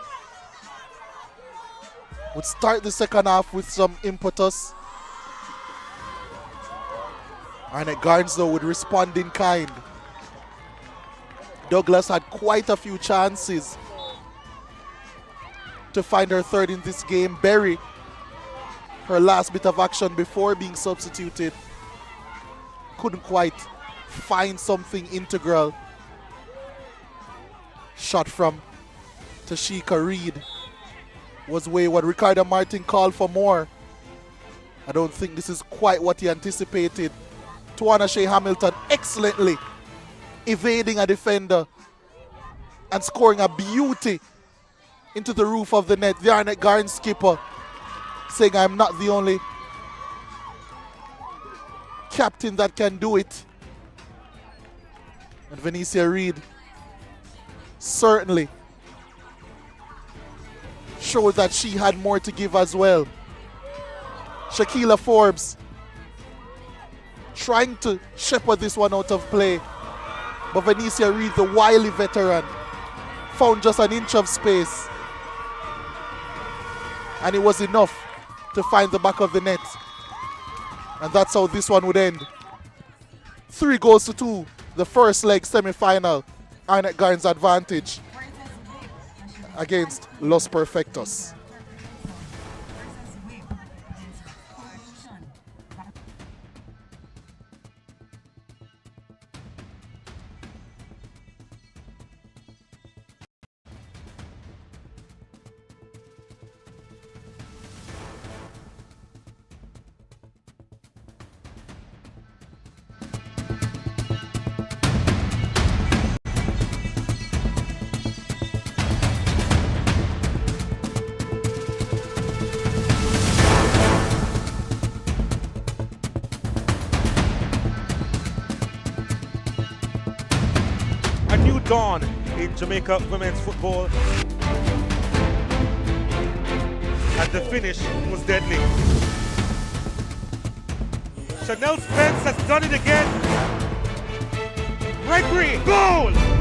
Speaker 10: would start the second half with some impetus. Arnett Garns though would respond in kind. Douglas had quite a few chances to find her third in this game. Berry, her last bit of action before being substituted, couldn't quite find something integral. Shot from Tashika Reid was wayward. Ricardo Martin called for more. I don't think this is quite what he anticipated. Tawana Shea Hamilton excellently evading a defender and scoring a beauty into the roof of the net. The Arnett Garns skipper saying, I'm not the only captain that can do it. And Venetia Reid certainly showed that she had more to give as well. Shaquila Forbes trying to shepherd this one out of play, but Venetia Reid, the wily veteran, found just an inch of space, and it was enough to find the back of the net. And that's how this one would end. 3-2, the first leg semi-final. Arnett Garns advantage against Los Perfectos.
Speaker 9: Dawn in Jamaica women's football, and the finish was deadly. Chanel Spence has done it again. Gregory, goal!